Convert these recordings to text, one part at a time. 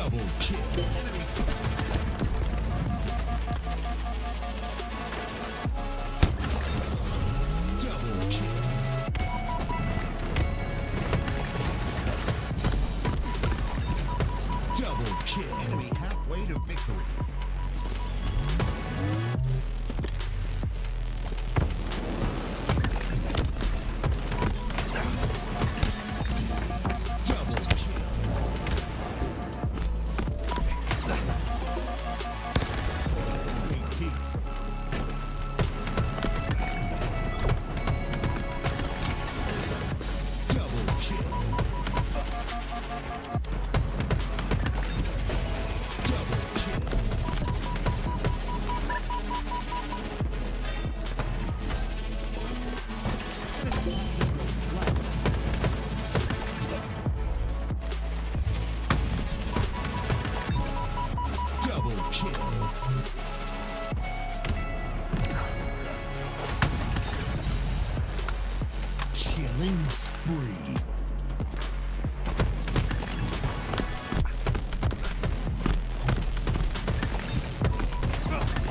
Double kill. Enemy. Double kill. Double kill. Enemy halfway to victory. Killing spree.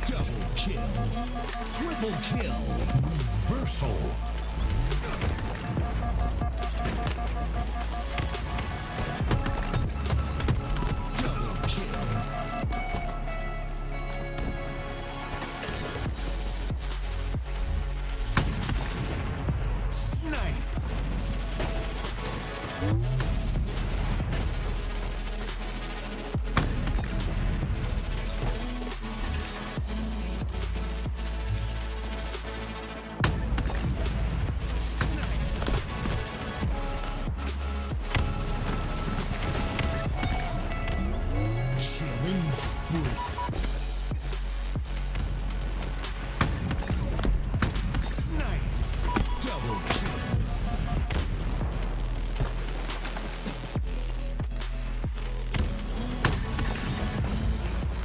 Double kill. Triple kill. Reversal. Double kill. Snipe. Killing spree. Snipe. Double kill.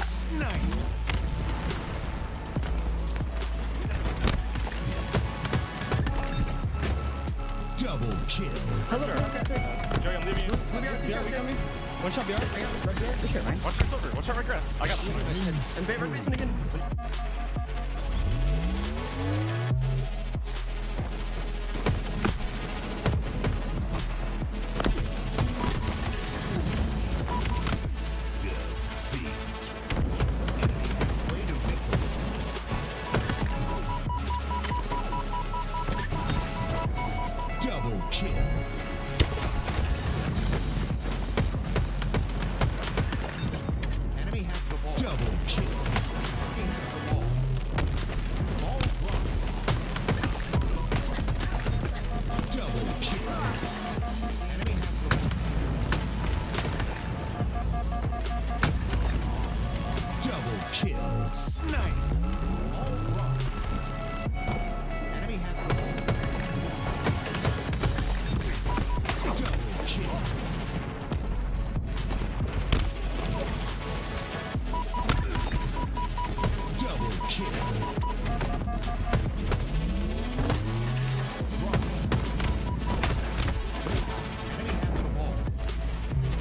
Snipe. Double kill. Hello, Joey, I'm leaving you. One shot BR. I got red bear. This shit, man. One shot silver. One shot regress. I got And favorite basement again. Double kill. Enemy has the ball. Double kill. Enemy has the ball. Ball blocked. Double kill. Enemy has the ball. Double kill. Snipe. Ball blocked. Enemy has the ball. Double kill. Double kill. Enemy has the ball.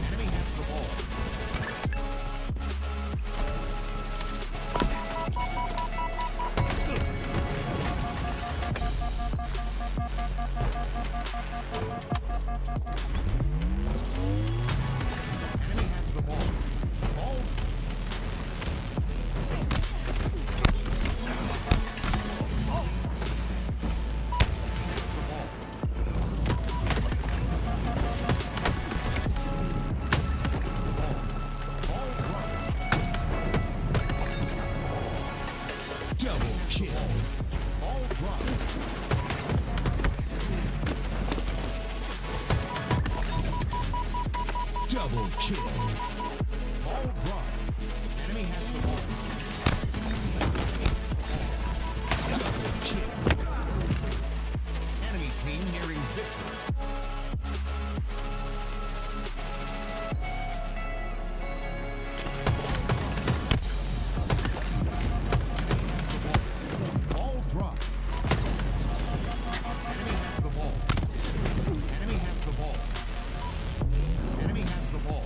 Enemy has the ball. Enemy has the ball. Ball. Double kill. Ball dropped. Double kill. Ball dropped. Enemy has the ball. Double kill. Enemy team nearing victory. Ball dropped. Enemy has the ball. Enemy has the ball. Enemy has the ball.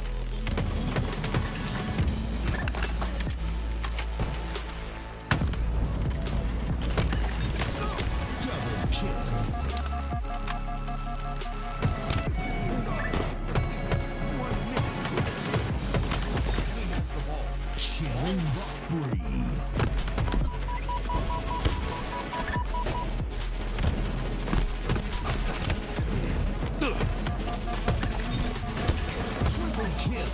kill.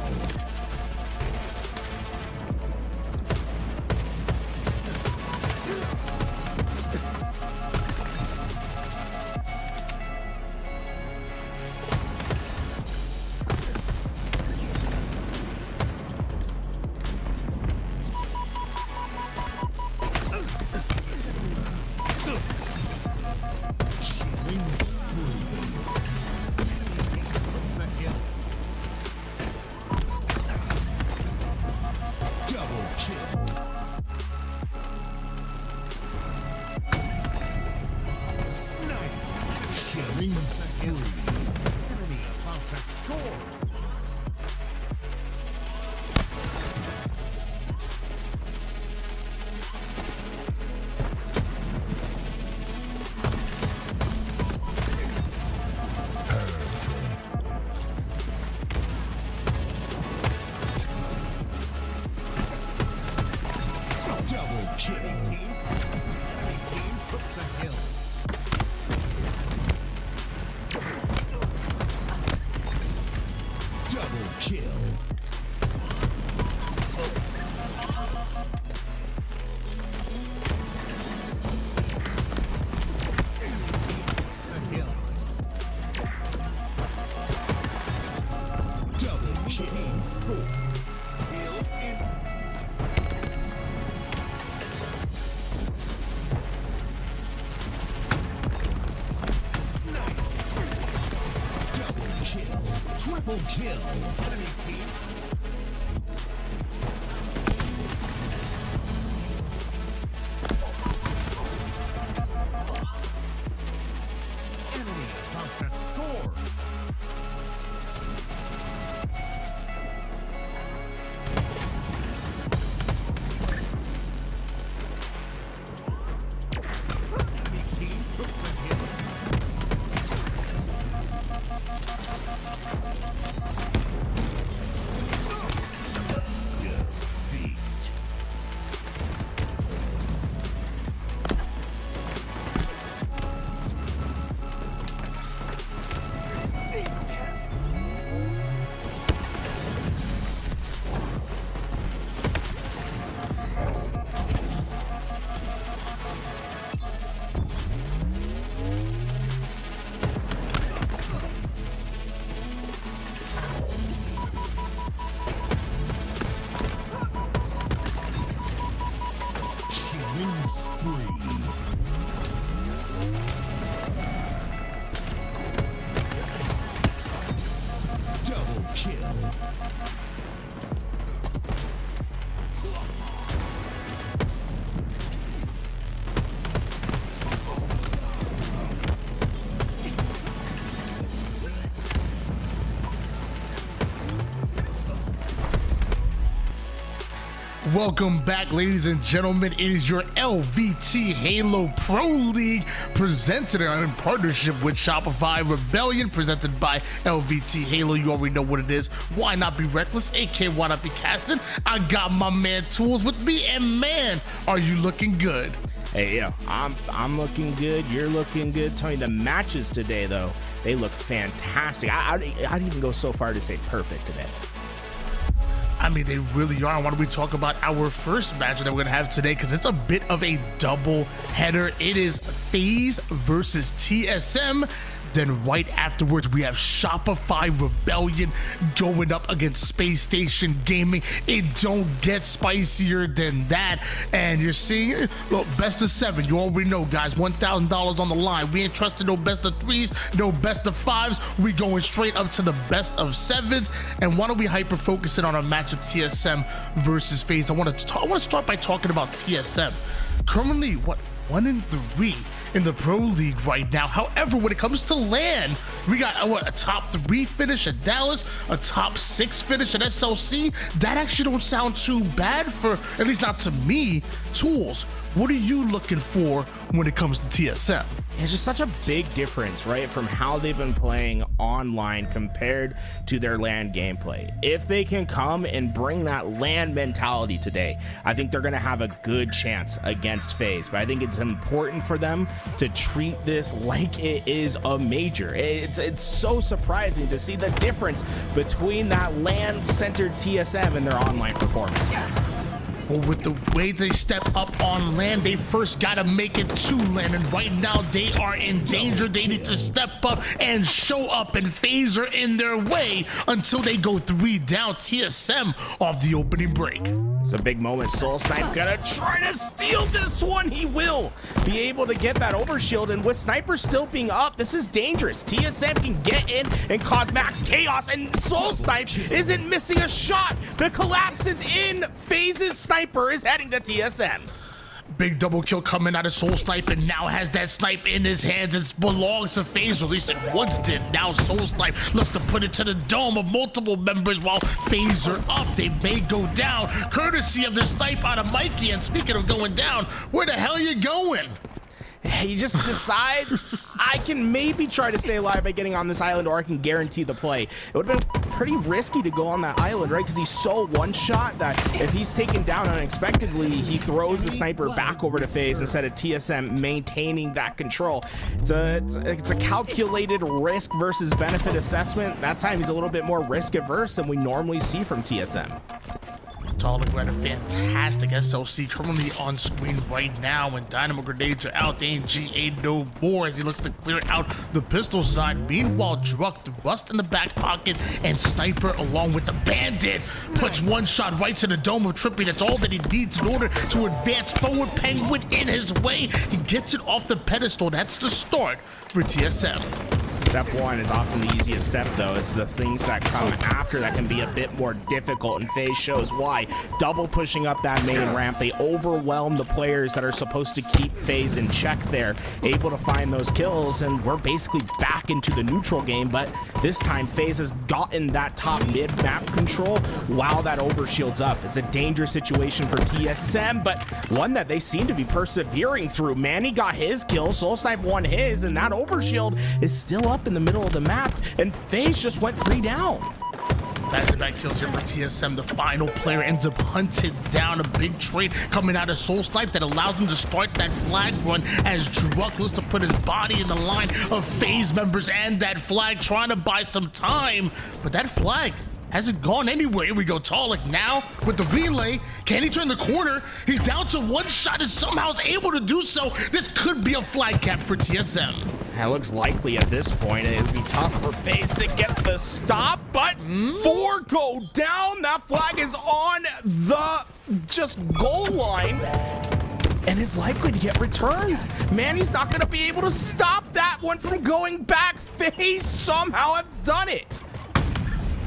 Triple kill. Enemy team. Enemy about to score. Enemy team took the hit. Double kill. Welcome back, ladies and gentlemen. It is your LVT Halo Pro League presented in partnership with Shopify Rebellion, presented by LVT Halo. You already know what it is. Why not be reckless? AK, why not be casting? I got my man Tools with me, and man, are you looking good? Hey, yeah, I'm looking good. You're looking good. Tony, the matches today, though, they look fantastic. I'd even go so far to say perfect today. I mean, they really are. Why don't we talk about our first match that we're going to have today, because it's a bit of a double header. It is FaZe versus TSM. Then right afterwards, we have Shopify Rebellion going up against Spacestation Gaming. It don't get spicier than that. And you're seeing, look, best of 7. You already know, guys, $1,000 on the line. We ain't trusting no best of 3s, no best of 5s. We going straight up to the best of 7s. And why don't we hyper focus in on our match of TSM versus FaZe? I want to start by talking about TSM. Currently, what, 1-3 in the Pro League right now. However, when it comes to LAN, we got a top 3 finish at Dallas, a top 6 finish at SLC. That actually don't sound too bad, for at least not to me. Tools, what are you looking for when it comes to TSM? It's just such a big difference, right, from how they've been playing online compared to their LAN gameplay. If they can come and bring that LAN mentality today, I think they're going to have a good chance against FaZe. But I think it's important for them to treat this like it is a major. It's so surprising to see the difference between that LAN-centered TSM and their online performances. Well, with the way they step up on LAN, they first got to make it to LAN, and right now they are in danger. They need to step up and show up, and FaZe are in their way until they go 3 down. TSM off the opening break. It's a big moment. Soul Snipe gonna try to steal this one. He will be able to get that overshield, and with Sniper still being up, this is dangerous. TSM can get in and cause max chaos, and Soul Snipe isn't missing a shot. The collapse is in. FaZe's Sniper is heading to TSM. Big double kill coming out of Soul Snipe, and now has that snipe in his hands. It belongs to FaZe, or at least it once did. Now Soul Snipe looks to put it to the dome of multiple members while FaZe are up. They may go down, courtesy of the snipe out of Mikey. And speaking of going down, where the hell are you going? He just decides, I can maybe try to stay alive by getting on this island, or I can guarantee the play. It would have been pretty risky to go on that island, right? Because he's so one-shot that if he's taken down unexpectedly, he throws the sniper back over to FaZe instead of TSM maintaining that control. It's a calculated risk versus benefit assessment. That time he's a little bit more risk averse than we normally see from TSM. Talik had a fantastic SLC currently on screen right now, and Dynamo Grenades are out. The ANG no more as he looks to clear out the pistol side. Meanwhile, Druck, the Rust in the back pocket, and Sniper along with the Bandit puts one shot right to the dome of Trippy. That's all that he needs in order to advance forward. Penguin in his way. He gets it off the pedestal. That's the start for TSM. Step one is often the easiest step, though. It's the things that come after that can be a bit more difficult, and FaZe shows why. Double pushing up that main ramp, they overwhelm the players that are supposed to keep FaZe in check there, able to find those kills, and we're basically back into the neutral game, but this time FaZe has gotten that top mid-map control while that overshield's up. It's a dangerous situation for TSM, but one that they seem to be persevering through. Manny got his kill, Soul Snipe won his, and that overshield is still up in the middle of the map, and FaZe just went 3 down. Back-to-back kills here for TSM. The final player ends up hunted down. A big trade coming out of Soul Snipe that allows him to start that flag run as Druck looks to put his body in the line of FaZe members and that flag, trying to buy some time, but that flag hasn't gone anywhere. Here we go. Talik now with the relay. Can he turn the corner? He's down to one shot and somehow is able to do so. This could be a flag cap for TSM. That looks likely at this point. It would be tough for FaZe to get the stop, but 4 go down. That flag is on the goal line, and it's likely to get returned. Manny's not going to be able to stop that one from going back. FaZe somehow have done it.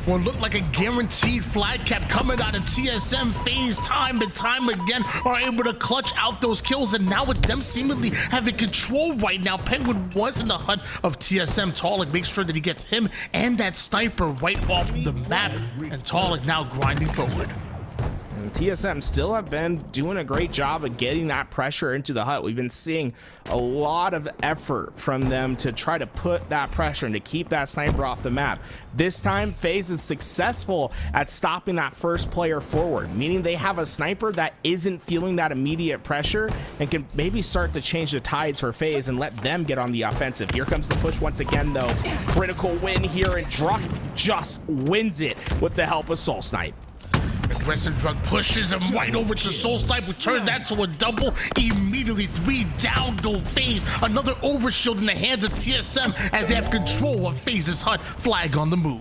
What looked like a guaranteed flag cap coming out of TSM. FaZe time and time again are able to clutch out those kills, and now it's them seemingly having control right now. Penguin was in the hunt of TSM. Talik makes sure that he gets him and that sniper right off the map, and Talik now grinding forward. And TSM still have been doing a great job of getting that pressure into the hut. We've been seeing a lot of effort from them to try to put that pressure and to keep that sniper off the map. This time, FaZe is successful at stopping that first player forward, meaning they have a sniper that isn't feeling that immediate pressure and can maybe start to change the tides for FaZe and let them get on the offensive. Here comes the push once again, though. Critical win here, and Druck just wins it with the help of Soul Snipe. Aggressive Druck pushes him right over to Soul Snipe. We turn that to a double. Immediately 3 down go FaZe. Another overshield in the hands of TSM as they have control of FaZe's hut. Flag on the move.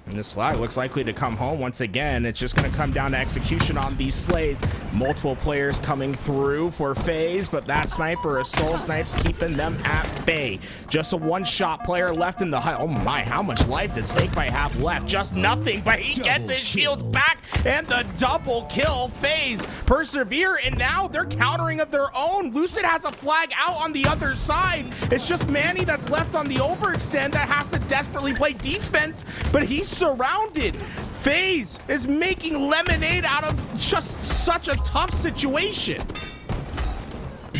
And this flag looks likely to come home once again. It's just going to come down to execution on these slays. Multiple players coming through for FaZe, but that sniper, a Soul Snipe's keeping them at bay. Just a one-shot player left in the hut. Oh my, how much life did Snakebite have left? Just nothing, but he gets his shields back, and the double kill. FaZe persevere, and now they're countering of their own. Lucid has a flag out on the other side. It's just Manny that's left on the overextend that has to desperately play defense, but he's surrounded. FaZe is making lemonade out of just such a tough situation.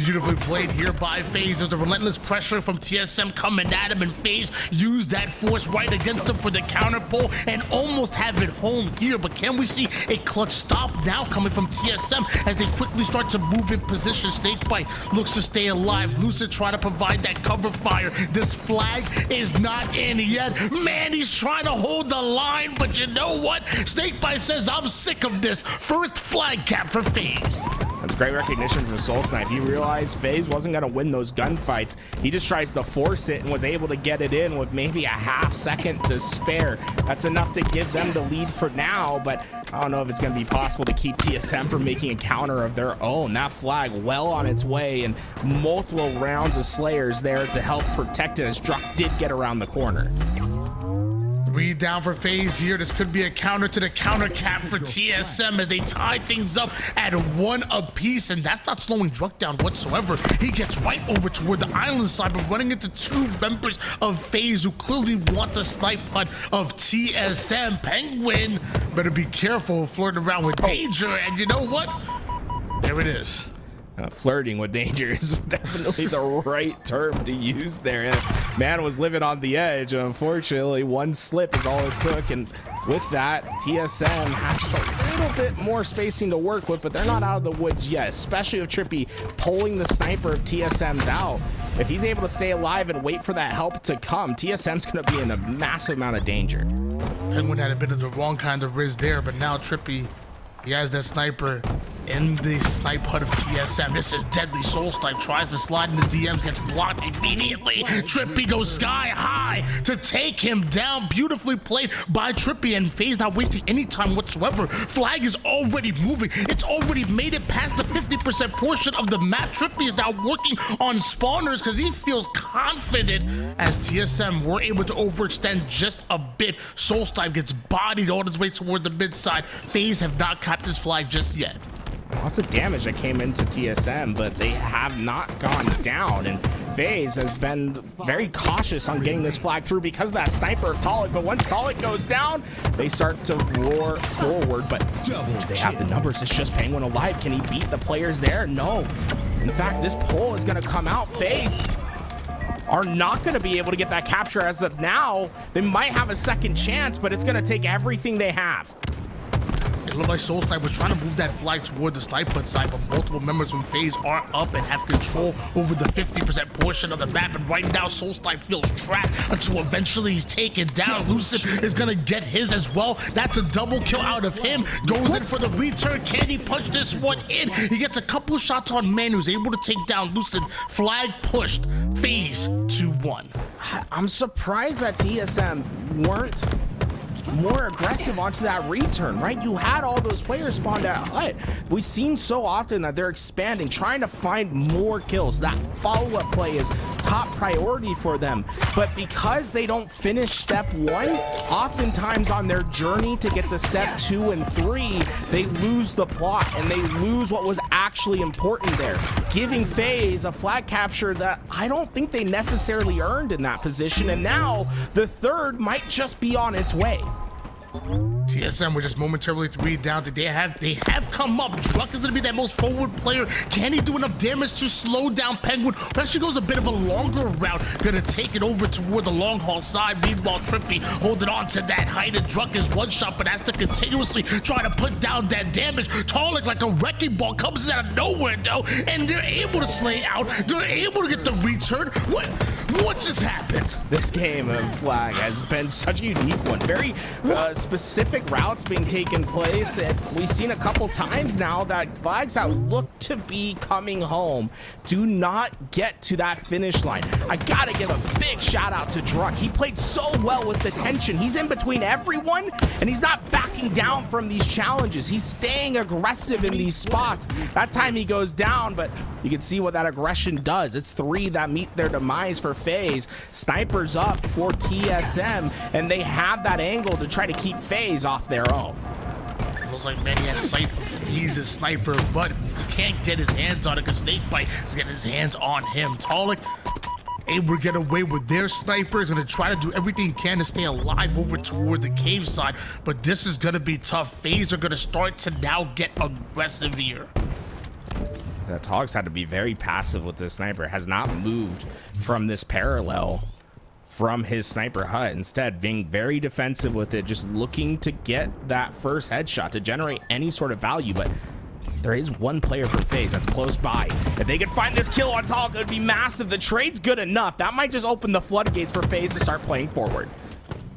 Beautifully played here by FaZe. There's the relentless pressure from TSM coming at him, and FaZe used that force right against him for the counter pull and almost have it home here. But can we see a clutch stop now coming from TSM as they quickly start to move in position? Snakebite looks to stay alive. Lucid trying to provide that cover fire. This flag is not in yet. Man, he's trying to hold the line, but you know what? Snakebite says, I'm sick of this. First flag cap for FaZe. That's great recognition from Soul Snipe. He realized FaZe wasn't going to win those gunfights. He just tries to force it and was able to get it in with maybe a half second to spare. That's enough to give them the lead for now, but I don't know if it's going to be possible to keep TSM from making a counter of their own. That flag well on its way, and multiple rounds of Slayers there to help protect it as Druck did get around the corner. 3 down for FaZe here. This could be a counter to the counter cap for TSM as they tie things up at 1 apiece, and that's not slowing Druck down whatsoever. He gets right over toward the island side, but running into 2 members of FaZe who clearly want the snipe hunt of TSM. Penguin better be careful flirting around with danger, and you know what? There it is. Flirting with danger is definitely the right term to use there. Man was living on the edge. Unfortunately, one slip is all it took, and with that, TSM has just a little bit more spacing to work with, but they're not out of the woods yet, especially with Trippy pulling the sniper of TSM's out. If he's able to stay alive and wait for that help to come, TSM's going to be in a massive amount of danger. Penguin had a bit of the wrong kind of riz there, but now Trippy, he has that sniper in the snipe hut of TSM. This is deadly. Soul Snipe tries to slide in his DMs, gets blocked immediately. Trippy goes sky high to take him down. Beautifully played by Trippy, and FaZe not wasting any time whatsoever. Flag is already moving. It's already made it past the 50% portion of the map. Trippy is now working on spawners because he feels confident as TSM were able to overextend just a bit. Soul Snipe gets bodied on his way toward the mid side. FaZe have not capped this flag just yet. Lots of damage that came into TSM, but they have not gone down, and FaZe has been very cautious on getting this flag through because of that sniper of Talik. But once Talik goes down, they start to roar forward, but they have the numbers. It's just Penguin alive. Can he beat the players there? No. In fact, this pull is going to come out. FaZe are not going to be able to get that capture as of now. They might have a second chance, but it's going to take everything they have. It looked like Soul Snipe was trying to move that flag toward the snipe hunt side, but multiple members from FaZe are up and have control over the 50% portion of the map. And right now, Soul Snipe feels trapped until eventually he's taken down. Lucid is going to get his as well. That's a double kill out of him. Goes in for the return. Can he punch this one in? He gets a couple shots on man, who's able to take down Lucid. Flag pushed. FaZe 2-1. I'm surprised that TSM weren't more aggressive onto that return, right? You had all those players spawned at hut. We've seen so often that they're expanding, trying to find more kills. That follow-up play is top priority for them. But because they don't finish step 1, oftentimes on their journey to get to step 2 and 3, they lose the plot and they lose what was actually important there, giving FaZe a flag capture that I don't think they necessarily earned in that position. And now the third might just be on its way. TSM were just momentarily 3 down. They have come up. Druck is going to be that most forward player. Can he do enough damage to slow down Penguin? Actually goes a bit of a longer route. Going to take it over toward the long haul side. Meanwhile, Trippy holding on to that height. And Druck is one shot, but has to continuously try to put down that damage. Talik, like a wrecking ball, comes out of nowhere, though. And they're able to slay out. They're able to get the return. What just happened? This game of flag has been such a unique one. Very specific routes being taken place, and we've seen a couple times now that flags that look to be coming home do not get to that finish line. I gotta give a big shout out to Druck. He played so well with the tension. He's in between everyone, and he's not backing down from these challenges. He's staying aggressive in these spots. That time he goes down, but you can see what that aggression does. It's 3 that meet their demise for FaZe. Snipers up for TSM, and they have that angle to try to keep FaZe off their own. Looks like man, he has sight of FaZe's sniper, but he can't get his hands on it because Snakebite is getting his hands on him. Talik able to get away with their snipers, going to try to do everything he can to stay alive over toward the cave side, but this is going to be tough. FaZe are going to start to now get aggressive here. That Togs had to be very passive with this sniper. Has not moved from this parallel from his sniper hut. Instead, being very defensive with it, just looking to get that first headshot to generate any sort of value. But there is one player for FaZe that's close by. If they could find this kill on Tog, it would be massive. The trade's good enough. That might just open the floodgates for FaZe to start playing forward.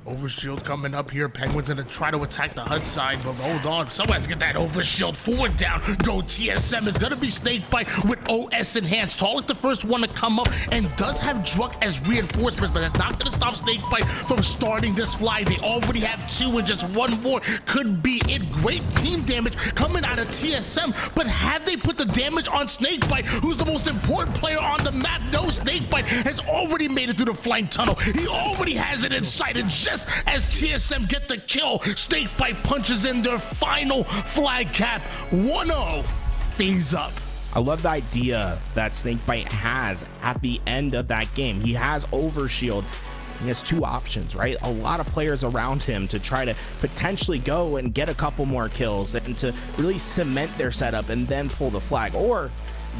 Overshield coming up here. Penguins gonna try to attack the HUD side, but hold on. Someone has to get that overshield forward down. Go TSM. It's gonna be Snakebite with OS enhanced. Talik the first one to come up and does have Druk as reinforcements, but that's not gonna stop Snakebite from starting this fly. They already have 2 and just 1 more could be it. Great team damage coming out of TSM, but have they put the damage on Snakebite, who's the most important player on the map? No, Snakebite has already made it through the flank tunnel. He already has it in sight, and just as TSM get the kill, Snakebite punches in their final flag cap. 1-0, FaZe up. I love the idea that Snakebite has at the end of that game. He has overshield. He has 2 options, right? A lot of players around him to try to potentially go and get a couple more kills and to really cement their setup and then pull the flag, or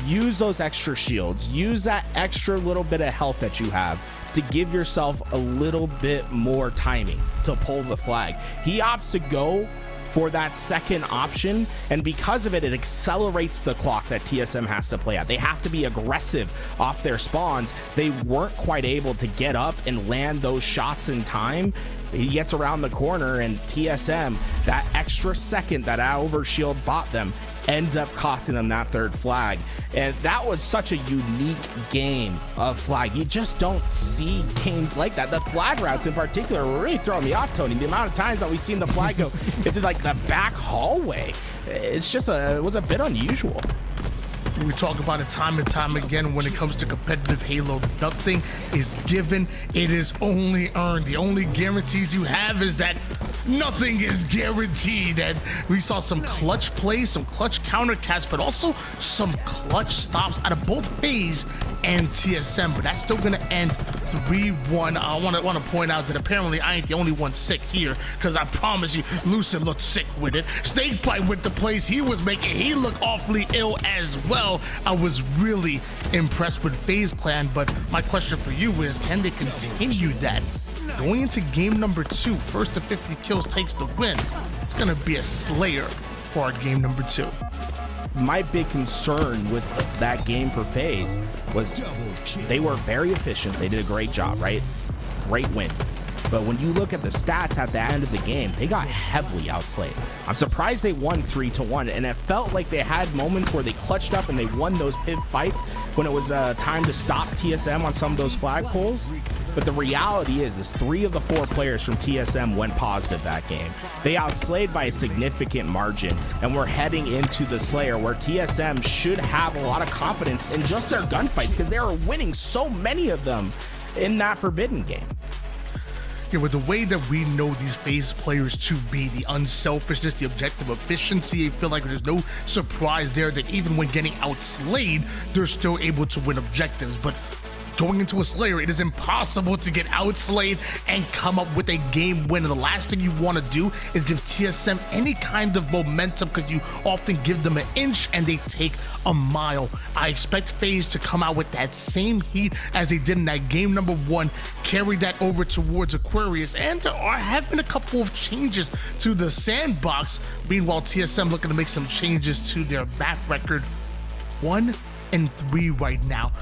use those extra shields, use that extra little bit of health that you have to give yourself a little bit more timing to pull the flag. He opts to go for that second option, and because of it, it accelerates the clock that TSM has to play at. They have to be aggressive off their spawns. They weren't quite able to get up and land those shots in time. He gets around the corner, and TSM, that extra second that overshield bought them, ends up costing them that 3rd flag. And that was such a unique game of flag. You just don't see games like that. The flag routes in particular were really throwing me off, Tony. The amount of times that we've seen the flag go into like the back hallway, it's just it was a bit unusual. We talk about it time and time again when it comes to competitive Halo. Nothing is given, it is only earned. The only guarantees you have is that nothing is guaranteed. And we saw some clutch plays, some clutch counter cats, but also some clutch stops out of both FaZe and TSM. But that's still gonna end 3-1. I want to point out that apparently I ain't the only one sick here, because I promise you, Lucid looked sick with it. Snakebite with the plays he was making, he looked awfully ill as well. I was really impressed with FaZe Clan, but my question for you is, can they continue that? Going into game number 2, first to 50 kills takes the win. It's gonna be a slayer for our game number 2. My big concern with that game for FaZe was they were very efficient. They did a great job, right? Great win. But when you look at the stats at the end of the game, they got heavily outslayed. I'm surprised they won 3-1, and it felt like they had moments where they clutched up and they won those PIV fights when it was time to stop TSM on some of those flag pulls. But the reality is 3 of the 4 players from TSM went positive that game. They outslayed by a significant margin, and we're heading into the Slayer where TSM should have a lot of confidence in just their gunfights, because they are winning so many of them in that Forbidden game. Yeah, with the way that we know these FaZe players to be, the unselfishness, the objective efficiency, I feel like there's no surprise there that even when getting outslayed, they're still able to win objectives. But going into a Slayer, it is impossible to get outslayed and come up with a game win. And the last thing you want to do is give TSM any kind of momentum, because you often give them an inch and they take a mile. I expect FaZe to come out with that same heat as they did in that game number 1, carry that over towards Aquarius, and there have been a couple of changes to the sandbox. Meanwhile, TSM looking to make some changes to their map record. 1-3 right now,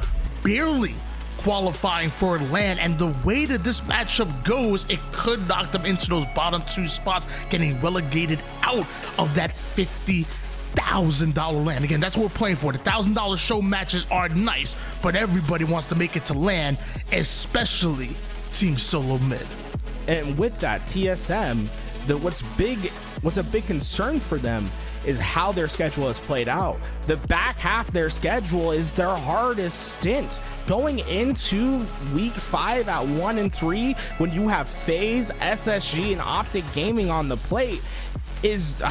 barely qualifying for LAN, and the way that this matchup goes, it could knock them into those bottom 2 spots, getting relegated out of that $50,000 LAN. Again, that's what we're playing for. The $1,000 show matches are nice, but everybody wants to make it to LAN, especially Team Solo Mid. And with that, TSM, what's a big concern for them is how their schedule is played out. The back half of their schedule is their hardest stint. Going into week 5 at 1-3, when you have FaZe, SSG, and Optic Gaming on the plate, is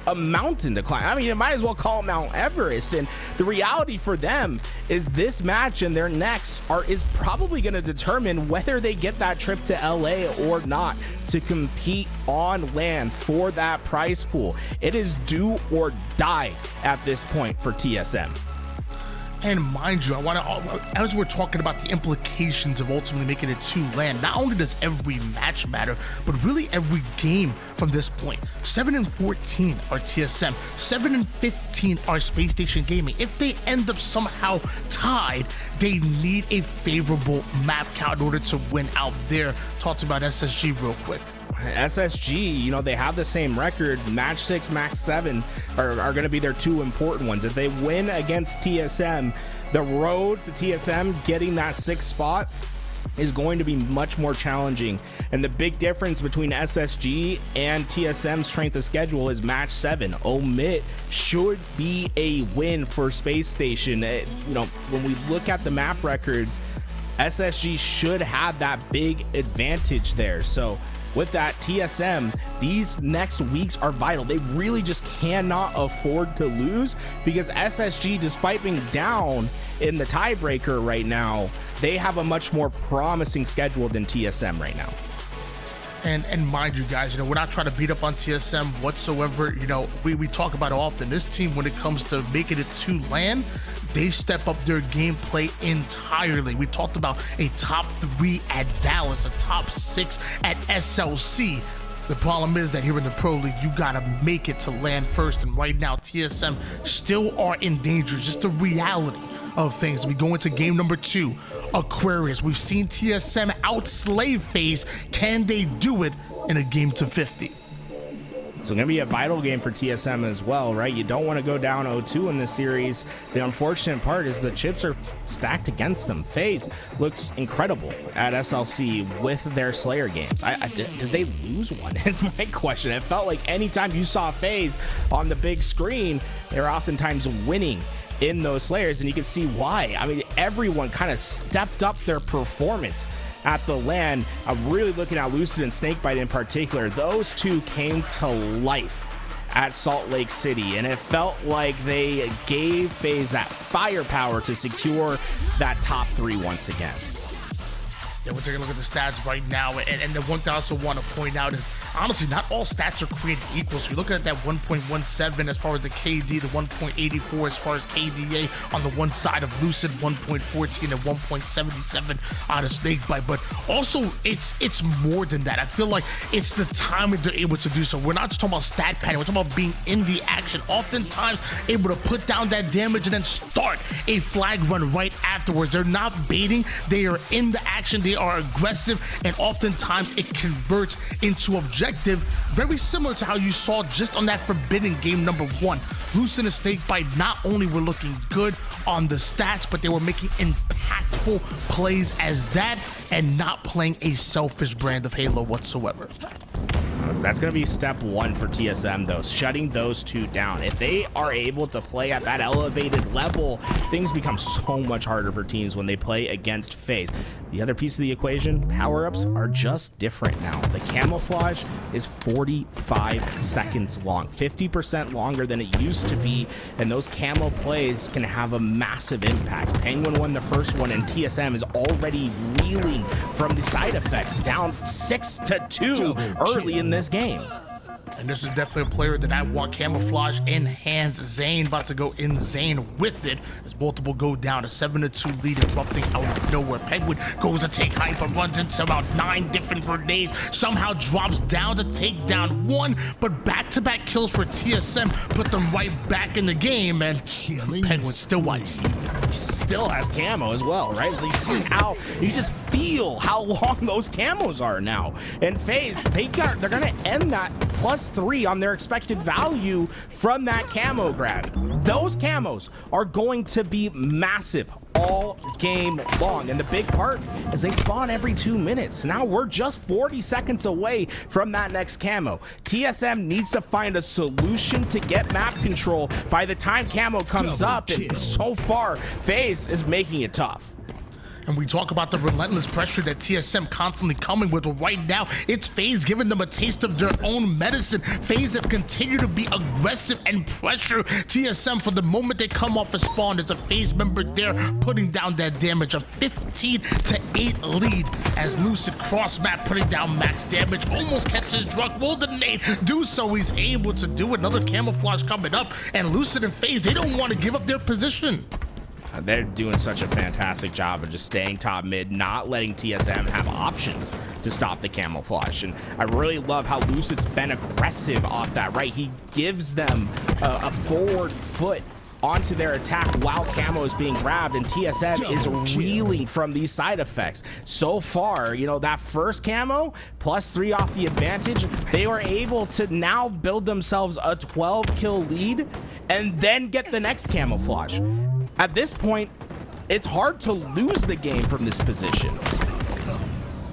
a mountain to climb. I mean, you might as well call it Mount Everest. And the reality for them is this match and their next is probably going to determine whether they get that trip to LA or not to compete on land for that prize pool. It is do or die at this point for TSM. And mind you, as we're talking about the implications of ultimately making it to land, not only does every match matter, but really every game from this point. 7-14 are TSM, 7-15 are Spacestation Gaming. If they end up somehow tied, they need a favorable map count in order to win out there. Talked about SSG real quick. SSG, you know, they have the same record. Match 6, match 7 are going to be their two important ones. If they win against TSM, the road to TSM getting that 6th spot is going to be much more challenging. And the big difference between SSG and TSM's strength of schedule is match 7. Omit should be a win for Space Station. You know, when we look at the map records, SSG should have that big advantage there. So with that, TSM, these next weeks are vital. They really just cannot afford to lose, because SSG, despite being down in the tiebreaker right now, they have a much more promising schedule than TSM right now. And mind you guys, you know, we're not trying to beat up on TSM whatsoever. You know, we talk about it often. This team, when it comes to making it to land, they step up their gameplay entirely. We talked about a top 3 at Dallas, a top 6 at SLC. The problem is that here in the Pro League, you gotta make it to land first. And right now, TSM still are in danger. Just the reality of things. We go into game number 2, Aquarius. We've seen TSM outslay FaZe. Can they do it in a game to 50? It's going to be a vital game for TSM as well, right? You don't want to go down 0-2 in this series. The unfortunate part is the chips are stacked against them. FaZe looked incredible at SLC with their Slayer games. Did they lose one? Is my question. It felt like anytime you saw FaZe on the big screen, they were oftentimes winning in those Slayers, and you can see why. I mean, everyone kind of stepped up their performance at the LAN. I'm really looking at Lucid and Snakebite in particular. Those two came to life at Salt Lake City, and it felt like they gave FaZe that firepower to secure that top 3 once again. Yeah, we're taking a look at the stats right now, and the one thing I also want to point out is, honestly, not all stats are created equal. So you're looking at that 1.17 as far as the KD, the 1.84 as far as KDA on the one side of Lucid, 1.14 and 1.77 on a Snakebite. But also, it's more than that. I feel like it's the time that they're able to do so. We're not just talking about stat padding, we're talking about being in the action. Oftentimes, able to put down that damage and then start a flag run right afterwards. They're not baiting, they are in the action, they are aggressive, and oftentimes it converts into objective, very similar to how you saw just on that Forbidden game number 1. Lucid and Snakebite not only were looking good on the stats, but they were making impactful plays as that, and not playing a selfish brand of Halo whatsoever. That's going to be step 1 for TSM, though, shutting those two down. If they are able to play at that elevated level, things become so much harder for teams when they play against FaZe. The other piece of the equation, power-ups are just different now. The camouflage is 45 seconds long, 50% longer than it used to be, and those camo plays can have a massive impact. Penguin won the first one, and TSM is already reeling from the side effects, down 6-2 early in this game. And this is definitely a player that I want camouflage in hands. Zane about to go insane with it as multiple go down. A 7-2 lead erupting out of nowhere. Penguin goes to take hyper, runs into about 9 different grenades, somehow drops down to take down 1, but back-to-back kills for TSM put them right back in the game, and Penguin still icy. He still has camo as well, right? You see how, you just feel how long those camos are now. And FaZe, they're gonna end that +3 on their expected value from that camo grab. Those camos are going to be massive all game long, and the big part is they spawn every 2 minutes. Now we're just 40 seconds away from that next camo. TSM needs to find a solution to get map control by the time camo comes up, and so far FaZe is making it tough. And we talk about the relentless pressure that TSM constantly coming with. Right now, it's FaZe giving them a taste of their own medicine. FaZe have continued to be aggressive and pressure TSM from the moment they come off a spawn. There's a FaZe member there putting down that damage. A 15-8 lead as Lucid cross map putting down max damage. Almost catches Drunk. Will the nade do so? He's able to do another camouflage coming up. And Lucid and FaZe, they don't want to give up their position. They're doing such a fantastic job of just staying top mid, not letting TSM have options to stop the camouflage. And I really love how Lucid's been aggressive off that, right? He gives them a forward foot onto their attack while camo is being grabbed, and TSM is reeling from these side effects. So far, you know, that first camo +3 off the advantage, they were able to now build themselves a 12 kill lead and then get the next camouflage. At this point, it's hard to lose the game from this position.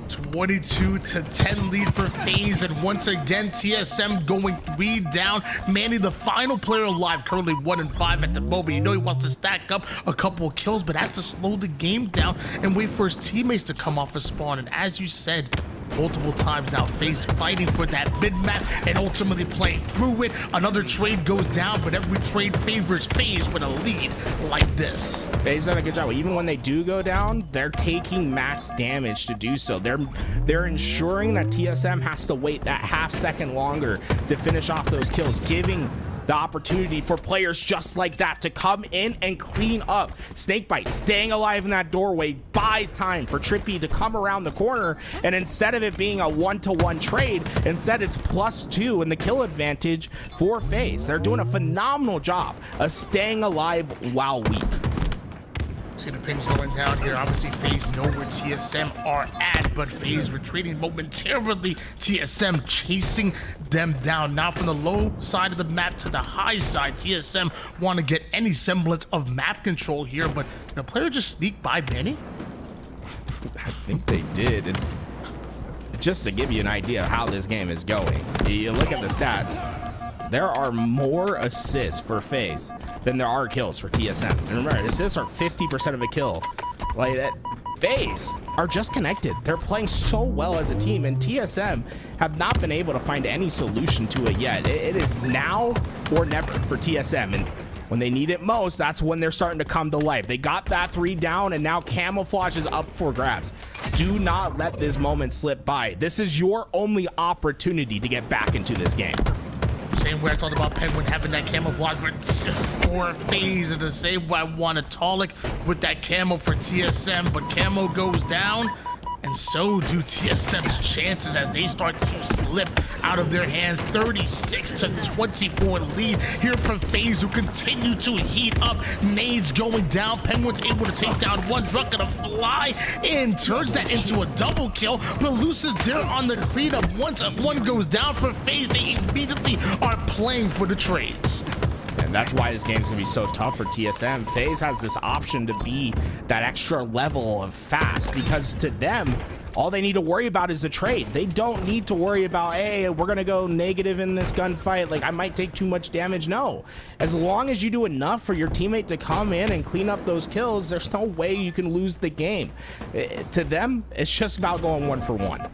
22-10 lead for FaZe, and once again TSM going 3 down. Manny, the final player alive, currently 1-5 at the moment. You know he wants to stack up a couple of kills, but has to slow the game down and wait for his teammates to come off a spawn. And as you said multiple times now, FaZe fighting for that mid-map and ultimately playing through it. Another trade goes down, but every trade favors FaZe with a lead like this. FaZe done a good job. Even when they do go down, they're taking max damage to do so. They're ensuring that TSM has to wait that half second longer to finish off those kills, giving the opportunity for players just like that to come in and clean up. Snakebite staying alive in that doorway buys time for Trippy to come around the corner, and instead of it being a 1-to-1 trade, instead it's +2 in the kill advantage for FaZe. They're doing a phenomenal job of staying alive while weak. See the pings going down here. Obviously, FaZe know where TSM are at, but FaZe retreating momentarily. TSM chasing them down. Now from the low side of the map to the high side, TSM want to get any semblance of map control here, but the player just sneaked by Benny. I think they did. And just to give you an idea of how this game is going, you look at the stats. There are more assists for FaZe than there are kills for TSM. And remember, assists are 50% of a kill. Like that, FaZe are just connected. They're playing so well as a team, and TSM have not been able to find any solution to it yet. It is now or never for TSM, and when they need it most, that's when they're starting to come to life. They got that 3 down, and now camouflage is up for grabs. Do not let this moment slip by. This is your only opportunity to get back into this game. Same way I talked about Penguin having that camouflage for FaZe, the same way I wanted Tolic with that camo for TSM, but camo goes down, and so do TSM's chances as they start to slip out of their hands. 36-24 lead here for FaZe, who continue to heat up. Nades going down. Penguin's able to take down one. Drunk gonna fly in, turns that into a double kill, but Lucid's there on the cleanup. Once one goes down for FaZe, they immediately are playing for the trades. And that's why this game's gonna be so tough for TSM. FaZe has this option to be that extra level of fast, because to them, all they need to worry about is the trade. They don't need to worry about, hey, we're gonna go negative in this gunfight, like I might take too much damage. No, as long as you do enough for your teammate to come in and clean up those kills, there's no way you can lose the game. To them, it's just about going 1-for-1.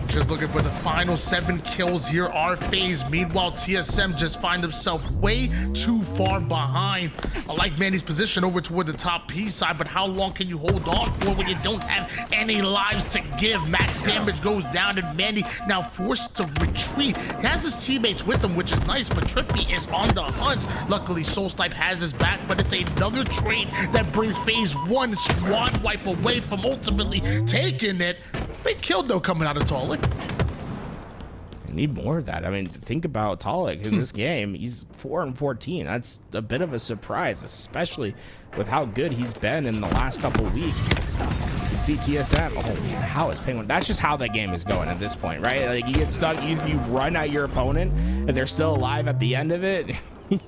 Just looking for the final 7 kills here are FaZe. Meanwhile, TSM just find themselves way too far behind. I like Manny's position over toward the top P side, but how long can you hold on for when you don't have any lives to give? Max damage goes down, and Manny now forced to retreat. He has his teammates with him, which is nice, but Trippy is on the hunt. Luckily, Soulstipe has his back, but it's another trade that brings FaZe one squad wipe away from ultimately taking it. Big kill, though, coming out of Tolic. I need more of that. I mean, think about Tolic in this game. He's 4-14. That's a bit of a surprise, especially with how good he's been in the last couple of weeks. You can see TSM. Oh, how is Penguin? That's just how that game is going at this point, right? Like, you get stuck, you run at your opponent, and they're still alive at the end of it.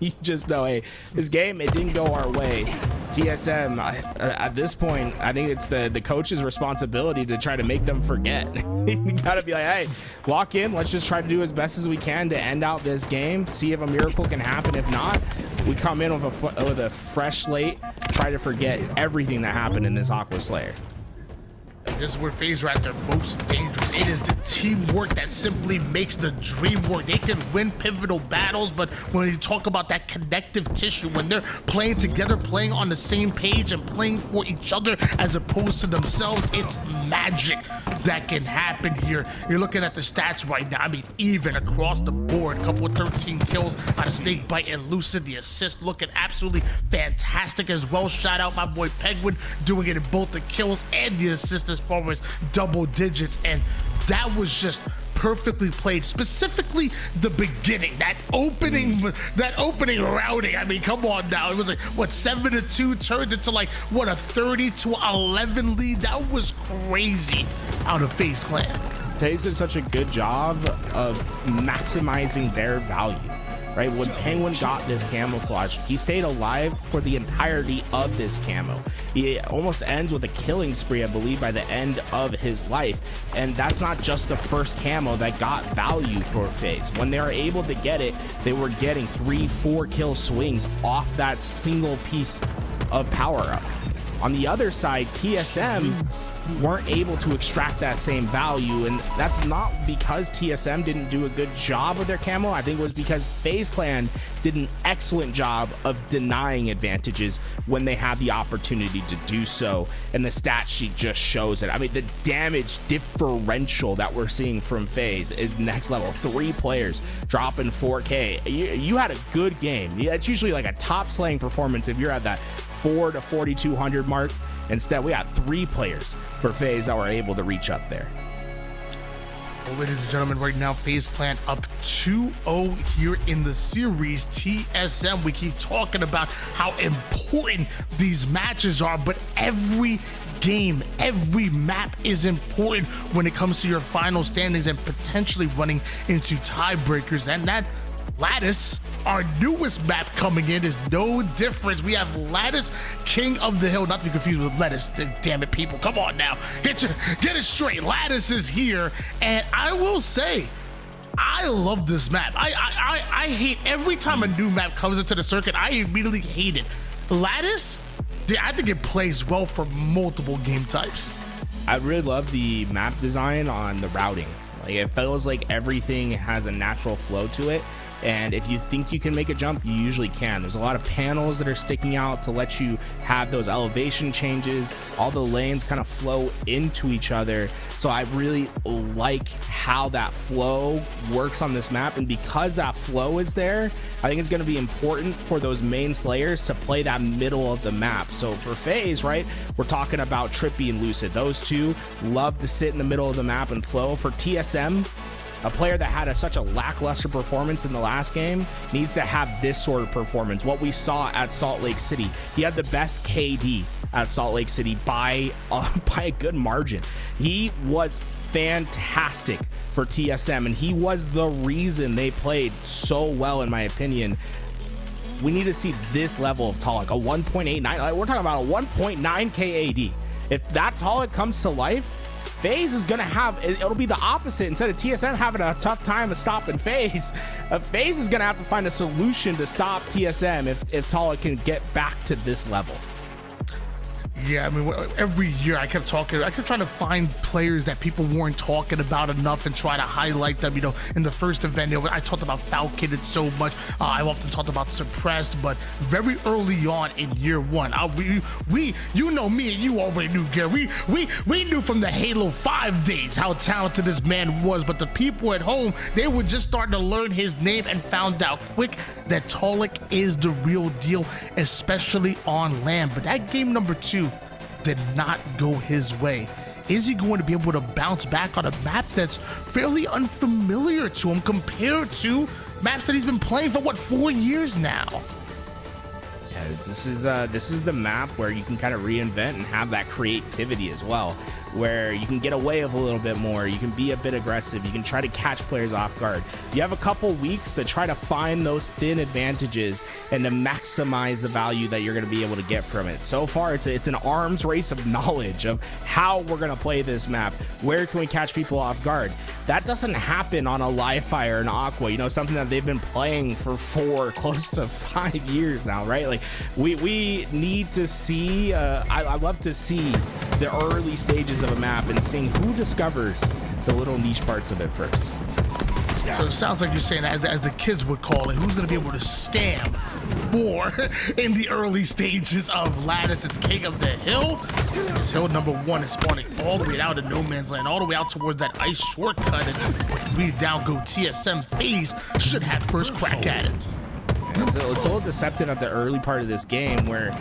You just know, hey, this game, it didn't go our way. TSM, at this point, I think it's the coach's responsibility to try to make them forget. You gotta be like, hey, lock in. Let's just try to do as best as we can to end out this game. See if a miracle can happen. If not, we come in with a fresh slate, try to forget everything that happened in this Aqua Slayer. This is where FaZe are at their most dangerous. It is the teamwork that simply makes the dream work. They can win pivotal battles, but when you talk about that connective tissue, when they're playing together, playing on the same page and playing for each other as opposed to themselves, it's magic that can happen here. You're looking at the stats right now. I mean, even across the board, a couple of 13 kills out of Snakebite and Lucid. The assist looking absolutely fantastic as well. Shout out my boy Penguin doing it in both the kills and the assists as far as double digits, and that was just perfectly played. Specifically the beginning, that opening routing. I mean, come on now. It was like what, 7-2 turned into like what, a 30-11 lead. That was crazy out of FaZe Clan. FaZe did such a good job of maximizing their value. Right, when Penguin got this camouflage, he stayed alive for the entirety of this camo. He almost ends with a killing spree, I believe, by the end of his life. And that's not just the first camo that got value for FaZe. When they were able to get it, they were getting 3-4 kill swings off that single piece of power up. On the other side, TSM weren't able to extract that same value, and that's not because TSM didn't do a good job of their camo. I think it was because FaZe Clan did an excellent job of denying advantages when they had the opportunity to do so, and the stat sheet just shows it. I mean, the damage differential that we're seeing from FaZe is next level. 3 players dropping 4K. You had a good game. It's usually like a top slaying performance if you're at that 4 to 4,200 mark. Instead, we got 3 players for FaZe that were able to reach up there. Well, ladies and gentlemen, right now, FaZe Clan up 2-0 here in the series. TSM, we keep talking about how important these matches are, but every game, every map is important when it comes to your final standings and potentially running into tiebreakers. And that Lattice, our newest map coming in, is no difference. We have Lattice, King of the Hill, not to be confused with Lettuce. Damn it, people, come on now, get it straight. Lattice is here, and I will say, I love this map. I hate every time a new map comes into the circuit. I immediately hate it. Lattice, I think it plays well for multiple game types. I really love the map design on the routing. Like, it feels like everything has a natural flow to it. And if you think you can make a jump, you usually can. There's a lot of panels that are sticking out to let you have those elevation changes. All the lanes kind of flow into each other. So I really like how that flow works on this map. And because that flow is there, I think it's going to be important for those main slayers to play that middle of the map. So for FaZe, right, we're talking about Trippy and Lucid. Those two love to sit in the middle of the map and flow. For TSM, a player that had such a lackluster performance in the last game needs to have this sort of performance. What we saw at Salt Lake City, he had the best KD at Salt Lake City by a good margin. He was fantastic for TSM, and he was the reason they played so well, in my opinion. We need to see this level of Tolic, a 1.89. We're talking about a 1.9 KAD. If that Tolic comes to life, FaZe is going to have, it'll be the opposite. Instead of TSM having a tough time of stopping FaZe, FaZe is going to have to find a solution to stop TSM if Tolic can get back to this level. Yeah, I mean, every year I kept trying to find players that people weren't talking about enough and try to highlight them. You know, in the first event, I talked about Falcon so much. I've often talked about Suppressed, but very early on in year one, we you know me and you already knew, Gary. We knew from the Halo 5 days how talented this man was, but the people at home, they were just starting to learn his name and found out quick that Tolic is the real deal, especially on land. But that game number 2 did not go his way. Is he going to be able to bounce back on a map that's fairly unfamiliar to him compared to maps that he's been playing for, what, 4 years now? Yeah, this is the map where you can kind of reinvent and have that creativity as well. where you can get away with a little bit more. You can be a bit aggressive. You can try to catch players off guard. You have a couple weeks to try to find those thin advantages and to maximize the value that you're going to be able to get from it. So far, it's an arms race of knowledge of how we're going to play this map. Where can we catch people off guard? That doesn't happen on a live fire and Aqua, you know, something that they've been playing for close to 5 years now, right? Like we need to see, I love to see the early stages of a map and seeing who discovers the little niche parts of it first. So it sounds like you're saying, as the kids would call it, who's going to be able to scam more in the early stages of Lattice? It's King of the Hill. This hill number 1 is spawning all the way out of no man's land, all the way out towards that ice shortcut. And we down go TSM. FaZe should have first crack at it. It's a little deceptive at the early part of this game where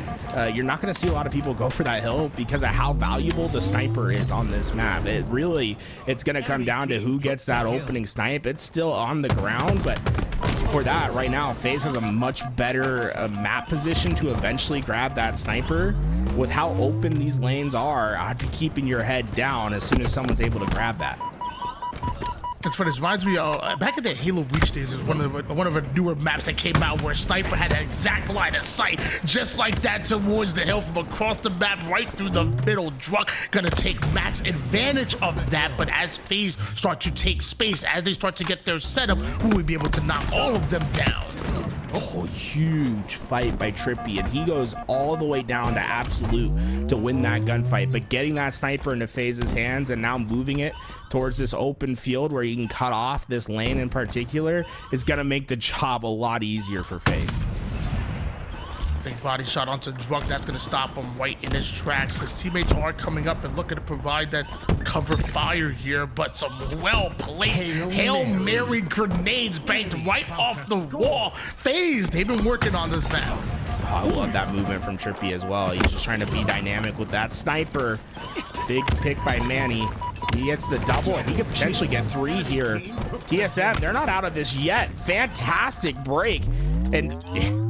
you're not going to see a lot of people go for that hill because of how valuable the sniper is on this map. It's going to come down to who gets that opening snipe. It's still on the ground, but for that right now, FaZe has a much better map position to eventually grab that sniper. With how open these lanes are, I'd be keeping your head down as soon as someone's able to grab that. It's funny. It reminds me of back in the Halo Reach days. Is one of the newer maps that came out where Sniper had an exact line of sight, just like that, towards the hill from across the map, right through the middle. Drunk gonna take max advantage of that. But as FaZe start to take space, as they start to get their setup, will we be able to knock all of them down? Oh, huge fight by Trippy, and he goes all the way down to absolute to win that gunfight. But getting that sniper into FaZe's hands and now moving it towards this open field where you can cut off this lane in particular is going to make the job a lot easier for FaZe. Big body shot onto Drunk. That's going to stop him right in his tracks. His teammates are coming up and looking to provide that cover fire here, but some well-placed Hail Mary grenades banked right off the wall. FaZe, they've been working on this map. Oh, I love that movement from Trippy as well. He's just trying to be dynamic with that sniper. Big pick by Manny. He gets the double, and he could potentially get 3 here. TSM, they're not out of this yet. Fantastic break. And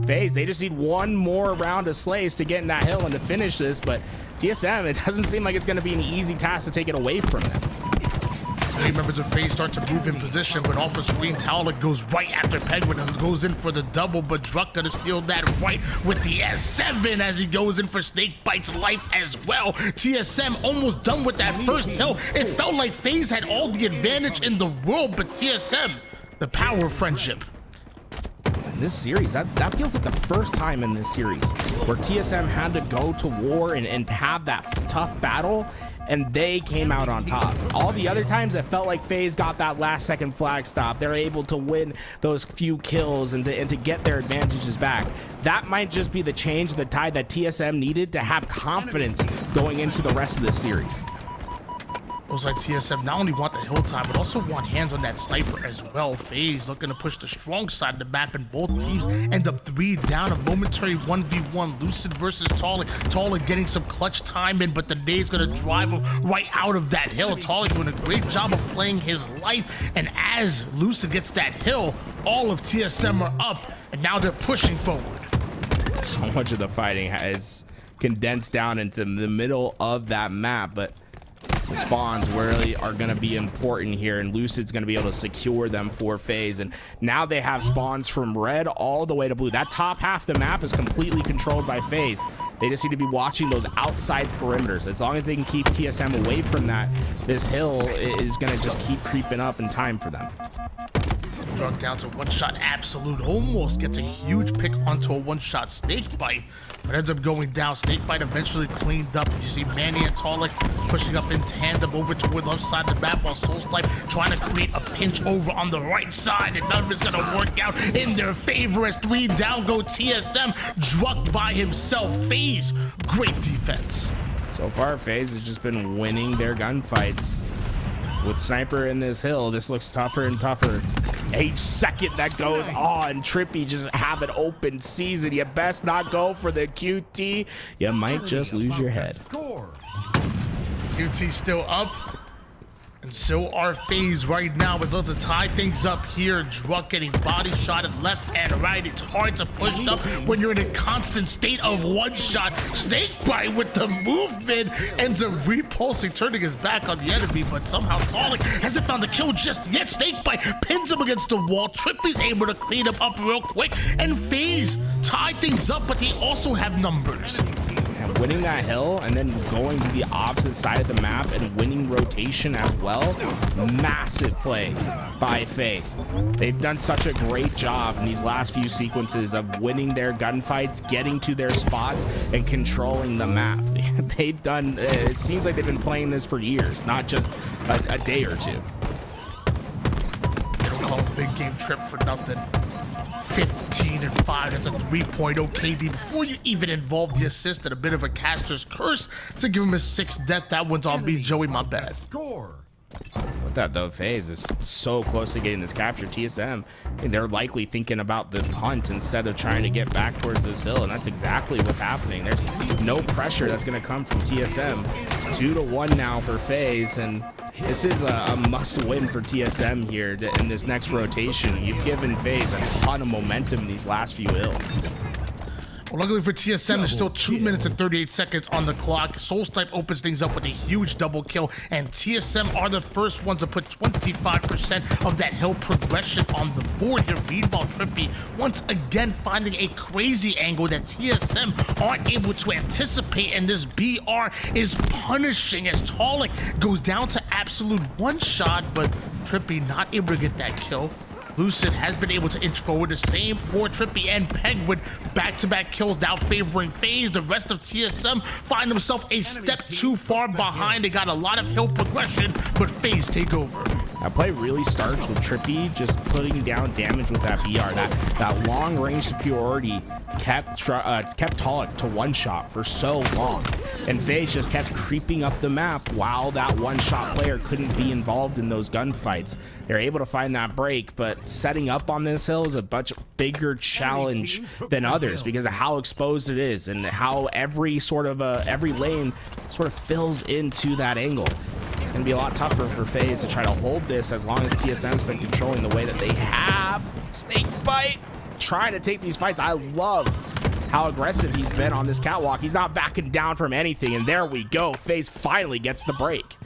FaZe, they just need one more round of slays to get in that hill and to finish this. But TSM, it doesn't seem like it's going to be an easy task to take it away from them. Three members of FaZe start to move in position, but off a screen, Towler goes right after Penguin and goes in for the double, but Druck gonna steal that right with the S7 as he goes in for Snake Bite's life as well. TSM almost done with that first hill. It felt like FaZe had all the advantage in the world, but TSM, the power of friendship. This series, that feels like the first time in this series where TSM had to go to war and have that tough battle, and they came out on top. All the other times it felt like FaZe got that last second flag stop. They're able to win those few kills and to get their advantages back. That might just be the change, the tide that TSM needed to have confidence going into the rest of this series. Looks like TSM not only want the hill time, but also want hands on that sniper as well. FaZe looking to push the strong side of the map, and both teams end up 3 down. A momentary 1v1. Lucid versus Taller. Taller getting some clutch time in, but the nade's gonna drive him right out of that hill. Taller doing a great job of playing his life, and as Lucid gets that hill, all of TSM are up, and now they're pushing forward. So much of the fighting has condensed down into the middle of that map, but the spawns really are going to be important here, and Lucid's going to be able to secure them for FaZe. And now they have spawns from red all the way to blue. That top half of the map is completely controlled by FaZe. They just need to be watching those outside perimeters. As long as they can keep TSM away from that, this hill is going to just keep creeping up in time for them. Drunk down to one shot absolute, almost gets a huge pick onto a one-shot Snake Bite, but ends up going down. Snake Bite eventually cleaned up. You see Manny and Talik pushing up in tandem over toward the left side of the map, while Soulslipe trying to create a pinch over on the right side, and none of it's gonna work out in their favor as 3 down go TSM. Druck by himself. FaZe, great defense. So far, FaZe has just been winning their gunfights. With Sniper in this hill, this looks tougher and tougher. Each second that goes on, Trippy just have an open season. You best not go for the QT. You might just lose your head. QT still up. And so are FaZe right now. We'd love to tie things up here. Druk getting body shotted left and right. It's hard to push up when you're in a constant state of one shot. Snakebite with the movement ends up repulsing, turning his back on the enemy, but somehow Talik hasn't found the kill just yet. Snakebite pins him against the wall. Trippy's able to clean him up real quick, and FaZe tie things up, but they also have numbers. And winning that hill and then going to the opposite side of the map and winning rotation as well. Massive play by FaZe. They've done such a great job in these last few sequences of winning their gunfights, getting to their spots, and controlling the map. They've done, it seems like they've been playing this for years, not just a day or two. They don't call it a big game trip for nothing. 15-5, that's a 3.0 KD before you even involve the assist and a bit of a caster's curse to give him his 6th death. That one's on me, Joey, my bad. Score. With that though, FaZe is so close to getting this capture. TSM, they're likely thinking about the hunt instead of trying to get back towards this hill, and that's exactly what's happening. There's no pressure that's going to come from TSM. 2-1 now for FaZe, and this is a must-win for TSM here in this next rotation. You've given FaZe a ton of momentum in these last few hills. Well, luckily for TSM, there's still 2 minutes and 38 seconds on the clock. Soulstipe opens things up with a huge double kill, and TSM are the first ones to put 25% of that hill progression on the board here. Meanwhile, Trippy once again finding a crazy angle that TSM aren't able to anticipate, and this BR is punishing as Talik goes down to absolute one shot, but Trippy not able to get that kill. Lucid has been able to inch forward. The same for Trippy and Penguin. Back-to-back kills now favoring FaZe. The rest of TSM find themselves a step too far behind. They got a lot of hill progression, but FaZe take over. That play really starts with Trippy just putting down damage with that BR. That long-range superiority kept Talik to one shot for so long, and FaZe just kept creeping up the map while that one-shot player couldn't be involved in those gunfights. They're able to find that break, but setting up on this hill is a much bigger challenge than others because of how exposed it is and how every lane sort of fills into that angle. It's going to be a lot tougher for FaZe to try to hold this as long as TSM's been controlling the way that they have. Snakebite trying to take these fights. I love how aggressive he's been on this catwalk. He's not backing down from anything, and there we go. FaZe finally gets the break.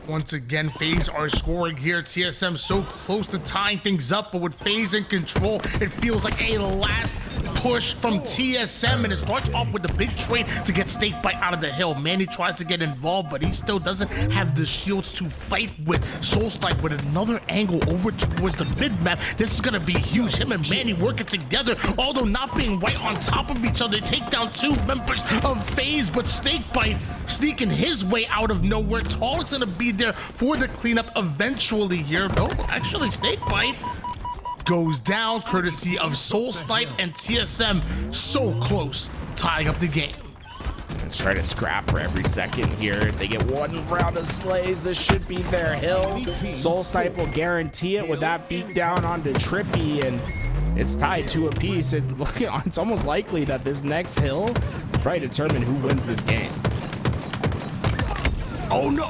Once again, FaZe are scoring here. TSM so close to tying things up, but with FaZe in control, it feels like a last push from TSM, and it starts off with the big trade to get Snakebite out of the hill. Manny tries to get involved, but he still doesn't have the shields to fight with. Soulstipe with another angle over towards the mid-map. This is going to be huge. Him and Manny working together, although not being right on top of each other. They take down 2 members of FaZe, but Snakebite sneaking his way out of nowhere. Talik's going to be there for the cleanup eventually here. No, actually, Snakebite goes down courtesy of Soulstipe and TSM. So close to tying up the game. Let's try to scrap for every second here. If they get one round of slays, this should be their hill. Soulstipe will guarantee it with that beat down onto Trippy, and it's tied to a piece. It's almost likely that this next hill will probably determine who wins this game. Oh no!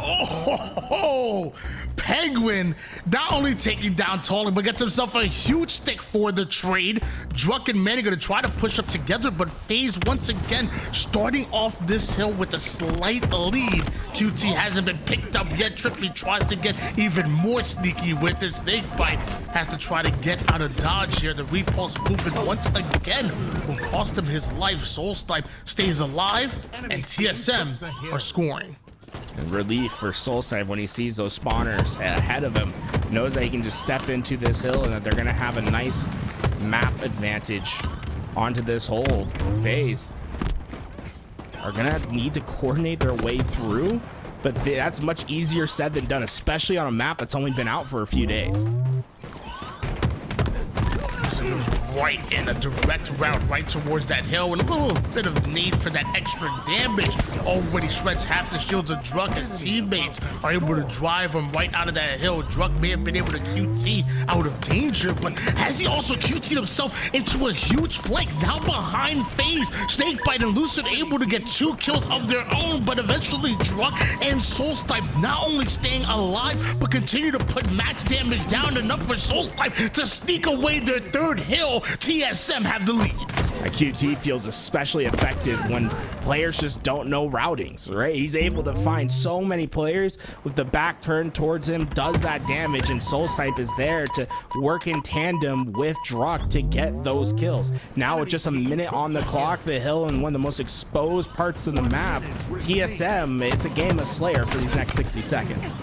Oh, Penguin not only taking down Talik, but gets himself a huge stick for the trade. Druk and Manny gonna try to push up together, but FaZe once again starting off this hill with a slight lead. QT hasn't been picked up yet. Trippy tries to get even more sneaky with it. Snakebite has to try to get out of dodge here. The repulse movement once again will cost him his life. Soulstipe stays alive, and TSM are scoring. And relief for Soulstipe when he sees those spawners ahead of him. Knows that he can just step into this hill and that they're going to have a nice map advantage onto this hold. FaZe are going to need to coordinate their way through, but that's much easier said than done, especially on a map that's only been out for a few days. So he was right in, a direct route right towards that hill, and a little bit of need for that extra damage. Already shreds half the shields of Druk. His teammates are able to drive him right out of that hill. Druk may have been able to QT out of danger, but has he also QT'd himself into a huge flank? Now behind FaZe, Snakebite and Lucid able to get 2 kills of their own, but eventually Druk and Soulstipe not only staying alive, but continue to put max damage down, enough for Soulstipe to sneak away their 3rd hill. TSM have the lead. A QT feels especially effective when players just don't know routings, right? He's able to find so many players with the back turned towards him, does that damage, and Soulstipe is there to work in tandem with Druk to get those kills. Now with just a minute on the clock, the hill and one of the most exposed parts of the map, TSM, it's a game of Slayer for these next 60 seconds.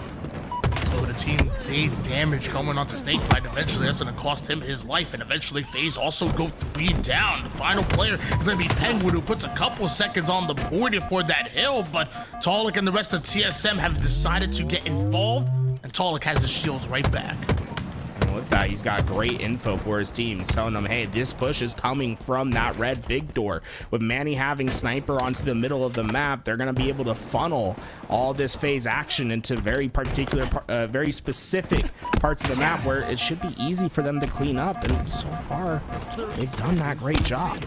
So the team made damage coming onto Snakebite. Eventually, that's going to cost him his life, and eventually FaZe also go 3 down. The final player is going to be Penguin, who puts a couple seconds on the board here for that hill, but Talik and the rest of TSM have decided to get involved, and Talik has his shields right back. And with that, he's got great info for his team, telling them, hey, this push is coming from that red big door. With Manny having sniper onto the middle of the map, they're going to be able to funnel all this FaZe action into very particular, very specific parts of the map where it should be easy for them to clean up. And so far, they've done that great job.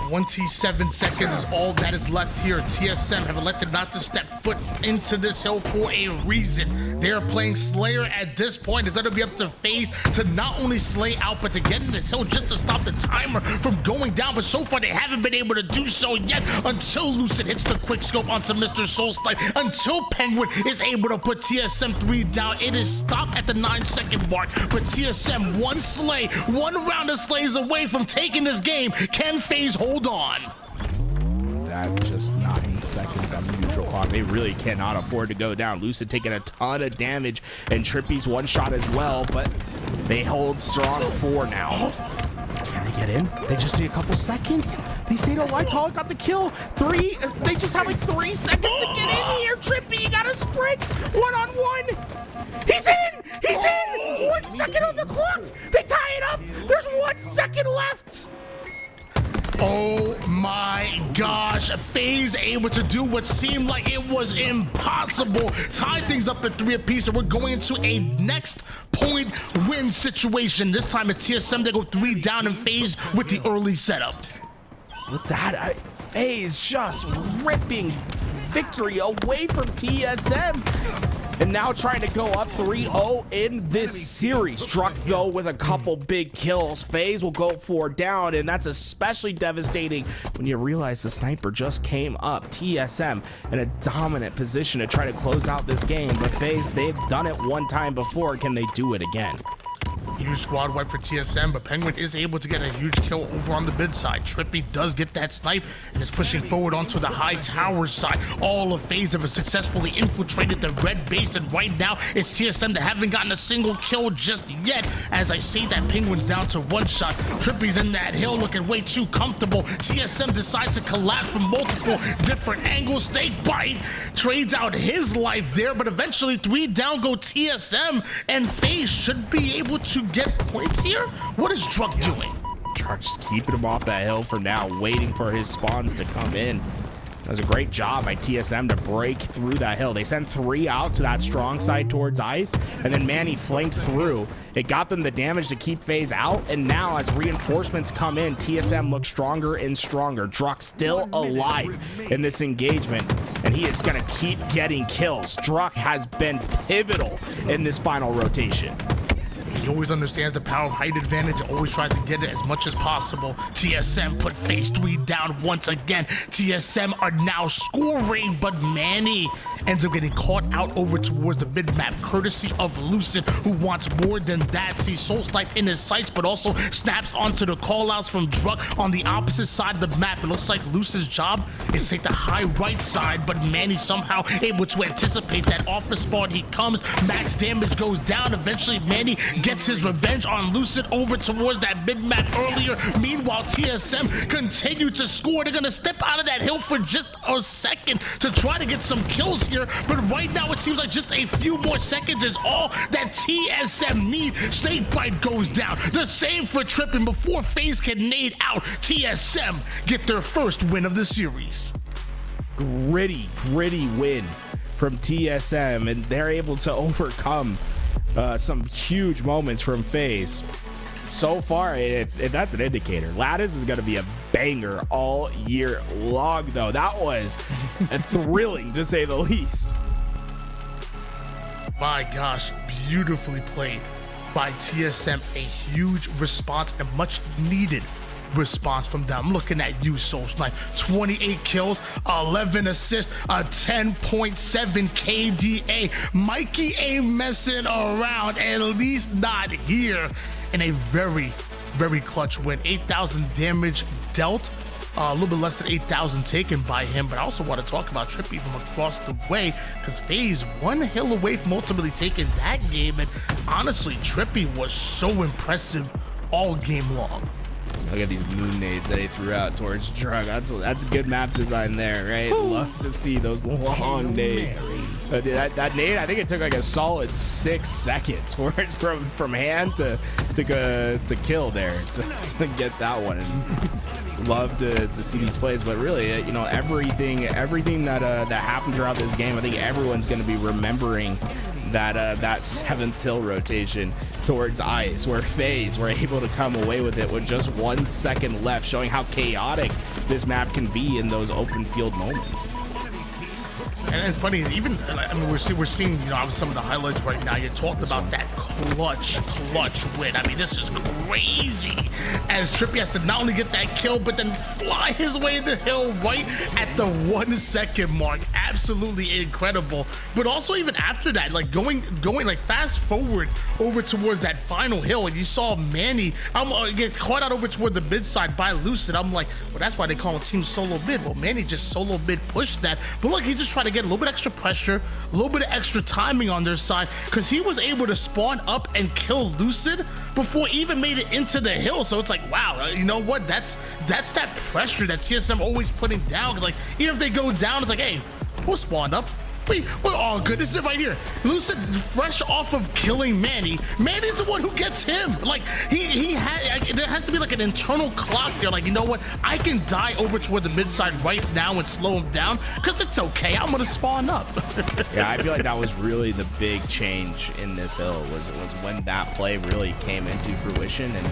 27 seconds is all that is left here. TSM have elected not to step foot into this hill for a reason. They are playing Slayer at this point. It's going to be up to FaZe to not only slay out, but to get in this hill just to stop the timer from going down. But so far, they haven't been able to do so yet until Lucid hits the quick scope onto Mr. Soulstipe, until Penguin is able to put TSM 3 down. It is stopped at the 9-second mark, but TSM one round of slays away from taking this game. Can FaZe hold on? That just 9 seconds on the neutral clock. They really cannot afford to go down. Lucid taking a ton of damage, and Trippy's one shot as well, but they hold strong 4 now. Can they get in? They just need a couple seconds. They stayed alive. Tall got the kill. 3. They just have like 3 seconds to get in here. Trippy, you gotta sprint. 1-on-1. He's in! He's in! 1 second on the clock. They tie it up. There's 1 second left. Oh my gosh, FaZe able to do what seemed like it was impossible. Tied things up at 3 apiece, and we're going into a next point win situation. This time it's TSM, they go 3 down, and FaZe with the early setup. With that, FaZe just ripping victory away from TSM. And now trying to go up 3-0 in this series. Druk, though, with a couple big kills. FaZe will go 4 down, and that's especially devastating when you realize the sniper just came up. TSM in a dominant position to try to close out this game, but FaZe, they've done it one time before. Can they do it again? Huge squad wipe for TSM, but Penguin is able to get a huge kill over on the mid side. Trippy does get that snipe and is pushing forward onto the high tower side. All of FaZe have successfully infiltrated the red base, and right now it's TSM that haven't gotten a single kill just yet. As I say that, Penguin's down to 1 shot. Trippy's in that hill looking way too comfortable. TSM decides to collapse from multiple different angles. Snakebite trades out his life there, but eventually 3 down go TSM, and FaZe should be able to get points here. What is Druk doing? Druk just keeping him off that hill for now, waiting for his spawns to come in. That was a great job by TSM to break through that hill. They sent 3 out to that strong side towards ice, and then Manny flanked through. It got them the damage to keep FaZe out, and now as reinforcements come in, TSM looks stronger and stronger. Druk still alive in this engagement, and he is going to keep getting kills. Druk has been pivotal in this final rotation. He always understands the power of height advantage, always tries to get it as much as possible. TSM put FaZe 3 down once again. TSM are now scoring, but Manny ends up getting caught out over towards the mid-map, courtesy of Lucid, who wants more than that. Sees Soulstipe in his sights, but also snaps onto the callouts from Druk on the opposite side of the map. It looks like Lucid's job is to take the high right side, but Manny somehow able to anticipate that. Off the spawn he comes, max damage goes down. Eventually Manny gets his revenge on Lucid over towards that mid-map earlier. Meanwhile, TSM continue to score. They're gonna step out of that hill for just a second to try to get some kills here, but right now it seems like just a few more seconds is all that TSM need. Snakebite goes down. The same for Trippin. Before FaZe can nade out, TSM get their first win of the series. Gritty win from TSM, and they're able to overcome some huge moments from FaZe. So far, if that's an indicator, Lattice is going to be a banger all year long, though. That was thrilling, to say the least. My gosh, beautifully played by TSM. A huge response, a much needed response from them. I'm looking at you, Soul Snipe. 28 kills, 11 assists, a 10.7 KDA. Mikey ain't messing around, at least not here. In a very, very clutch win. 8,000 damage dealt. A little bit less than 8,000 taken by him, but I also want to talk about Trippy from across the way, because FaZe one hill away from ultimately taking that game, and honestly, Trippy was so impressive all game long. Look at these moon nades that he threw out towards Drug. That's good map design there, right? Love to see those long nades. That nade, I think it took like a solid 6 seconds for it from hand to kill there to get that one. And love to see these plays, but really, you know, everything that happened throughout this game, I think everyone's going to be remembering that 7th kill rotation towards ice, where FaZe were able to come away with it with just 1 second left, showing how chaotic this map can be in those open field moments. And it's funny, even, I mean, we're seeing, you know, some of the highlights right now. You talked about that clutch win. I mean, this is crazy, as Trippy has to not only get that kill, but then fly his way the hill right at the 1 second mark. Absolutely incredible. But also even after that, like going like fast forward over towards that final hill, and you saw Manny get caught out over toward the mid side by Lucid. I'm like, well, that's why they call it team solo mid. Well, Manny just solo mid pushed that, but look, he just tried to get a little bit extra pressure, a little bit of extra timing on their side, because he was able to spawn up and kill Lucid before he even made it into the hill. So it's like, wow, you know what? That's that pressure that TSM always putting down. Because like, even if they go down, it's like, hey, we'll spawn up. We're all good. This is it right here. Lucid, fresh off of killing Manny. Manny's the one who gets him. Like, he had, there has to be like an internal clock there. Like, you know what? I can die over toward the mid side right now and slow him down, because it's okay. I'm gonna spawn up. Yeah, I feel like that was really the big change in this hill, was when that play really came into fruition. And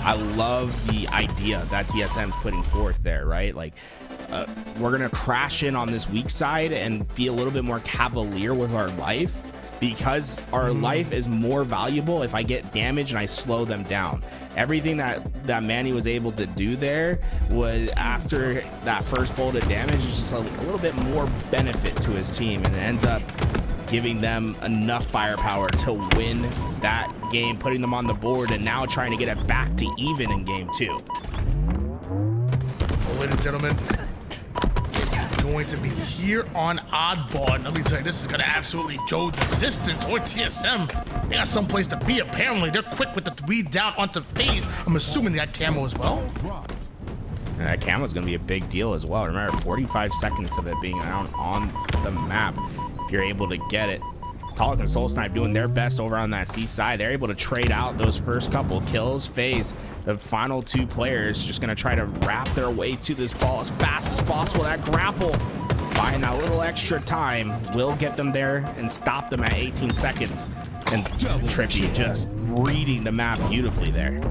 I love the idea that TSM's putting forth there, right? Like, we're gonna crash in on this weak side and be a little bit more cavalier with our life, because our life is more valuable if I get damage and I slow them down. Everything that Manny was able to do there was, after that first bolt of damage, is just a little bit more benefit to his team, and it ends up giving them enough firepower to win that game, putting them on the board, and now trying to get it back to even in game 2. Well, ladies and gentlemen, going to be here on Oddball. And let me tell you, this is going to absolutely go the distance. Or TSM, they got someplace to be, apparently. They're quick with the 3 down onto FaZe. I'm assuming they got camo as well. And that camo is going to be a big deal as well. Remember, 45 seconds of it being out on the map. If you're able to get it. Talik and Soul Snipe doing their best over on that C side. They're able to trade out those first couple kills. FaZe, the final 2 players, just going to try to wrap their way to this ball as fast as possible. That grapple, buying that little extra time, will get them there and stop them at 18 seconds. And Trippy just reading the map beautifully there.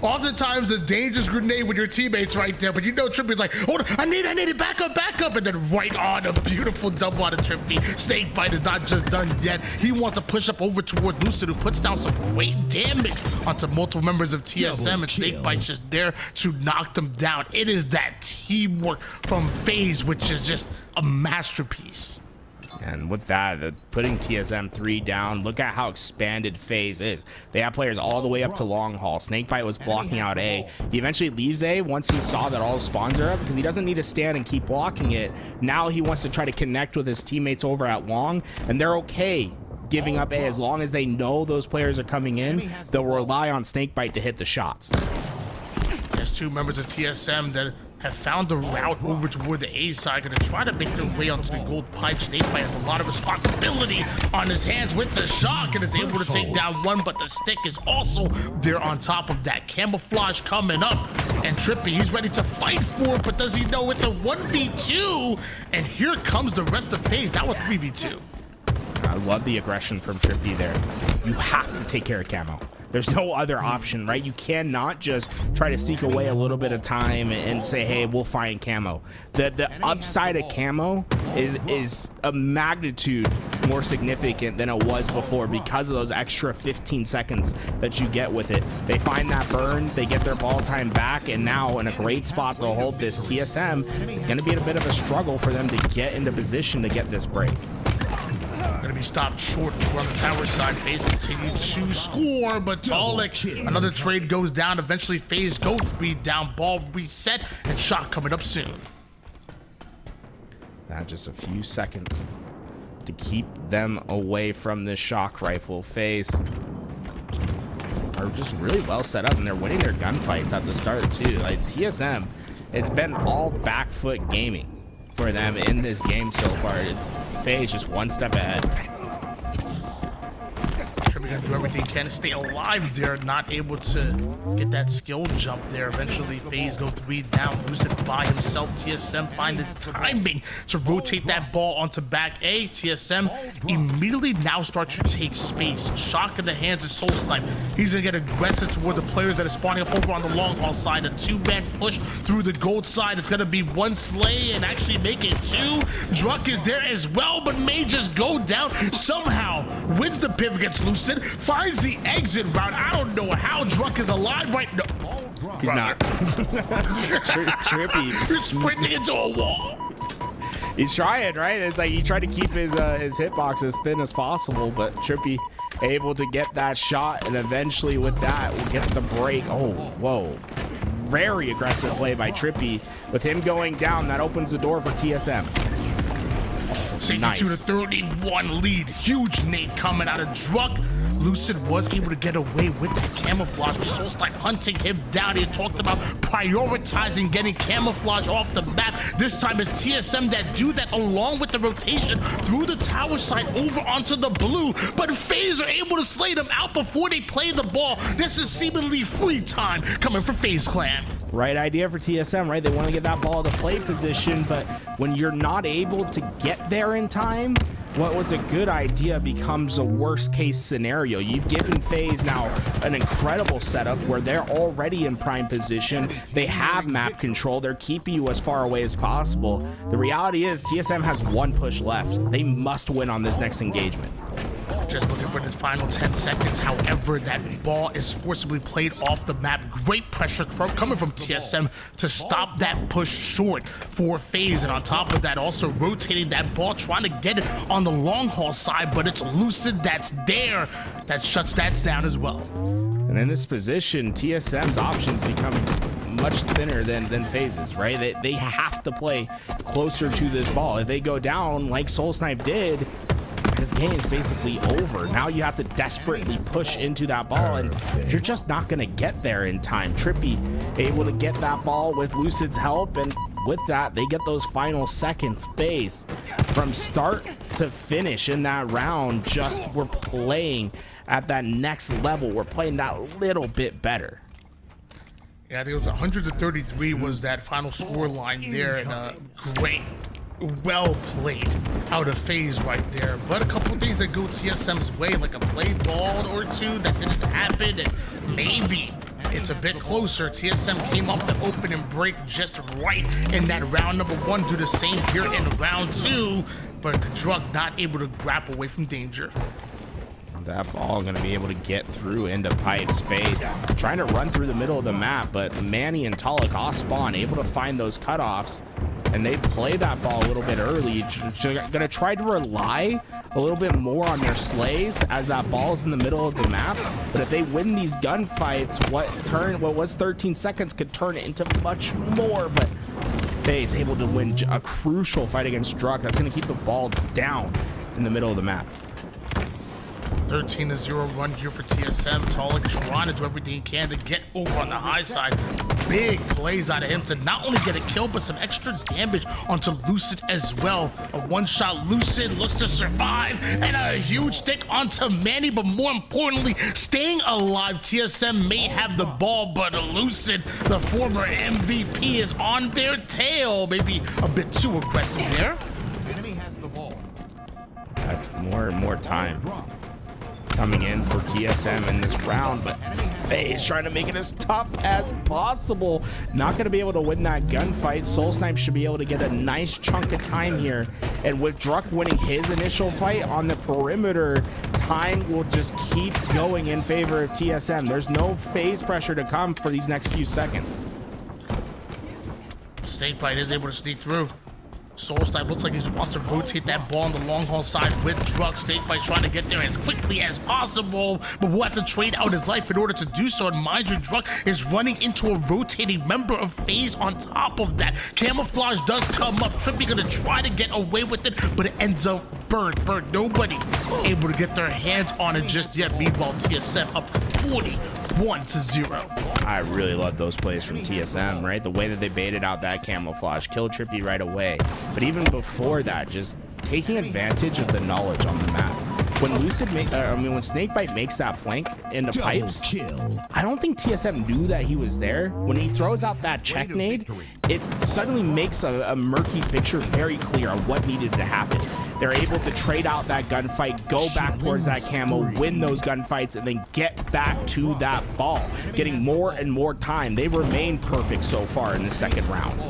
Oftentimes a dangerous grenade with your teammates right there, but you know Trippy's like, hold on, I need it, back up, and then right on, a beautiful double out of Trippy. Snakebite is not just done yet. He wants to push up over toward Lucid, who puts down some great damage onto multiple members of TSM, and Snakebite's just there to knock them down. It is that teamwork from FaZe, which is just a masterpiece. And with that, putting TSM 3 down, look at how expanded FaZe is. They have players all the way up to long haul. Snakebite was blocking out A. He eventually leaves A once he saw that all the spawns are up, because he doesn't need to stand and keep blocking it. Now he wants to try to connect with his teammates over at long, and they're okay giving up A as long as they know those players are coming in. They'll rely on Snakebite to hit the shots. There's 2 members of TSM that have found the route over toward the A side, gonna try to make their way onto the gold pipe. Snakebite has a lot of responsibility on his hands with the shock and is able to take down one, but the stick is also there on top of that. Camouflage coming up, and Trippy, he's ready to fight for it, but does he know it's a 1v2? And here comes the rest of FaZe, now a 3v2. I love the aggression from Trippy there. You have to take care of Camo. There's no other option, right? You cannot just try to seek away a little bit of time and say, hey, we'll find Camo. The upside of Camo is a magnitude more significant than it was before because of those extra 15 seconds that you get with it. They find that burn, they get their ball time back, and now in a great spot to hold this TSM, it's going to be a bit of a struggle for them to get into position to get this break. Gonna be stopped short over on the tower side. FaZe continue to score, but Talik, another trade goes down. Eventually FaZe go 3 down, ball reset, and shot coming up soon. Now just a few seconds to keep them away from this shock rifle. FaZe are just really well set up, and they're winning their gunfights at the start too. Like TSM, it's been all back foot gaming for them in this game so far. FaZe just one step ahead. Trippy gonna do everything he can to stay alive there, not able to get that skill jump there. Eventually FaZe go 3 down, Lucid by himself. TSM find the timing to rotate that ball onto back A. TSM immediately now start to take space. Shock in the hands of Soul Snipe. He's gonna get aggressive toward the players that are spawning up over on the long haul side. A 2-man push through the gold side. It's gonna be 1 slay and actually make it 2. Druk is there as well, but may just go down somehow. Wins the pivot against Lucid, finds the exit route. I don't know how Druk is alive right now. He's not. Trippy. You're sprinting into a wall. He's trying, right? It's like he tried to keep his hitbox as thin as possible, but Trippy able to get that shot, and eventually with that will get the break. Oh, whoa. Very aggressive play by Trippy. With him going down, that opens the door for TSM. 62 to 31 lead. Huge nade coming out of Druk. Lucid was able to get away with that camouflage. Soulsnipe hunting him down. He talked about prioritizing getting camouflage off the map. This time it's TSM that do that along with the rotation through the tower side over onto the blue. But FaZe are able to slay them out before they play the ball. This is seemingly free time coming from FaZe Clan. Right idea for TSM, right? They want to get that ball to play position, but when you're not able to get there in time, what was a good idea becomes a worst case scenario. You've given FaZe now an incredible setup where they're already in prime position. They have map control. They're keeping you as far away as possible. The reality is TSM has 1 push left. They must win on this next engagement. Just looking for the final 10 seconds. However, that ball is forcibly played off the map. Great pressure coming from TSM to stop that push short for FaZe. And on top of that, also rotating that ball, trying to get it on the long haul side, but it's Lucid that's there that shuts that down as well. And in this position, TSM's options become much thinner than FaZe's, right? They have to play closer to this ball. If they go down like Soul Snipe did, this game's basically over. Now you have to desperately push into that ball, and you're just not going to get there in time. Trippy able to get that ball with Lucid's help, and with that, they get those final seconds. FaZe, from start to finish in that round, just we're playing at that next level. We're playing that little bit better. Yeah, I think it was 100-33 was that final score line there, and great, well played out of FaZe right there. But a couple of things that go TSM's way, like a play ball or two that didn't happen, and maybe it's a bit closer. TSM came off the opening break just right in that round number 1. Do the same here in round 2, but Druk not able to grab away from danger. That ball going to be able to get through into Pipe's face. Trying to run through the middle of the map, but Manny and Talik off spawn, able to find those cutoffs, and they play that ball a little bit early. Going to try to rely a little bit more on their slays as that ball's in the middle of the map. But if they win these gunfights, what was 13 seconds could turn into much more. But FaZe able to win a crucial fight against Druk. That's going to keep the ball down in the middle of the map. 13-0 run here for TSM. Talik trying to do everything he can to get over on the high side. Big plays out of him to not only get a kill, but some extra damage onto Lucid as well. A one-shot Lucid looks to survive, and a huge stick onto Manny, but more importantly, staying alive. TSM may have the ball, but Lucid, the former MVP, is on their tail. Maybe a bit too aggressive there. Enemy has the ball. More and more time coming in for TSM in this round, but FaZe trying to make it as tough as possible. Not going to be able to win that gunfight. Soul Snipe should be able to get a nice chunk of time here, and with Druck winning his initial fight on the perimeter, time will just keep going in favor of TSM. There's no FaZe pressure to come for these next few seconds. Snakebite is able to sneak through. Soul Snipe looks like he wants to rotate that ball on the long haul side with Druck. Snakebite trying to get there as quickly as possible, but will have to trade out his life in order to do so. And mind you, Druck is running into a rotating member of FaZe on top of that. Camouflage does come up. Trippy gonna try to get away with it, but it ends up burned. Nobody able to get their hands on it just yet. Meanwhile, TSM up 41-0. I really love those plays from TSM, right? The way that they baited out that camouflage, killed Trippy right away. But even before that, just taking advantage of the knowledge on the map. When when Snakebite makes that flank into pipes, I don't think TSM knew that he was there. When he throws out that check nade, it suddenly makes a murky picture very clear on what needed to happen. They're able to trade out that gunfight, go back towards that camo, win those gunfights, and then get back to that ball, getting more and more time. They remain perfect so far in the second round.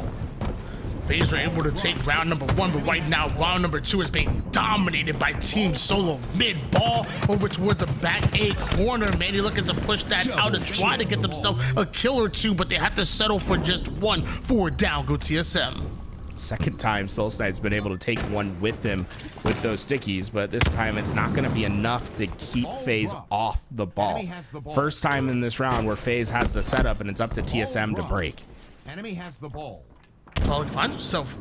FaZe are able to take round number 1, but right now round number 2 is being dominated by Team Solo. Mid ball over toward the back A corner. Manny looking to push that out and try to get themselves a kill or two, but they have to settle for just 1. 4 down. Go TSM. Second time Soul Snipe's been able to take one with him with those stickies, but this time it's not going to be enough to keep FaZe off the ball. First time in this round where FaZe has the setup, and it's up to TSM to break. Enemy has the ball. Talik finds himself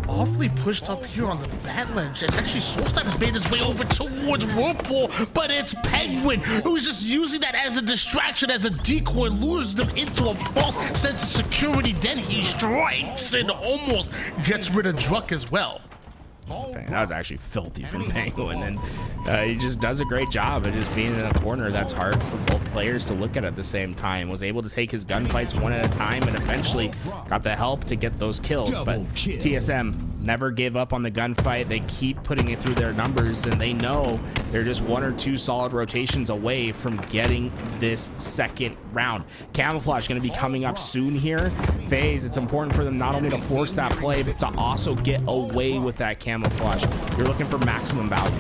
awfully pushed up here on the bat ledge, and actually Soul Snipe has made his way over towards Whirlpool, but it's Penguin who's just using that as a distraction, as a decoy, lures them into a false sense of security. Then he strikes and almost gets rid of Druck as well. That was actually filthy from Penguin, and he just does a great job of just being in a corner that's hard for both players to look at the same time. Was able to take his gunfights one at a time, and eventually got the help to get those kills. But TSM never gave up on the gunfight. They keep putting it through their numbers, and they know they're just 1 or 2 solid rotations away from getting this second round. Camouflage going to be coming up soon here. FaZe, it's important for them not only to force that play, but to also get away with that camouflage. You're looking for maximum value.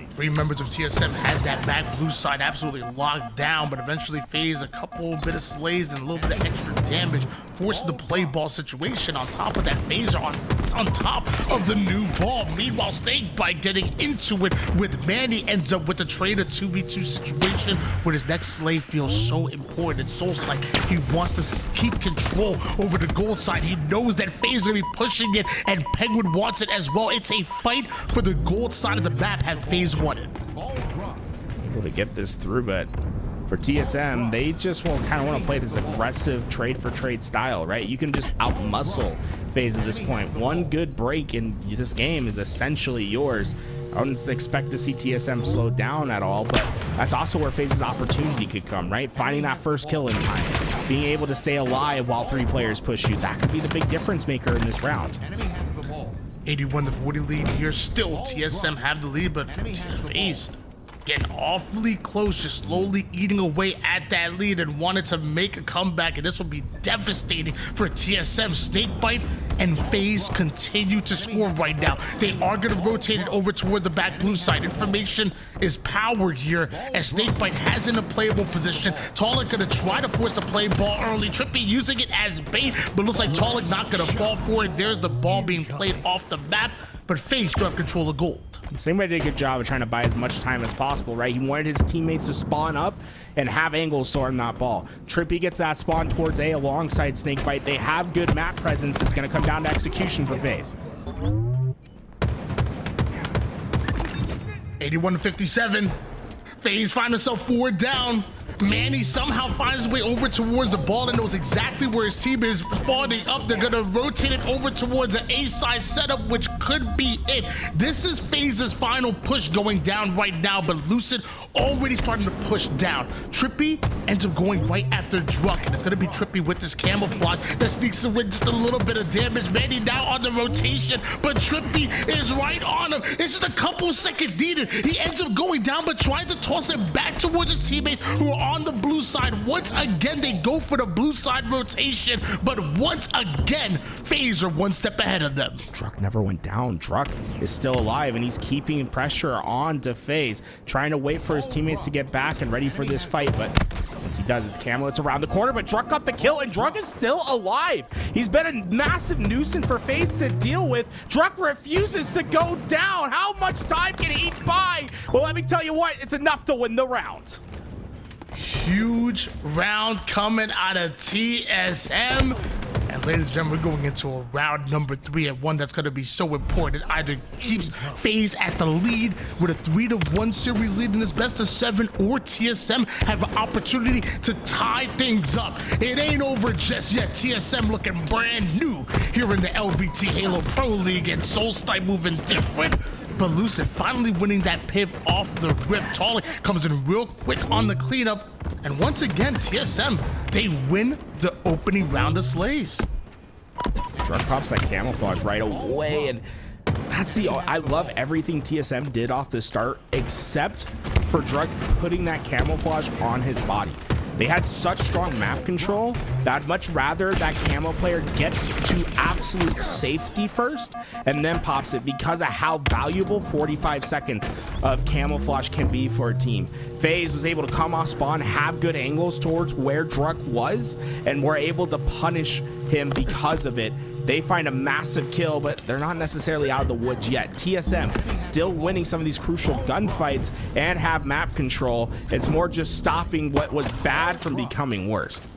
3 members of TSM had that back blue side absolutely locked down, but eventually FaZe a couple bit of slays and a little bit of extra damage, forced the play ball situation. On top of that, FaZe are on top of the new ball. Meanwhile, Snakebite getting into it with Manny, ends up with a trade, a 2v2 situation where his next slay feels so important. Soul's like he wants to keep control over the gold side. He knows that FaZe is going to be pushing it, and Penguin wants it as well. It's a fight for the gold side of the map. Have FaZe won it. Able to get this through, but for TSM, they just kind of want to play this aggressive trade for trade style, right? You can just outmuscle FaZe at this point. One good break in this game is essentially yours. I wouldn't expect to see TSM slow down at all, but that's also where FaZe's opportunity could come, right? Finding that first kill in time, being able to stay alive while 3 players push you. That could be the big difference maker in this round. 81-40 lead here. Still, TSM have the lead, but FaZe getting awfully close, just slowly eating away at that lead, and wanted to make a comeback, and this will be devastating for TSM. Snakebite and FaZe continue to score right now. They are going to rotate it over toward the back blue side. Information is power here, as Snakebite has in a playable position. Talik going to try to force the play ball early. Trippy using it as bait, but looks like Talik not going to fall for it. There's the ball being played off the map, but FaZe still have control of gold. Snakebite did a good job of trying to buy as much time as possible, right? He wanted his teammates to spawn up and have angles storm that ball. Trippy gets that spawn towards A alongside Snakebite. They have good map presence. It's going to come down to execution for FaZe. 81-57. FaZe find himself 4 down. Manny somehow finds his way over towards the ball and knows exactly where his team is spawning up. They're gonna rotate it over towards an A-side setup, which could be it. This is FaZe's final push going down right now, but Lucid already starting to push down. Trippy ends up going right after Druck, and it's gonna be Trippy with this camouflage that sneaks in with just a little bit of damage. Manny now on the rotation, but Trippy is right on him. It's just a couple seconds needed. He ends up going down, but trying to toss it back towards his teammates who are on the blue side. Once again, they go for the blue side rotation, but once again, FaZe are one step ahead of them. Druck never went down. Druck is still alive, and he's keeping pressure on to FaZe, trying to wait for his teammates to get back and ready for this fight. But once he does, it's Camo. It's around the corner, but Druck got the kill, and Druck is still alive. He's been a massive nuisance for FaZe to deal with. Druck refuses to go down. How much time can he buy? Well, let me tell you what, it's enough to win the round. Huge round coming out of TSM. And ladies and gentlemen, we're going into a round number 3, and one that's going to be so important. It either keeps FaZe at the lead with a 3-1 series lead in this best of 7, or TSM have an opportunity to tie things up. It ain't over just yet. TSM looking brand new here in the LVT Halo Pro League, and Soulstipe moving different. But Lucid finally winning that piv off the rip. Tolly comes in real quick on the cleanup. And once again, TSM, they win the opening round of Slays. Druck pops that camouflage right away, and that's I love everything TSM did off the start, except for Druck putting that camouflage on his body. They had such strong map control that I'd much rather that camo player gets to absolute safety first and then pops it, because of how valuable 45 seconds of camouflage can be for a team. FaZe was able to come off spawn, have good angles towards where Druck was, and were able to punish him because of it. They find a massive kill, but they're not necessarily out of the woods yet. TSM still winning some of these crucial gunfights and have map control. It's more just stopping what was bad from becoming worse.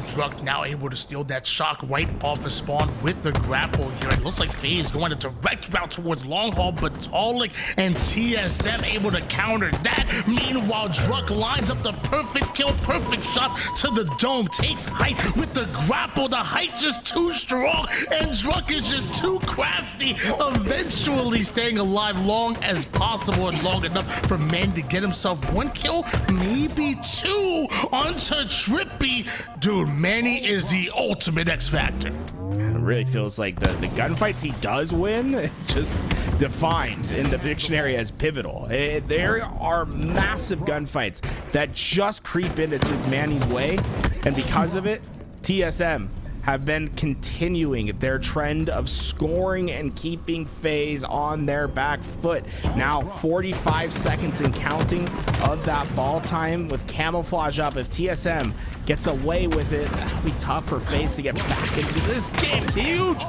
Druck now able to steal that shock right off the spawn with the grapple here. It looks like FaZe going a direct route towards long haul, but Tolic and TSM able to counter that. Meanwhile, Druck lines up the perfect kill, perfect shot to the dome, takes height with the grapple. The height just too strong, and Druck is just too crafty, eventually staying alive long as possible and long enough for Man to get himself 1 kill, maybe 2 onto Trippy. Dude, Manny is the ultimate X Factor. It really feels like the gunfights he does win, just defined in the dictionary as pivotal. There are massive gunfights that just creep into Manny's way, and because of it, TSM have been continuing their trend of scoring and keeping FaZe on their back foot. Now 45 seconds and counting of that ball time with camouflage up. If TSM gets away with it, that'll be tough for FaZe to get back into this game. Huge.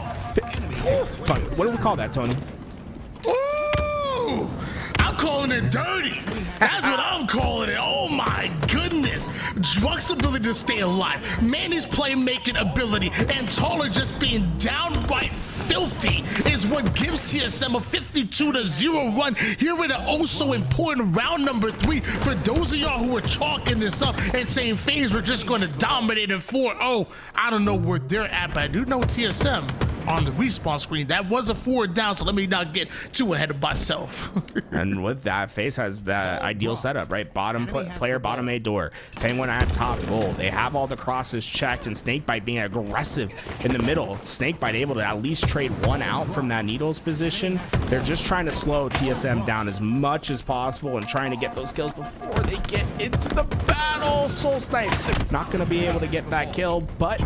Tony, what do we call that, Tony? Ooh, I'm calling it dirty. That's what I'm calling it. Oh my goodness. Druck's ability to stay alive, Manny's playmaking ability, and Taller just being downright filthy is what gives TSM a 52-0 run here in an oh-so important round number 3. For those of y'all who are chalking this up and saying FaZe were just going to dominate in 4-0, I don't know where they're at, but I do know TSM on the respawn screen, that was a 4 down, so let me not get too ahead of myself. And with that, FaZe has the ideal setup, right? Bottom player, bottom A door. Penguin at top goal. They have all the crosses checked, and Snakebite being aggressive in the middle. Snakebite able to at least trade 1 out from that Needles position. They're just trying to slow TSM down as much as possible and trying to get those kills before they get into the battle. Soulstipe not going to be able to get that kill, but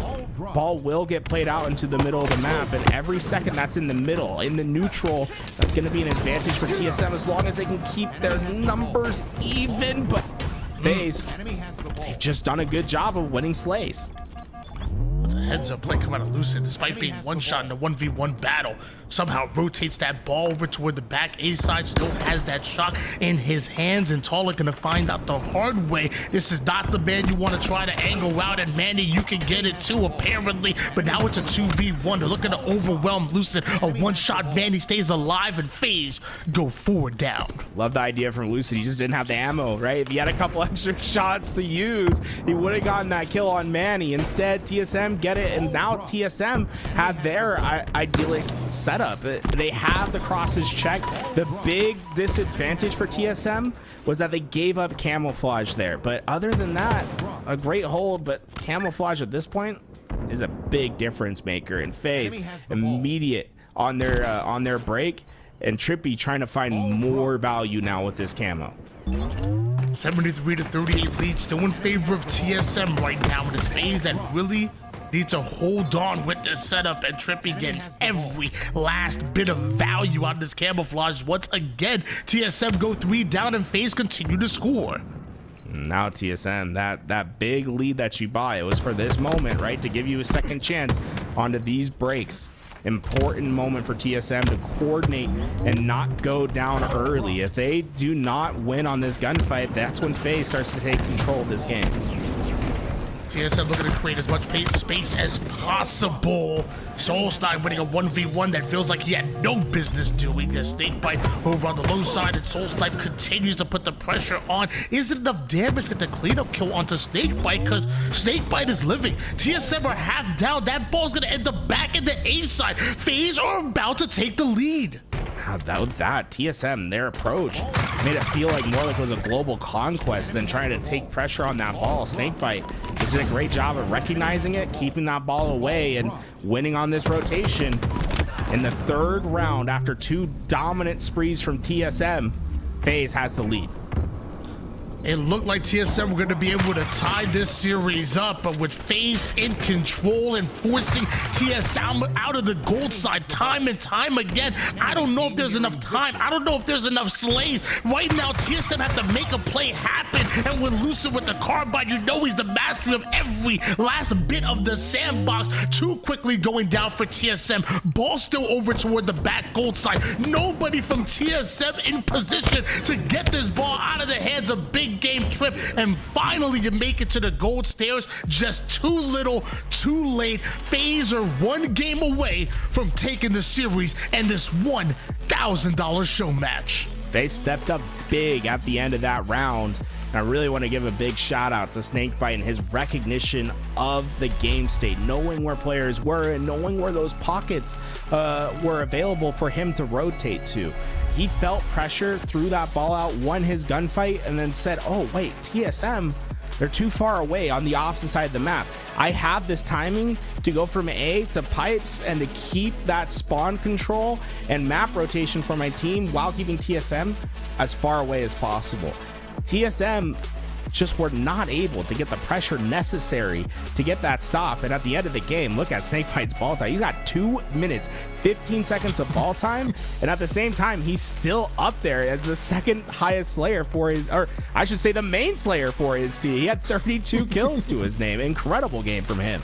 ball will get played out into the middle of the map. And every second that's in the middle, in the neutral, that's going to be an advantage for TSM as long as they can keep their numbers even. But FaZe, they've just done a good job of winning slays. It's a heads-up play coming out of Lucid. Despite being one shot in a 1v1 battle, somehow rotates that ball over toward the back A side, still has that shot in his hands, and Tala gonna find out the hard way. This is not the man you want to try to angle out, and Manny, you can get it too, apparently, but now it's a 2v1. They're looking to overwhelm Lucid. A one-shot Manny stays alive, and FaZe go 4 down. Love the idea from Lucid. He just didn't have the ammo, right? If he had a couple extra shots to use, he would have gotten that kill on Manny. Instead, TSM get it, and now TSM have their idyllic setup. They have the crosses checked. The big disadvantage for TSM was that they gave up camouflage there, but other than that, a great hold. But camouflage at this point is a big difference maker, and FaZe immediate on their break, and Trippy trying to find more value now with this camo. 73-38 lead, still in favor of TSM right now, but it's FaZe that really need to hold on with this setup, and Trippy getting every last bit of value out of this camouflage. Once again, TSM go 3 down, and FaZe continue to score. Now TSM, that big lead that you buy, it was for this moment, right? To give you a second chance onto these breaks. Important moment for TSM to coordinate and not go down early. If they do not win on this gunfight, that's when FaZe starts to take control of this game. TSM looking to create as much space as possible. Solstein winning a 1v1 that feels like he had no business doing. The snakebite over on the low side, and Solstein continues to put the pressure on. Isn't enough damage to get the cleanup kill onto snakebite, because snakebite is living. TSM are half down. That ball's gonna end up back in the A side. FaZe are about to take the lead. That TSM, their approach made it feel like more like it was a global conquest than trying to take pressure on that ball. Snakebite just did a great job of recognizing it, keeping that ball away, and winning on this rotation. In the 3rd round, after 2 dominant sprees from TSM, FaZe has the lead. It looked like TSM were going to be able to tie this series up, but with FaZe in control and forcing TSM out of the gold side time and time again, I don't know if there's enough time. I don't know if there's enough slays. Right now, TSM have to make a play happen, and with Lucid with the carbine, you know he's the master of every last bit of the sandbox. Too quickly going down for TSM. Ball still over toward the back gold side. Nobody from TSM in position to get this ball out of the hands of Big Game Trip, and finally you make it to the gold stairs. Just too little, too late. FaZe are 1 game away from taking the series and this $1,000 show match. They stepped up big at the end of that round. And I really want to give a big shout out to Snakebite and his recognition of the game state, knowing where players were and knowing where those pockets were available for him to rotate to. He felt pressure, threw that ball out, won his gunfight, and then said, oh wait, TSM, they're too far away on the opposite side of the map. I have this timing to go from A to pipes and to keep that spawn control and map rotation for my team while keeping TSM as far away as possible. TSM just were not able to get the pressure necessary to get that stop, and at the end of the game, look at Snakebite's ball time. He's got 2 minutes 15 seconds of ball time, and at the same time he's still up there as the 2nd highest slayer for his, or I should say the main slayer for his team. He had 32 kills to his name. Incredible game from him.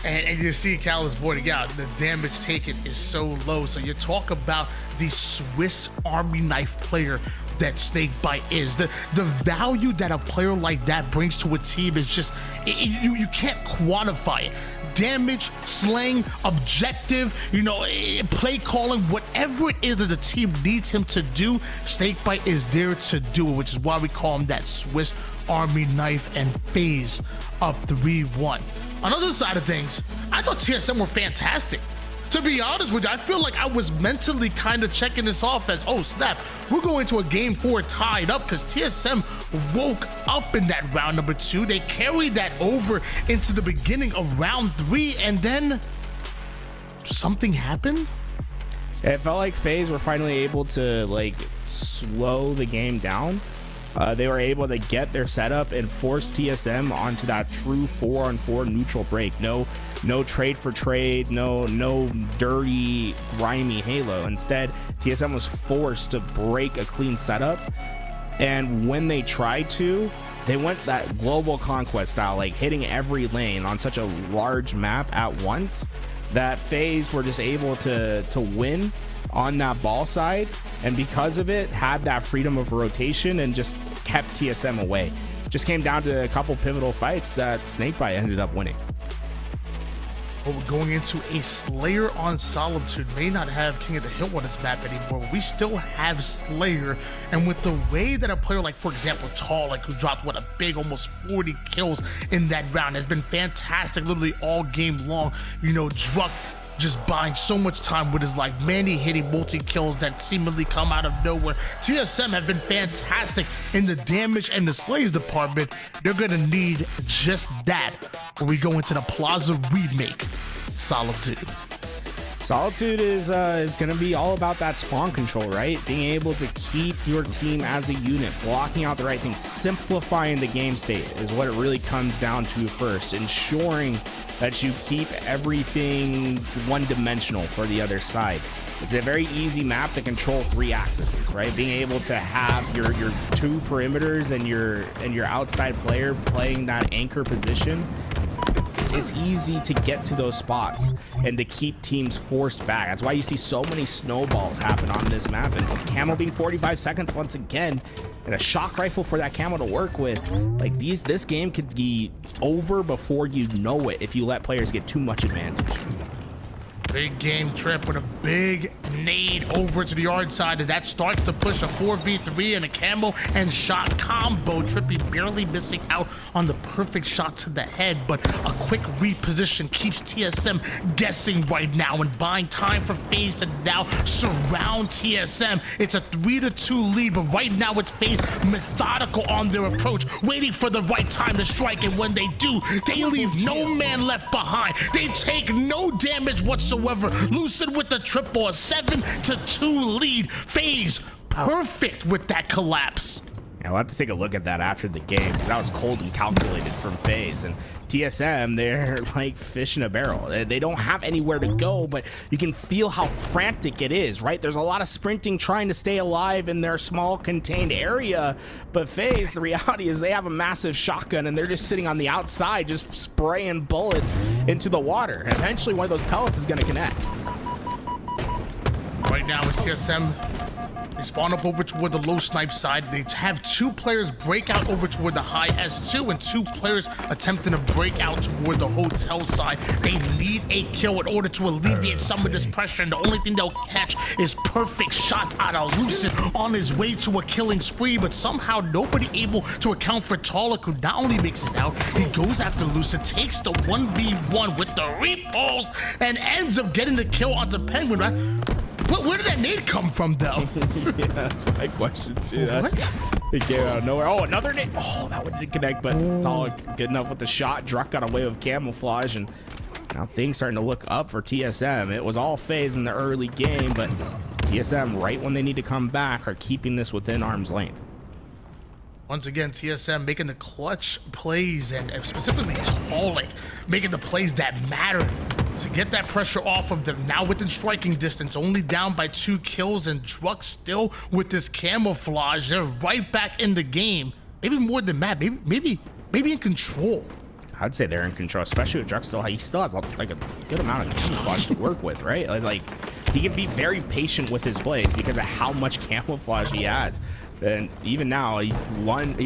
And you see Callus pointing out the damage taken is so low. So you talk about the Swiss Army knife player that Snakebite is. The value that a player like that brings to a team is just, you can't quantify it. Damage, slaying, objective, play calling, whatever it is that the team needs him to do, Snakebite is there to do it, which is why we call him that Swiss Army knife, and FaZe up 3-1. On the other side of things, I thought TSM were fantastic. To be honest with you, I feel like I was mentally kind of checking this off as, oh snap, we're going to a game 4 tied up, because TSM woke up in that round number 2. They carried that over into the beginning of round 3, and then something happened. It felt like FaZe were finally able to slow the game down. They were able to get their setup and force TSM onto that true 4-on-4 neutral break. No trade for trade, no dirty, grimy Halo. Instead, TSM was forced to break a clean setup. And when they tried to, they went that global conquest style, hitting every lane on such a large map at once. that FaZe were just able to win on that ball side, and because of it had that freedom of rotation and just kept TSM away. Just came down to a couple pivotal fights that Snakebite ended up winning. But we're going into a Slayer on Solitude. May not have King of the Hill on this map anymore. We still have Slayer, and with the way that a player like, for example, Talik, who dropped a big almost 40 kills in that round, has been fantastic literally all game long. You know, Druck just buying so much time with his life. Manny hitting multi-kills that seemingly come out of nowhere. TSM have been fantastic in the damage and the slays department. They're gonna need just that when we go into the Plaza remake. Solitude. Solitude is going to be all about that spawn control, right? Being able to keep your team as a unit, blocking out the right things, simplifying the game state is what it really comes down to first. Ensuring that you keep everything one-dimensional for the other side. It's a very easy map to control 3 axes, right? Being able to have your 2 perimeters and your outside player playing that anchor position. It's easy to get to those spots and to keep teams forced back. That's why you see so many snowballs happen on this map. And camo being 45 seconds once again, and a shock rifle for that camo to work with. Like this game could be over before you know it if you let players get too much advantage. Big game trip with a big nade over to the yard side, and that starts to push a 4v3 and a camo and shot combo. Trippy barely missing out on the perfect shot to the head, but a quick reposition keeps TSM guessing right now and buying time for FaZe to now surround TSM. It's a 3-2 lead, but right now it's FaZe methodical on their approach, waiting for the right time to strike, and when they do, they leave no man left behind. They take no damage whatsoever. Lucid with the triple, a 7-2 lead. FaZe perfect with that collapse. Yeah, we'll have to take a look at that after the game. That was cold and calculated from FaZe. And TSM, they're like fish in a barrel. They don't have anywhere to go, but you can feel how frantic it is, right? There's a lot of sprinting trying to stay alive in their small contained area. But FaZe, the reality is they have a massive shotgun and they're just sitting on the outside, just spraying bullets into the water. And eventually one of those pellets is going to connect. Right now it's TSM. They spawn up over toward the low snipe side. They have 2 players break out over toward the high S2 and 2 players attempting to break out toward the hotel side. They need a kill in order to alleviate some of this pressure, and the only thing they'll catch is perfect shots out of Lucid on his way to a killing spree, but somehow nobody able to account for Talik, who not only makes it out, he goes after Lucid, takes the 1v1 with the repulse, and ends up getting the kill onto Penguin, right? Where did that nade come from, though? Yeah, that's my question, too. What? It came out of nowhere. Oh, another nade. Oh, that one didn't connect, but Talik good enough with the shot. Druck got away with camouflage, and now things starting to look up for TSM. It was all FaZe in the early game, but TSM, right when they need to come back, are keeping this within arm's length. Once again, TSM making the clutch plays, and specifically Talik making the plays that matter to get that pressure off of them. Now within striking distance, only down by 2 kills, and Druck still with this camouflage. They're right back in the game. Maybe more than that. Maybe in control. I'd say they're in control, especially with Druck still. He still has like a good amount of camouflage to work with, right? Like he can be very patient with his plays because of how much camouflage he has. And even now, he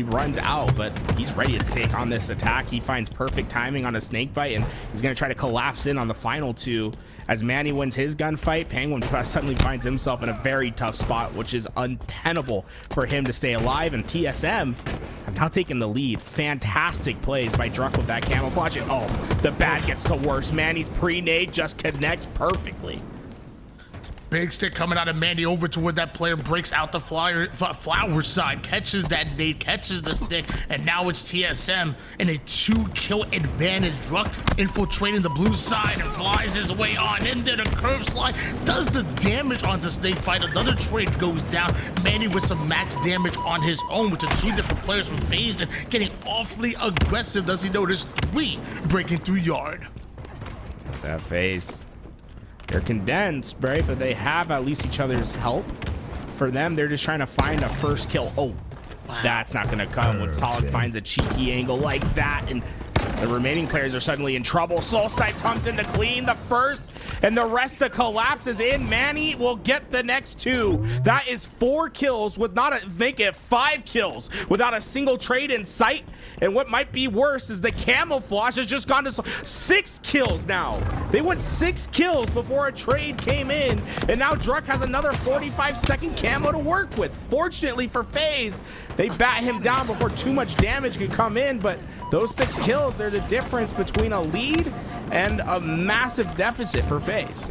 runs out, but he's ready to take on this attack. He finds perfect timing on a snakebite, and he's going to try to collapse in on the final 2. As Manny wins his gunfight, Penguin suddenly finds himself in a very tough spot, which is untenable for him to stay alive. And TSM have now taken the lead. Fantastic plays by Druck with that camouflage. And oh, the bad gets to worse. Manny's pre-nade just connects perfectly. Big stick coming out of Mandy over to where that player breaks out the flower side, catches that nade, catches the stick, and now it's TSM in a 2-kill advantage. Druck infiltrating the blue side and flies his way on into the curve slide, does the damage onto Snakebite. Another trade goes down. Mandy with some max damage on his own, with the 2 different players from FaZe and getting awfully aggressive. Does he notice 3 breaking through yard? That FaZe, they're condensed, right? But they have at least each other's help. For them, they're just trying to find a first kill. Oh, wow. That's not going to come when Talik finds a cheeky angle like that. And The remaining players are suddenly in trouble. Soulsnipe comes in to clean the first, and the rest of collapses in. Manny will get the next 2. That is 4 kills with not a, make it 5 kills without a single trade in sight. And what might be worse is the camouflage has just gone to 6 kills now. They went 6 kills before a trade came in, and now Druck has another 45-second camo to work with. Fortunately for FaZe, they bat him down before too much damage could come in, but those 6 kills are the difference between a lead and a massive deficit for FaZe.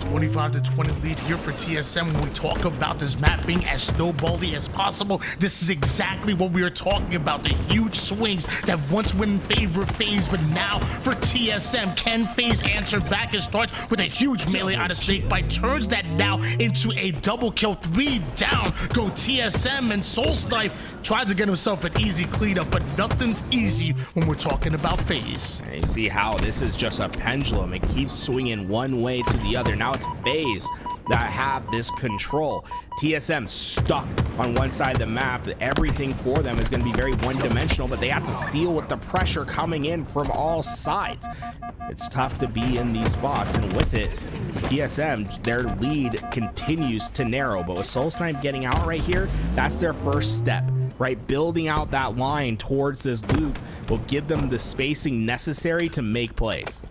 25-20 lead here for TSM. When we talk about this map being as snowbally as possible, this is exactly what we are talking about. The huge swings that once went in favor of FaZe, but now for TSM, can FaZe answer back? It starts with a huge melee out of Snakebite, turns that now into a double kill. 3 down go TSM, and Soulsnipe tried to get himself an easy cleanup, but nothing's easy when we're talking about FaZe. And you see how this is just a pendulum. It keeps swinging one way to the other. Now it's FaZe that have this control. TSM stuck on one side of the map. Everything for them is going to be very one-dimensional, but they have to deal with the pressure coming in from all sides. It's tough to be in these spots, and with it, TSM, their lead continues to narrow. But with Soulsnipe getting out right here, that's their first step, right? Building out that line towards this loop will give them the spacing necessary to make plays.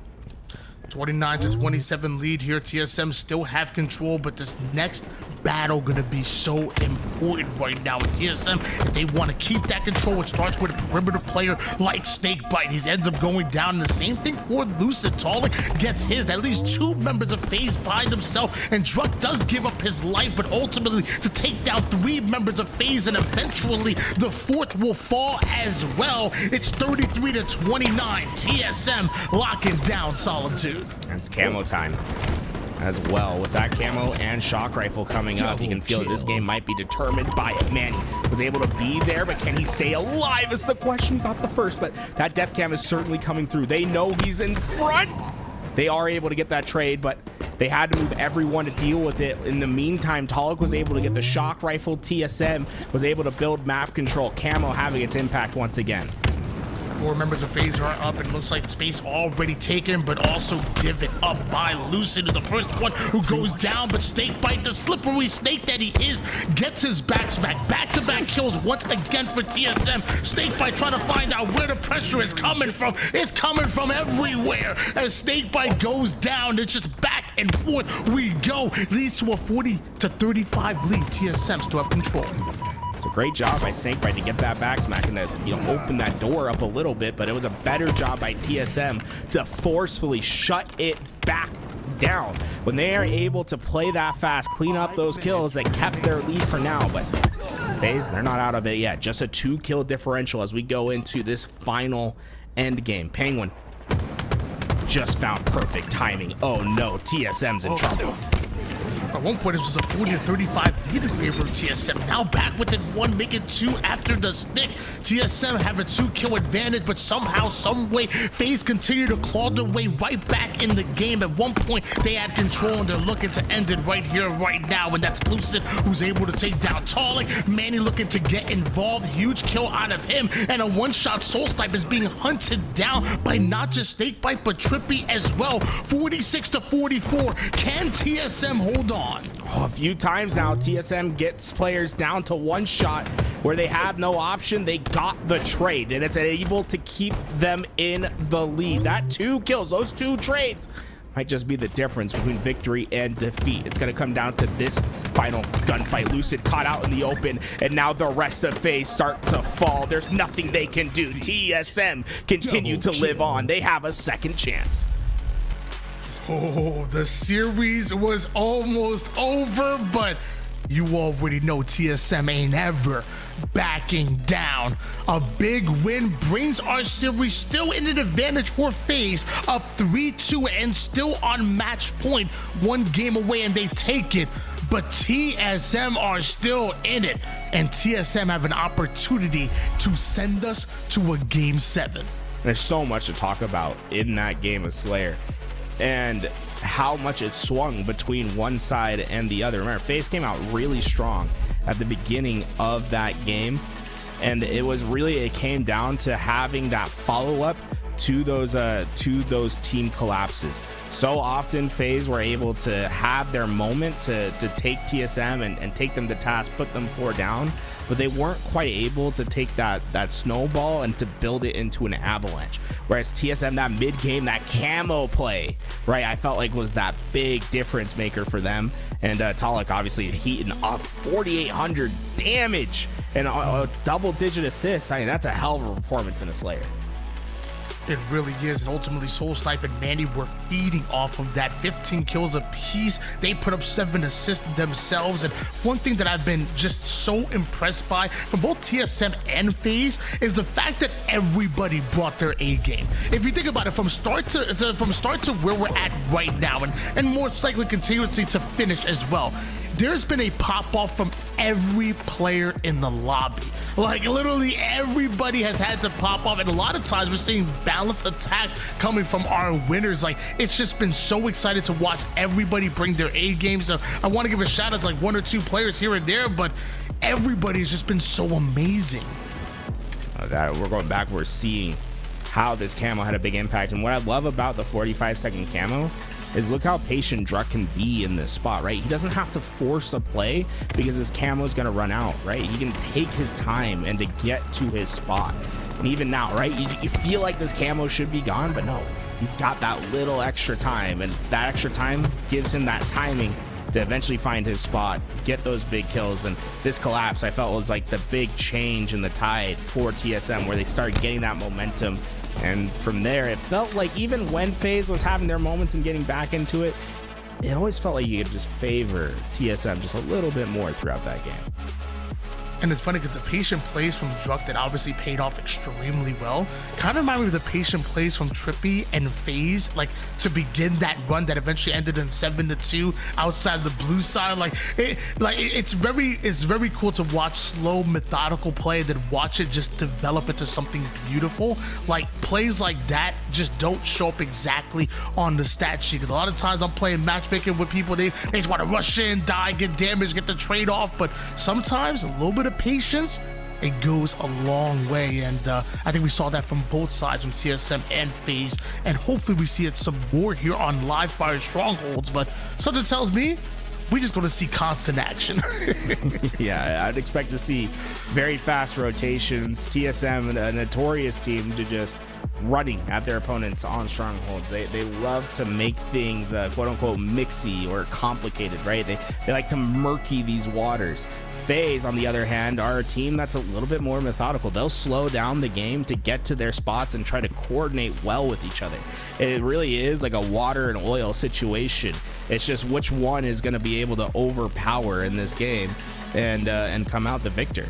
29-27 lead here. TSM still have control, but this next battle gonna be so important right now with TSM. If they want to keep that control, it starts with a perimeter player like Snakebite. He ends up going down, and the same thing for Lucid. Talik gets his. That leaves 2 members of FaZe by themselves, and Druck does give up his life, but ultimately to take down 3 members of FaZe, and eventually the 4th will fall as well. It's 33-29. TSM locking down Solitude. It's camo time as well. With that camo and shock rifle coming up, you can feel that this game might be determined by it. Manny was able to be there, but can he stay alive is the question. He got the first, but that death cam is certainly coming through. They know he's in front. They are able to get that trade, but they had to move everyone to deal with it. In the meantime, Talik was able to get the shock rifle. TSM was able to build map control. Camo having its impact once again. 4 members of FaZe are up, and it looks like space already taken, but also given up by Lucid, the first one who goes down. But Snakebite, the slippery snake that he is, gets his backs back. Back-to-back kills once again for TSM. Snakebite trying to find out where the pressure is coming from. It's coming from everywhere. As Snakebite goes down, it's just back and forth we go. Leads to a 40-35 lead. TSM still have control. It's a great job by Snakebite to get that back smack and to, open that door up a little bit, but it was a better job by TSM to forcefully shut it back down. When they are able to play that fast, clean up those kills that kept their lead for now, but FaZe, they're not out of it yet. Just a 2-kill differential as we go into this final end game. Penguin just found perfect timing. Oh no, TSM's in trouble. At one point, it was a 40-35 lead in favor of TSM. Now back within 1, making 2 after the stick. TSM have a 2-kill advantage, but somehow, some way, FaZe continue to claw their way right back in the game. At one point, they had control, and they're looking to end it right here, right now. And that's Lucid, who's able to take down Talik. Manny looking to get involved. Huge kill out of him. And a one-shot Soulsnipe is being hunted down by not just Snakebite, but Trippy as well. 46-44. Can TSM hold on? Oh, a few times now, TSM gets players down to 1 shot where they have no option. They got the trade, and it's able to keep them in the lead. That 2 kills, those 2 trades might just be the difference between victory and defeat. It's going to come down to this final gunfight. Lucid caught out in the open, and now the rest of FaZe start to fall. There's nothing they can do. TSM continue to live on. They have a second chance. Oh, the series was almost over, but you already know TSM ain't ever backing down. A big win brings our series still in an advantage for FaZe, up 3-2 and still on match point. 1 game away and they take it, but TSM are still in it, and TSM have an opportunity to send us to a game 7. There's so much to talk about in that game of Slayer, and how much it swung between one side and the other. Remember, FaZe came out really strong at the beginning of that game, and it came down to having that follow-up to those team collapses. So often FaZe were able to have their moment to take TSM and take them to task, put them 4 down, but they weren't quite able to take that snowball and to build it into an avalanche. Whereas TSM, that mid game, that camo play, right, I felt like was that big difference maker for them. And Talik obviously heating up 4,800 damage and a double-digit assists. I mean, that's a hell of a performance in a Slayer. It really is, and ultimately Soul Snipe and Manny were feeding off of that. 15 kills apiece. They put up 7 assists themselves, and one thing that I've been just so impressed by from both TSM and FaZe is the fact that everybody brought their A game. If you think about it, from start to where we're at right now, and more likely continuously to finish as well, there's been a pop-off from every player in the lobby. Like, literally everybody has had to pop off, and a lot of times we're seeing balanced attacks coming from our winners. Like, it's just been so exciting to watch everybody bring their A game. So I want to give a shout out to like 1 or 2 players here and there, but everybody's just been so amazing. We're going back, we're seeing how this camo had a big impact. And what I love about the 45-second camo is look how patient Druck can be in this spot, right? He doesn't have to force a play because his camo is going to run out, right? He can take his time and to get to his spot. And even now, right, you feel like this camo should be gone, but no, he's got that little extra time, and that extra time gives him that timing to eventually find his spot, get those big kills. And this collapse, I felt, was like the big change in the tide for TSM, where they started getting that momentum. And from there, it felt like even when FaZe was having their moments and getting back into it, it always felt like you could just favor TSM just a little bit more throughout that game. And it's funny because the patient plays from Druck that obviously paid off extremely well kind of remind me of the patient plays from Trippy and FaZe, like to begin that run that eventually ended in 7-2 outside the blue side. It's very cool to watch slow, methodical play, then watch it just develop into something beautiful. Like, plays like that just don't show up exactly on the stat sheet, because a lot of times I'm playing matchmaking with people, they just want to rush in, die, get damaged, get the trade off, but sometimes a little bit of patience, it goes a long way. And I think we saw that from both sides, from TSM and FaZe, and hopefully we see it some more here on Live Fire Strongholds. But something tells me we just going to see constant action. Yeah, I'd expect to see very fast rotations. TSM, a notorious team, to just running at their opponents on strongholds. They love to make things quote unquote mixy or complicated, right? They like to murky these waters. FaZe, on the other hand, are a team that's a little bit more methodical. They'll slow down the game to get to their spots and try to coordinate well with each other. It really is like a water and oil situation. It's just which one is going to be able to overpower in this game and come out the victor.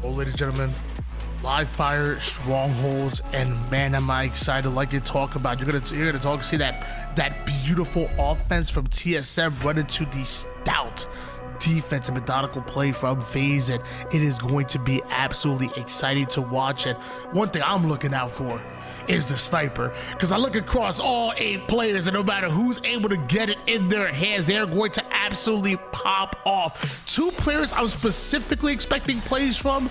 Well, ladies and gentlemen, Live Fire Strongholds, and man, am I excited! Like you talk about, you're gonna see that beautiful offense from TSM run into the stout defense and methodical play from FaZe, and it is going to be absolutely exciting to watch. And one thing I'm looking out for is the sniper, because I look across all 8 players, and no matter who's able to get it in their hands, they're going to absolutely pop off. 2 players I'm specifically expecting plays from: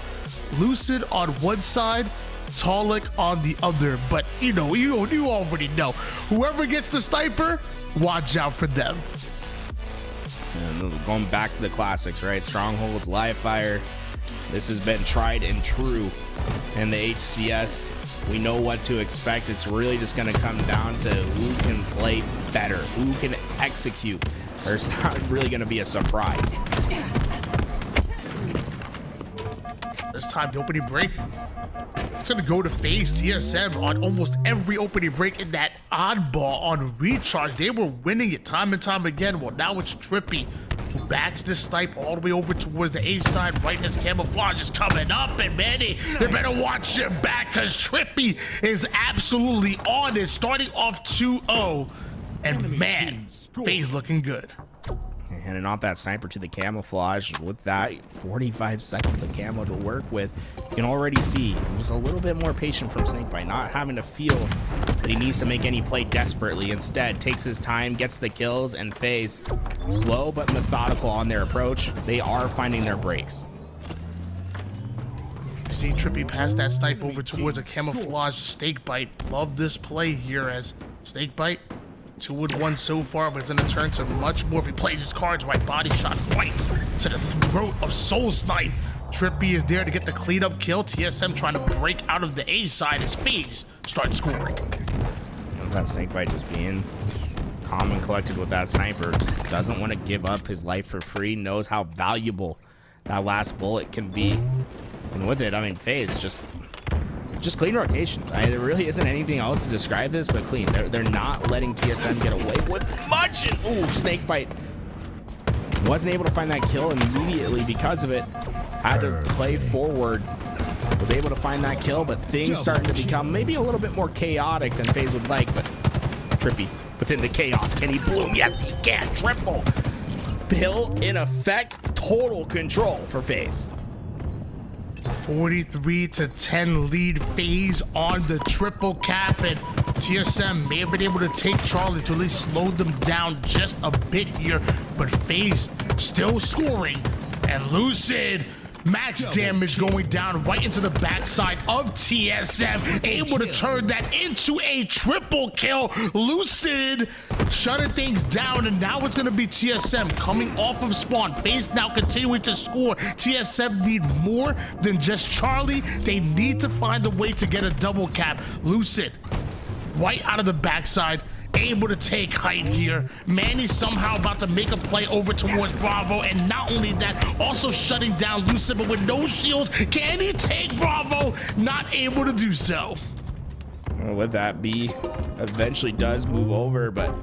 Lucid on one side, Talik on the other. But you already know, whoever gets the sniper, watch out for them. And going back to the classics, right? Strongholds, Live Fire. This has been tried and true in the HCS. We know what to expect. It's really just going to come down to who can play better, who can execute. There's not really going to be a surprise. This time, the opening break, it's going to go to FaZe. TSM on almost every opening break in that oddball on recharge. They were winning it time and time again. Well, now it's Trippy who backs this snipe all the way over towards the A side. Right as Camouflage is coming up, and Manny, they better watch your back, because Trippy is absolutely on it, starting off 2-0. And man, FaZe looking good. Handing off that sniper to the Camouflage. With that, 45 seconds of camo to work with. You can already see just a little bit more patient from Snakebite, not having to feel that he needs to make any play desperately. Instead, takes his time, gets the kills, and FaZe slow but methodical on their approach. They are finding their breaks. See Trippy pass that snipe over towards a camouflage snake bite. Love this play here as snake bite 2-1 so far, but it's gonna turn to much more if he plays his cards right. Body shot right to the throat of Soul Snipe. Trippy is there to get the cleanup kill. TSM trying to break out of the A side as FaZe starts scoring. That snake bite just being calm and collected with that sniper, just doesn't want to give up his life for free, knows how valuable that last bullet can be. And with it, I mean, FaZe just clean rotations. There really isn't anything else to describe this but clean. They're not letting TSM get away with much. And ooh, snake bite. Wasn't able to find that kill immediately because of it. Had to play forward. Was able to find that kill, but things starting to become maybe a little bit more chaotic than FaZe would like. But Trippy within the chaos, can he bloom? Yes, he can. Triple pill in effect. Total control for FaZe. 43-10 lead. FaZe on the triple cap, and TSM may have been able to take Charlie to at least slow them down just a bit here, but FaZe still scoring. And Lucid, max damage going down right into the backside of TSM, able to turn that into a triple kill. Lucid shutting things down, and now it's going to be TSM coming off of spawn. FaZe now continuing to score. TSM need more than just Charlie. They need to find a way to get a double cap. Lucid right out of the backside, able to take height here. Manny somehow about to make a play over towards Bravo, and not only that, also shutting down Lucid, but with no shields, can he take Bravo? Not able to do so. Well, with that, B eventually does move over, but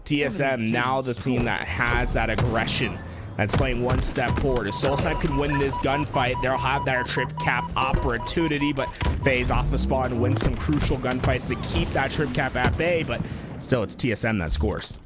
TSM now the team that has that aggression, that's playing one step forward. If Soul Snipe can win this gunfight, they'll have their trip cap opportunity, but FaZe off the spawn wins some crucial gunfights to keep that trip cap at bay, but still, it's TSM that scores.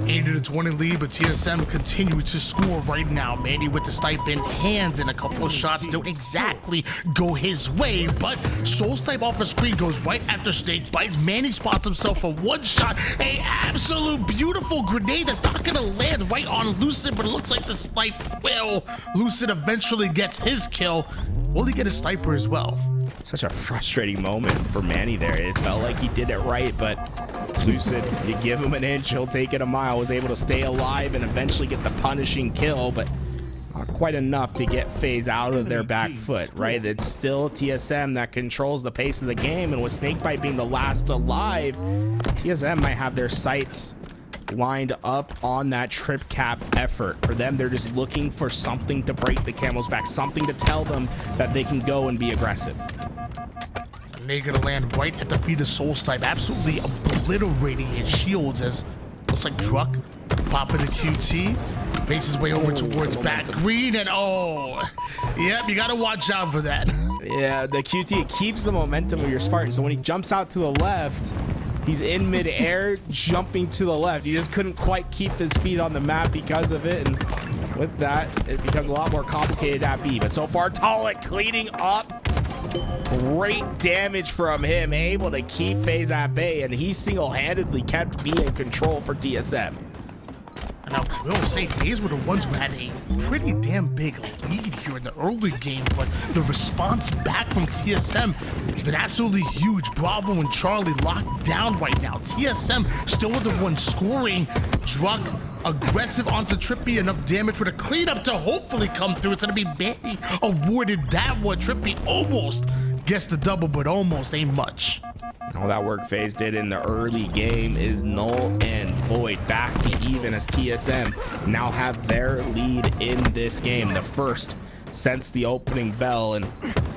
80-20 lead, but TSM continues to score right now. Manny with the snipe in hands, and a couple of shots don't exactly go his way, but Soul Snipe off a screen goes right after snake bite. Manny spots himself a one shot, a absolute beautiful grenade that's not gonna land right on Lucid, but it looks like the snipe will. Lucid eventually gets his kill. Will he get a sniper as well? Such a frustrating moment for Manny there. It felt like he did it right, but Lucid, you give him an inch, he'll take it a mile. Was able to stay alive and eventually get the punishing kill, but not quite enough to get FaZe out of their back foot, right? It's still TSM that controls the pace of the game, and with Snakebite being the last alive, TSM might have their sights lined up on that trip cap effort. For them, they're just looking for something to break the Camel's back, something to tell them that they can go and be aggressive. And they're gonna land right at the feet of Soul Snipe, absolutely obliterating his shields as looks like Druck popping the QT, makes his way over towards back green, and yep, you gotta watch out for that. Yeah, the QT, it keeps the momentum of your Spartan, so when he jumps out to the left, he's in midair, jumping to the left. He just couldn't quite keep his feet on the map because of it, and with that, it becomes a lot more complicated at B. But so far, Talik cleaning up. Great damage from him, able to keep FaZe at bay, and he single-handedly kept B in control for TSM. And I will say, FaZe were the ones who had a pretty damn big lead here in the early game, but the response back from TSM has been absolutely huge. Bravo and Charlie locked down right now. TSM still the one scoring. Druck aggressive onto Trippy, enough damage for the cleanup to hopefully come through. It's gonna be Manny awarded that one. Trippy almost gets the double, but almost ain't much. All that work FaZe did in the early game is null and void. Back to even as TSM now have their lead in this game, the first since the opening bell. And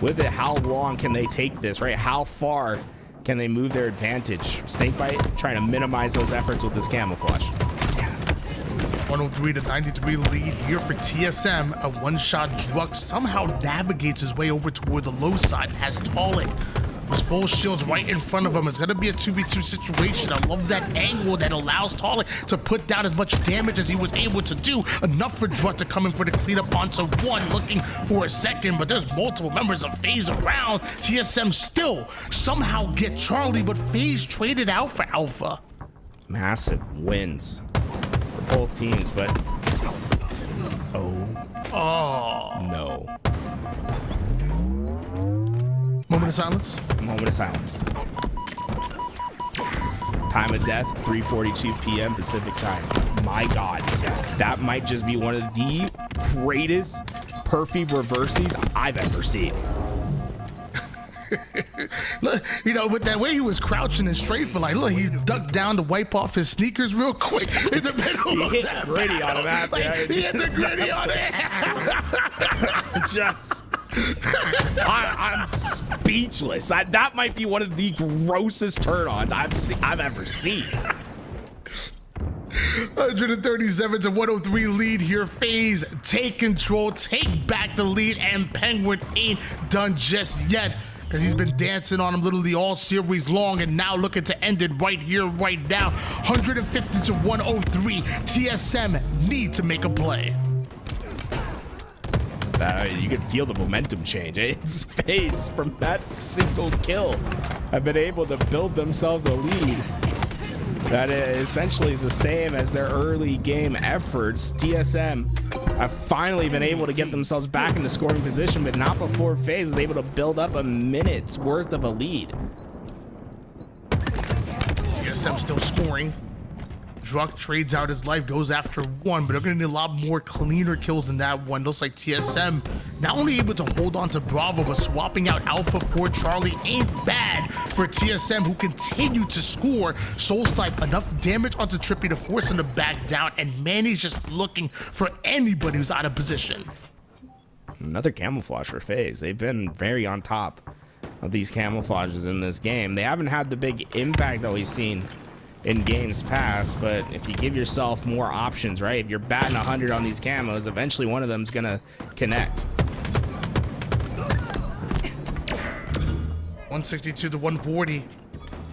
with it, how long can they take this, right? How far can they move their advantage? Snakebite trying to minimize those efforts with this camouflage. 103-93 lead here for TSM. A one-shot Druck somehow navigates his way over toward the low side, has Talik with full shields right in front of him. It's gonna be a 2v2 situation. I love that angle that allows Talik to put down as much damage as he was able to do. Enough for Druck to come in for the cleanup onto one, looking for a second, but there's multiple members of FaZe around. TSM still somehow get Charlie, but FaZe traded out for Alpha. Massive wins for both teams, but no. of silence. Moment of silence. Time of death, 3:42 p.m. Pacific time. My God, that might just be one of the greatest perfect reverses I've ever seen. Look, you know, with that way he was crouching and strafing, like, look, he ducked down to wipe off his sneakers real quick in the middle of hit that gritty battle. on that, Like, yeah. he hit the gritty on it. Just, I'm speechless. That might be one of the grossest turn-ons I've ever seen. 137 to 103 lead here. FaZe take control, take back the lead, and Penguin ain't done just yet, because he's been dancing on him literally all series long, and now looking to end it right here, right now. 150 to 103. TSM need to make a play. You can feel the momentum change. It's FaZe from that single kill have been able to build themselves a lead that essentially is the same as their early game efforts. TSM have finally been able to get themselves back into scoring position, but not before FaZe is able to build up a minute's worth of a lead. TSM still scoring. Druck trades out his life, goes after one, but they're going to need a lot more cleaner kills than that one. Looks like TSM not only able to hold on to Bravo, but swapping out Alpha for Charlie ain't bad for TSM, who continue to score. Soulstipe enough damage onto Trippy to force him to back down, and Manny's just looking for anybody who's out of position. Another camouflage for FaZe. They've been very on top of these camouflages in this game. They haven't had the big impact that we've seen in games past, but if you give yourself more options, right? If you're batting 100 on these camos, eventually one of them's gonna connect. 162 to 140.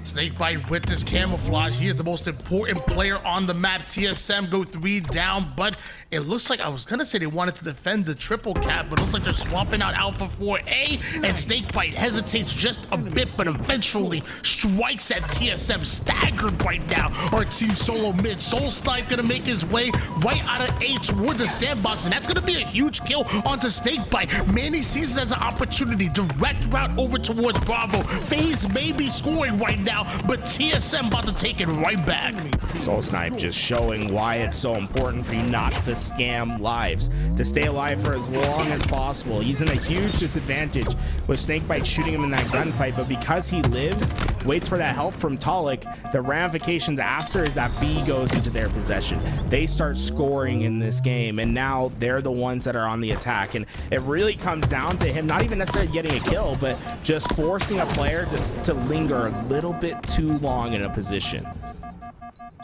Snakebite with this camouflage. He is the most important player on the map. TSM go 3 down, but it looks like, I was gonna say they wanted to defend the triple cap, but it looks like they're swapping out Alpha for A, and Snakebite hesitates just a bit, but eventually strikes at TSM, staggered right now. Our team solo mid. Soulstipe gonna make his way right out of A toward the sandbox, and that's gonna be a huge kill onto Snakebite. Manny sees it as an opportunity. Direct route over towards Bravo. FaZe may be scoring right now, but TSM about to take it right back. Soulsnipe just showing why it's so important for you not to scam lives, to stay alive for as long as possible. He's in a huge disadvantage with Snakebite shooting him in that gunfight, but because he lives, waits for that help from Talik, the ramifications after is that B goes into their possession. They start scoring in this game, and now they're the ones that are on the attack, and it really comes down to him not even necessarily getting a kill, but just forcing a player just to linger a little bit too long in a position.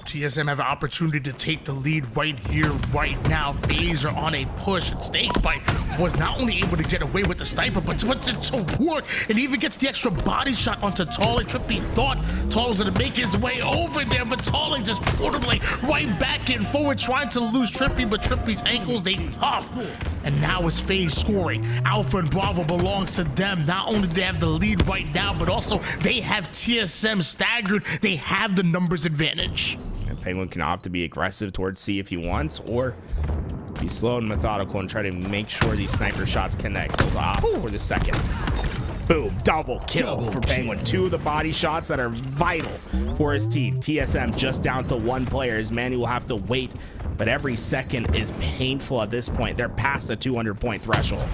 TSM have an opportunity to take the lead right here, right now. FaZe are on a push, and Snakebite was not only able to get away with the sniper, but puts it to work and even gets the extra body shot onto Talik. Trippy thought Talik was going to make his way over there, but Talik just put him like right back and forward, trying to lose Trippy, but Trippy's ankles, they tough. And now it's FaZe scoring. Alpha and Bravo belongs to them. Not only do they have the lead right now, but also they have TSM staggered. They have the numbers advantage. Penguin can opt to be aggressive towards C if he wants, or be slow and methodical and try to make sure these sniper shots connect. He'll opt for the second. Boom, double kill for Penguin. 2 of the body shots that are vital for his team. TSM just down to 1 player, as Manny will have to wait, but every second is painful at this point. They're past the 200-point threshold.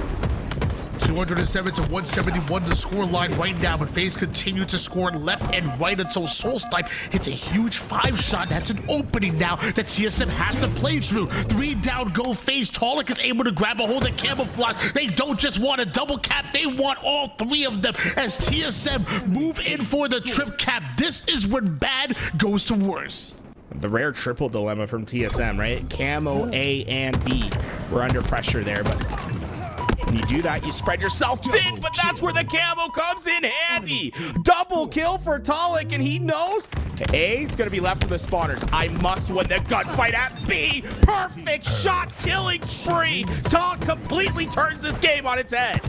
207 to 171 the score line right now, but FaZe continue to score left and right until Soulstipe hits a huge 5-shot. That's an opening now that TSM has to play through. 3 down go FaZe. Talik is able to grab a hold of camouflage. They don't just want a double cap, they want all 3 of them as TSM move in for the trip cap. This is when bad goes to worse. The rare triple dilemma from TSM, right? Camo A and B. We're under pressure there, but when you do that, you spread yourself thin, but that's where the camo comes in handy. Double kill for Talik, and he knows A is going to be left with the spawners. I must win the gunfight at B. Perfect shot, killing spree. Talik completely turns this game on its head.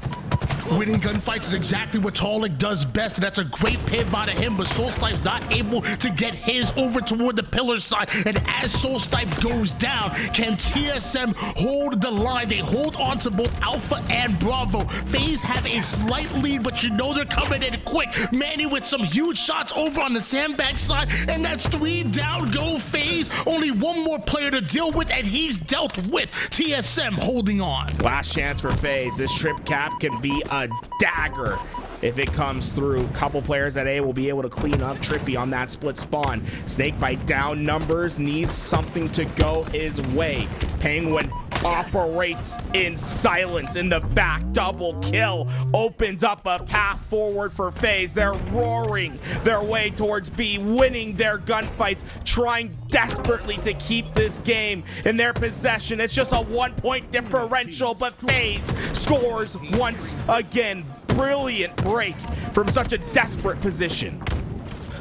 Winning gunfights is exactly what Talik does best, and that's a great pivot out of him, but Soulstipe's not able to get his over toward the pillar side, and as Soulstipe goes down, can TSM hold the line? They hold on to both Alpha and Bravo. FaZe have a slight lead, but you know they're coming in quick. Manny with some huge shots over on the sandbag side, and that's 3 down. Go FaZe. Only one more player to deal with, and he's dealt with. TSM holding on. Last chance for FaZe. This trip cap can be a dagger if it comes through. Couple players at A will be able to clean up Trippy on that split spawn. Snake by down numbers needs something to go his way. Penguin operates in silence in the back. Double kill opens up a path forward for FaZe. They're roaring their way towards B, winning their gunfights, trying desperately to keep this game in their possession. It's just a 1-point differential, but FaZe scores once again. Brilliant break from such a desperate position.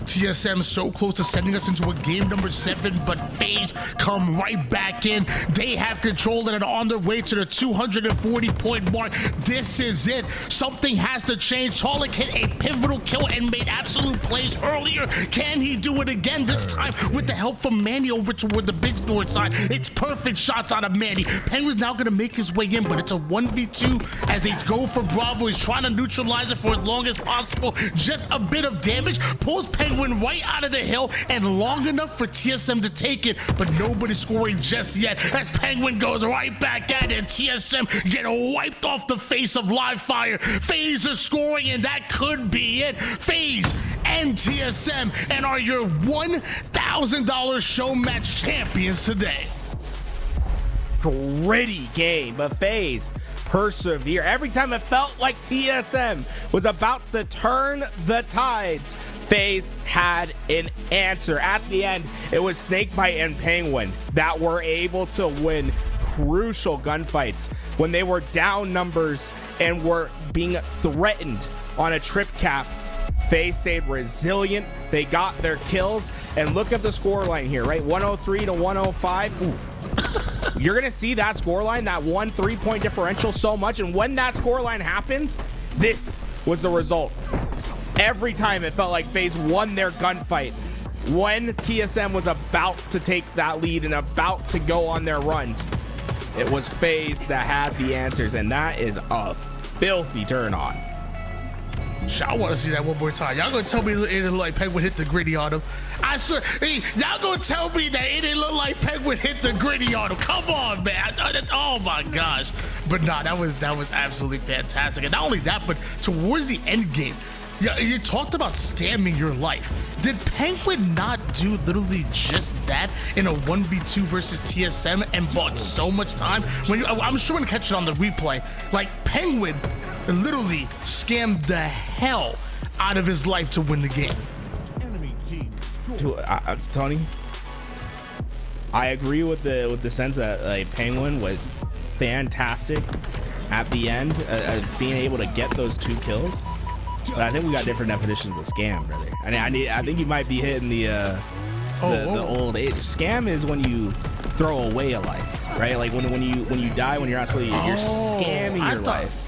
TSM so close to sending us into a game number 7, but FaZe come right back in. They have control and are on their way to the 240-point mark. This is it. Something has to change. Talik hit a pivotal kill and made absolute plays earlier. Can he do it again, this time with the help from Manny over toward the big north side? It's perfect shots out of Manny. Penguin's now going to make his way in, but it's a 1v2 as they go for Bravo. He's trying to neutralize it for as long as possible. Just a bit of damage pulls Penguin right out of the hill, and long enough for TSM to take it, but nobody's scoring just yet as Penguin goes right back at it. TSM get wiped off the face of live fire. FaZe is scoring, and that could be it. FaZe and TSM and are your $1,000 show match champions today. Gritty game, but FaZe persevere. Every time it felt like TSM was about to turn the tides, FaZe had an answer. At the end, it was Snakebite and Penguin that were able to win crucial gunfights when they were down numbers and were being threatened on a trip cap. FaZe stayed resilient. They got their kills, and look at the scoreline here, right? 103 to 105. Ooh. You're gonna see that scoreline, that 1 3-point differential so much, and when that scoreline happens, this was the result. Every time it felt like FaZe won their gunfight when TSM was about to take that lead and about to go on their runs. It was FaZe that had the answers, and that is a filthy turn on. I want to see that one more time. Y'all gonna tell me it didn't look like Penguin hit the gritty on him? I swear, hey, y'all gonna tell me that it didn't look like Penguin hit the gritty on him? Come on, man. Oh my gosh. But nah, that was absolutely fantastic. And not only that, but towards the end game, yeah, you talked about scamming your life. Did Penguin not do literally just that in a 1v2 versus TSM and bought so much time? I'm sure when catch it on the replay, like Penguin literally scammed the hell out of his life to win the game. Enemy team. Tony, I agree with the sense that like Penguin was fantastic at the end, being able to get those 2 kills. But I think we got different definitions of scam, brother. I think you might be hitting the old age. Scam is when you throw away a life, right? Like when you die, when you're actually you're scamming your life.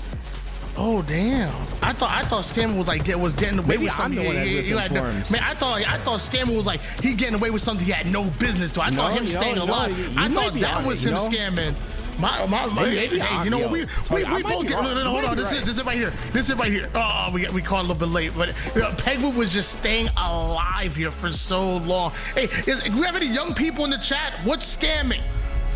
Oh damn! I thought scamming was like getting away with something. I'm the one that's misinformed. Man, I thought scamming was like he getting away with something he had no business to. I thought him staying alive. I thought that was him scamming. You know, we both get. Hold on, this is right here. This is right here. Oh, we caught a little bit late, but Penguin was just staying alive here for so long. Hey, do we have any young people in the chat? What's scamming?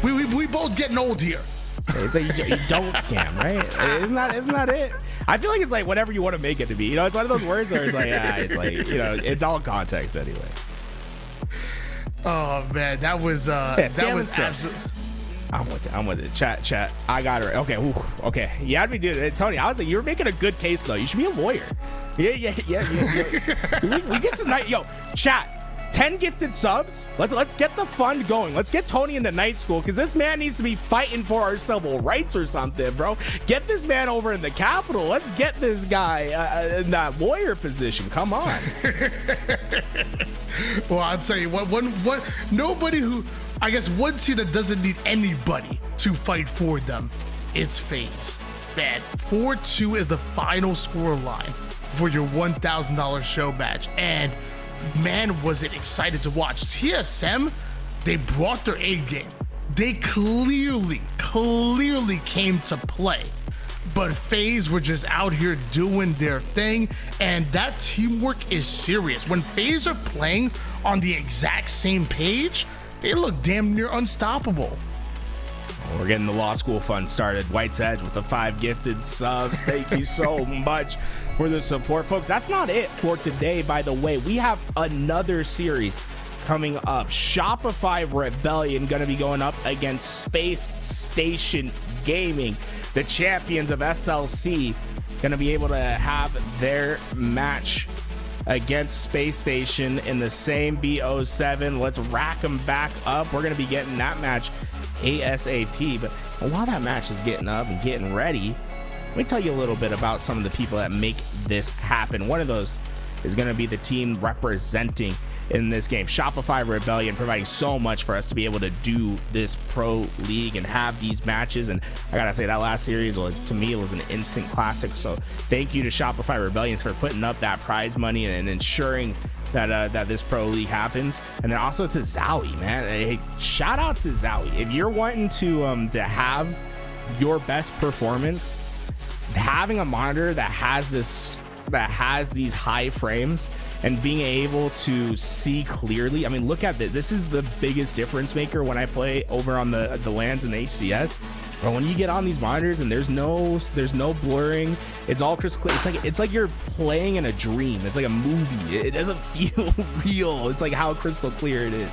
We both getting old here. It's like you don't scam, right? Isn't that it? I feel like it's like whatever you want to make it to be. You know, it's one of those words where it's like, it's like, you know, it's all context anyway. Oh man, that was absolutely. I'm with it. Chat. I got it. Okay. Ooh, okay. Yeah, I'd be doing Tony. I was like, you're making a good case though. You should be a lawyer. Yeah. we get some night. Yo, chat. 10 gifted subs. Let's get the fun going. Let's get Tony into night school because this man needs to be fighting for our civil rights or something, bro. Get this man over in the Capitol. Let's get this guy in that lawyer position. Come on. Well, I'll tell you what. Nobody who, I guess, one team that doesn't need anybody to fight for them. It's FaZe. fan. 4-2 is the final score line for your $1,000 show match. And man, was it excited to watch. TSM, they brought their A game. They clearly came to play. But FaZe were just out here doing their thing, and that teamwork is serious. When FaZe are playing on the exact same page, they look damn near unstoppable. We're getting the law school fun started. White's Edge with the 5 gifted subs. Thank you so much for the support, folks. That's not it for today, by the way. We have another series coming up. Shopify Rebellion going to be going up against Spacestation Gaming. The champions of SLC going to be able to have their match against Space Station in the same BO7. Let's rack them back up. We're going to be getting that match ASAP. But while that match is getting up and getting ready, let me tell you a little bit about some of the people that make this happen. One of those is going to be the team representing in this game, Shopify Rebellion, providing so much for us to be able to do this pro league and have these matches. And I gotta say, that last series was, to me, it was an instant classic. So thank you to Shopify Rebellion for putting up that prize money and ensuring that that this pro league happens. And then also to Zowie, man. Hey, shout out to Zowie. If you're wanting to have your best performance, having a monitor that has these high frames and being able to see clearly. I mean, look at this. This is the biggest difference maker when I play over on the LANs and the HCS. But when you get on these monitors and there's no blurring, it's all crystal clear. It's like you're playing in a dream. It's like a movie. It doesn't feel real. It's like how crystal clear it is.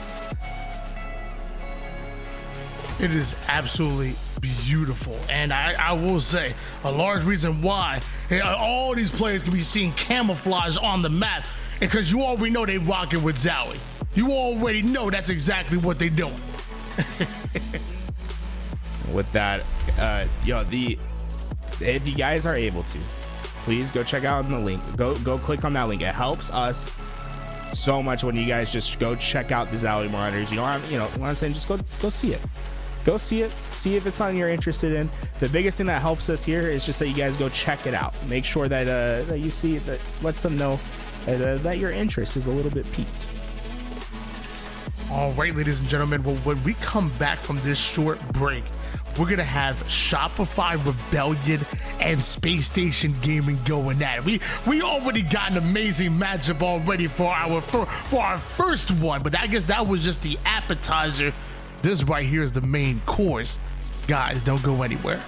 It is absolutely beautiful, and I will say a large reason why all these players can be seen camouflage on the map, because you already know they rocking with Zowie. You already know that's exactly what they're doing. With that, if you guys are able to, please go check out the link. Go click on that link. It helps us so much when you guys just go check out the Zowie monitors. You don't have, what I'm saying, just go see it. Go see it, see if it's something you're interested in. The biggest thing that helps us here is just that you guys go check it out. Make sure that that you see it, that lets them know that your interest is a little bit piqued. All right, ladies and gentlemen, well, when we come back from this short break, we're gonna have Shopify Rebellion and Space Station Gaming going at it. We already got an amazing matchup already for our first one, but I guess that was just the appetizer. This right here is the main course. Guys, don't go anywhere.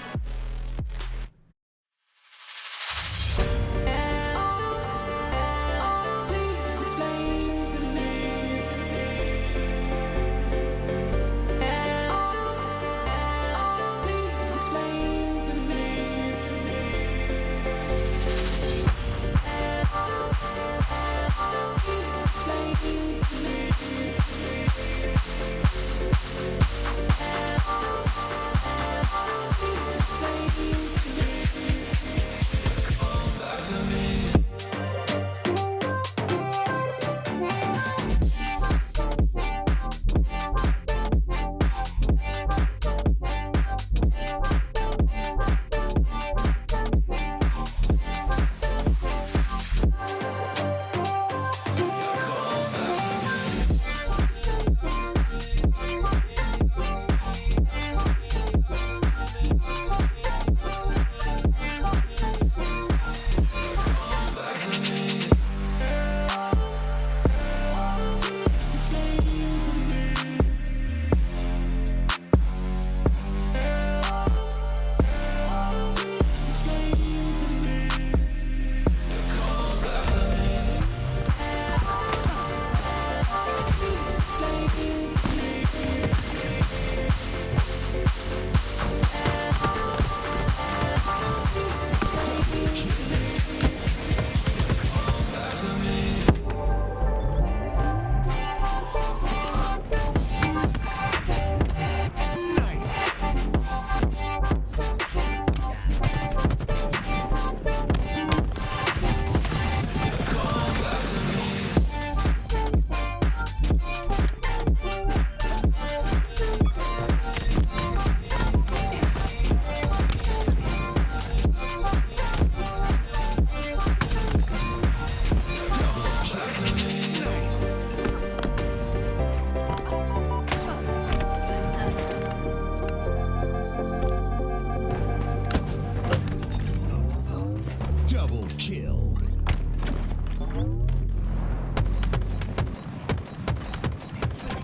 Double kill.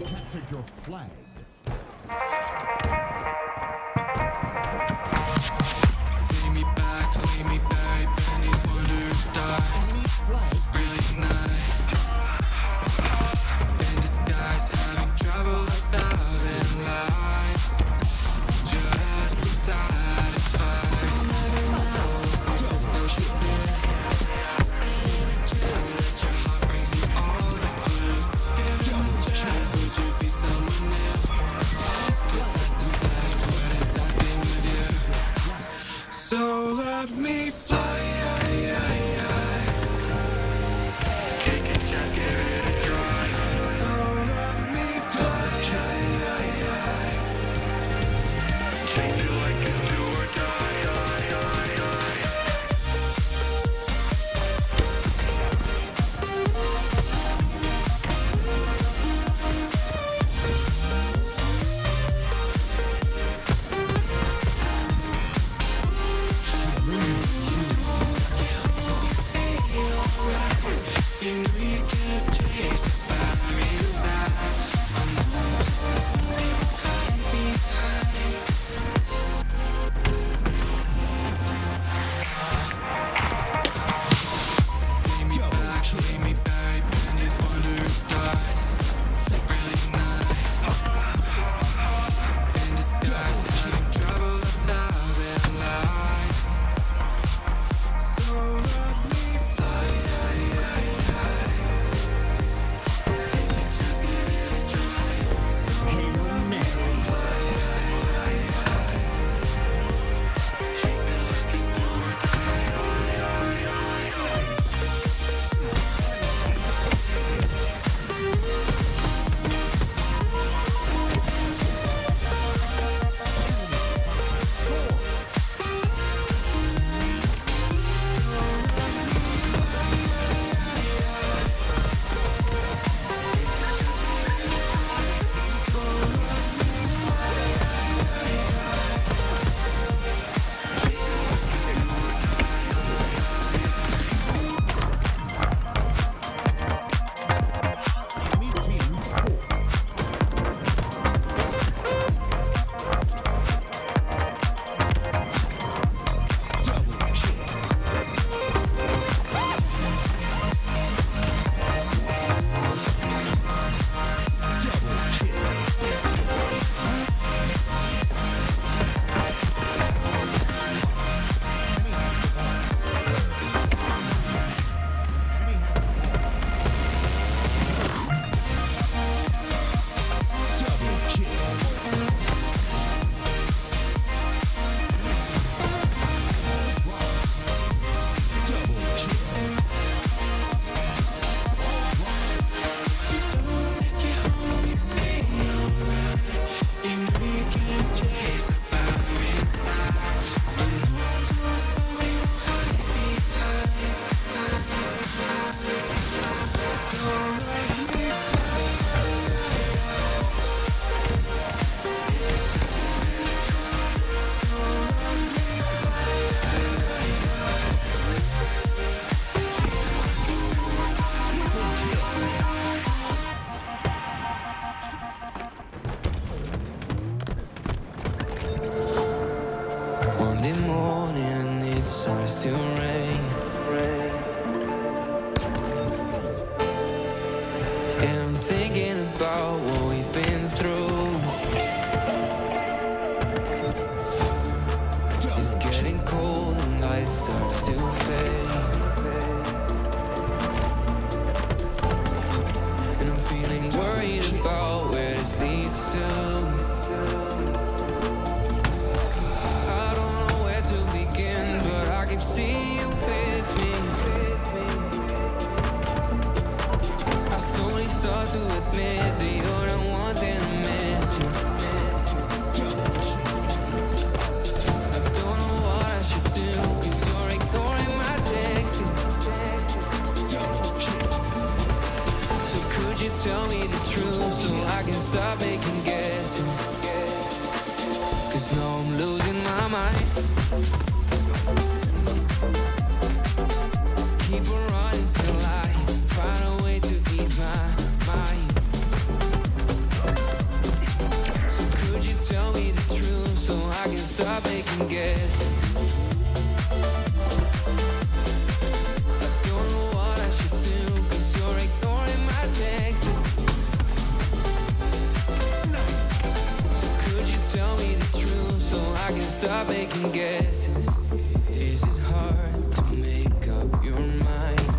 Captured your flag. Take me back, leave me buried beneath wandering stars. Brilliant night. In disguise, having traveled 1,000 lives. Just to satisfy. You said that you did. That your heart brings you all the clues. Give me a chance, would you be someone new? 'Cause that's in fact what it's asking of you. So let me fly. Take a chance, give it a try. So let me fly. Chase it like it's do or die. You know you can't chase the fire inside. I'm moving towards moving behind. Take me back, leave me buried beneath wandering stars. Brilliant night. In disguise, having traveled 1,000 lives. So let me fly. Take a chance, give it a try. So Hail Mary. chase it like it's do or die. You know you can't chase the fire inside. I'm moving towards moving behind. So let me Monday morning and it starts to rain. And I'm thinking about what we've been through. It's getting cold and light starts to fade. And I'm feeling worried about where this leads to. I don't know where to begin, but I keep seeing you with me. I slowly start to admit that you're the one thing I'm missing. I don't know what I should do, 'cause you're ignoring my texts. So could you tell me the truth so I can stop making guesses? 'Cause now I'm losing my mind. guesses. I don't know what I should do, 'cause you're ignoring my texts. So could you tell me the truth so I can stop making guesses? Is it hard to make up your mind?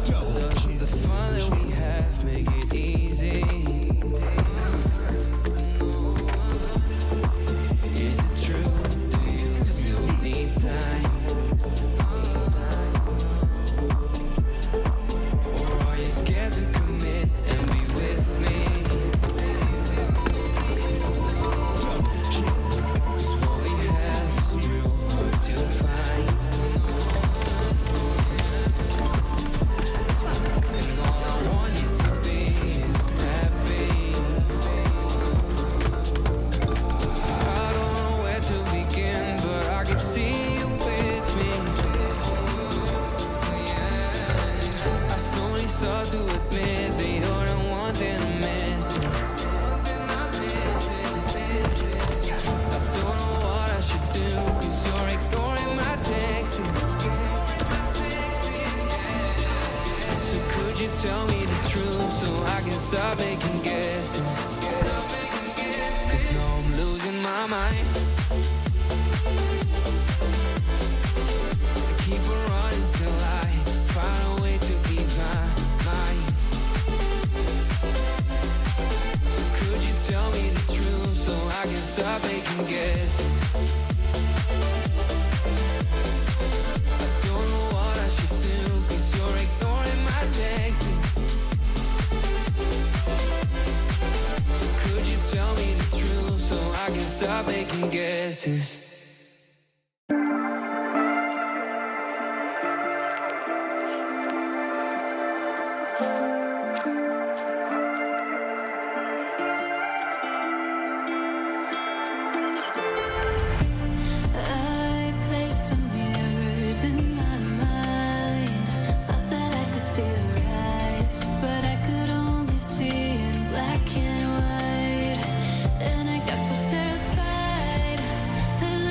Doesn't the fun that we have make it easy? Is it true? Do you still need time? Or are you scared to commit and be with me? 'Cause what we have is real hard to find. And all I want you to be is happy. I don't know where to begin, but I can see you with me. I slowly start to admit that you're the one thing I'm missing. I don't know what I should do, 'cause you're ignoring my texts. So could you tell me the truth so I can stop making guesses? 'Cause now I'm losing my mind. I keep on running till I find a way to ease my mind. So could you tell me the truth so I can stop making guesses? I don't know what I should do, 'cause you're ignoring my texts. So could you tell me the truth so I can stop making guesses? I placed some mirrors in my mind. Thought that I could theorize, but I could only see in black and white. And I got so terrified of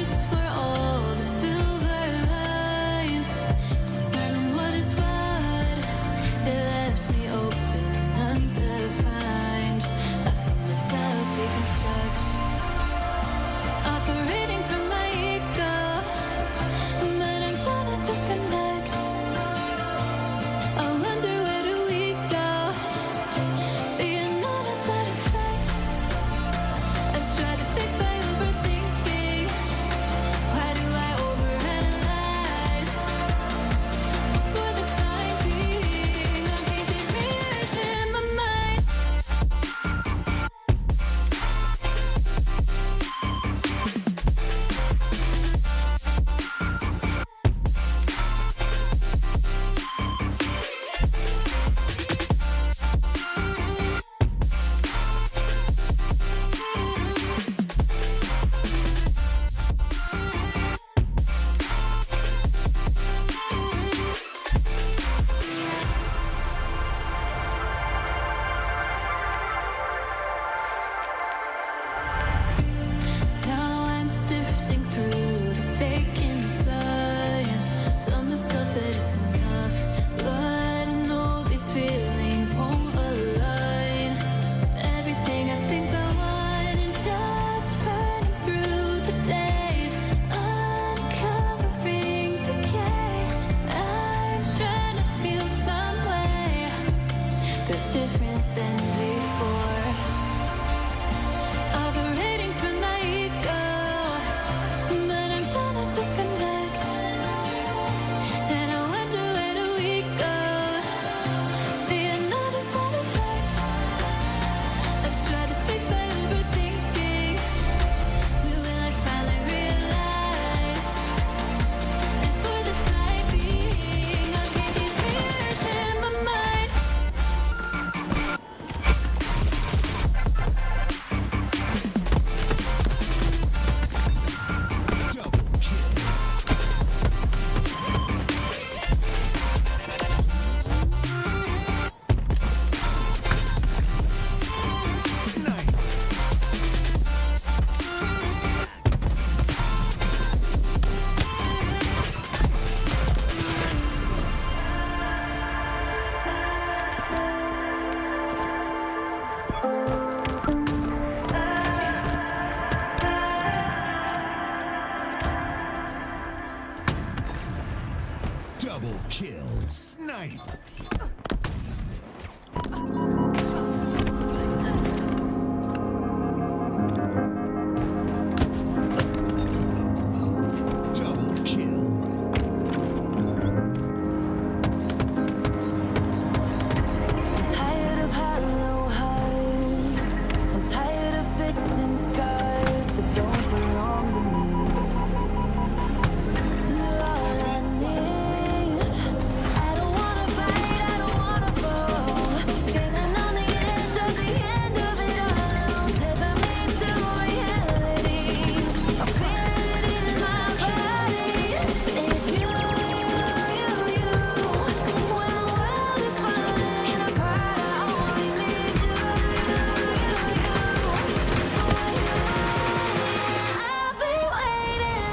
Double kill. Snipe. Double kill. I'm tired of hollow hearts. I'm tired of fixing scars that don't belong to me. You're all I need. I don't wanna fight, I don't wanna fall. Standing on the edge of the end of it all. Tether me to reality. I feel it in my body. It's you. When the world is falling apart, I only need you. I've been waiting.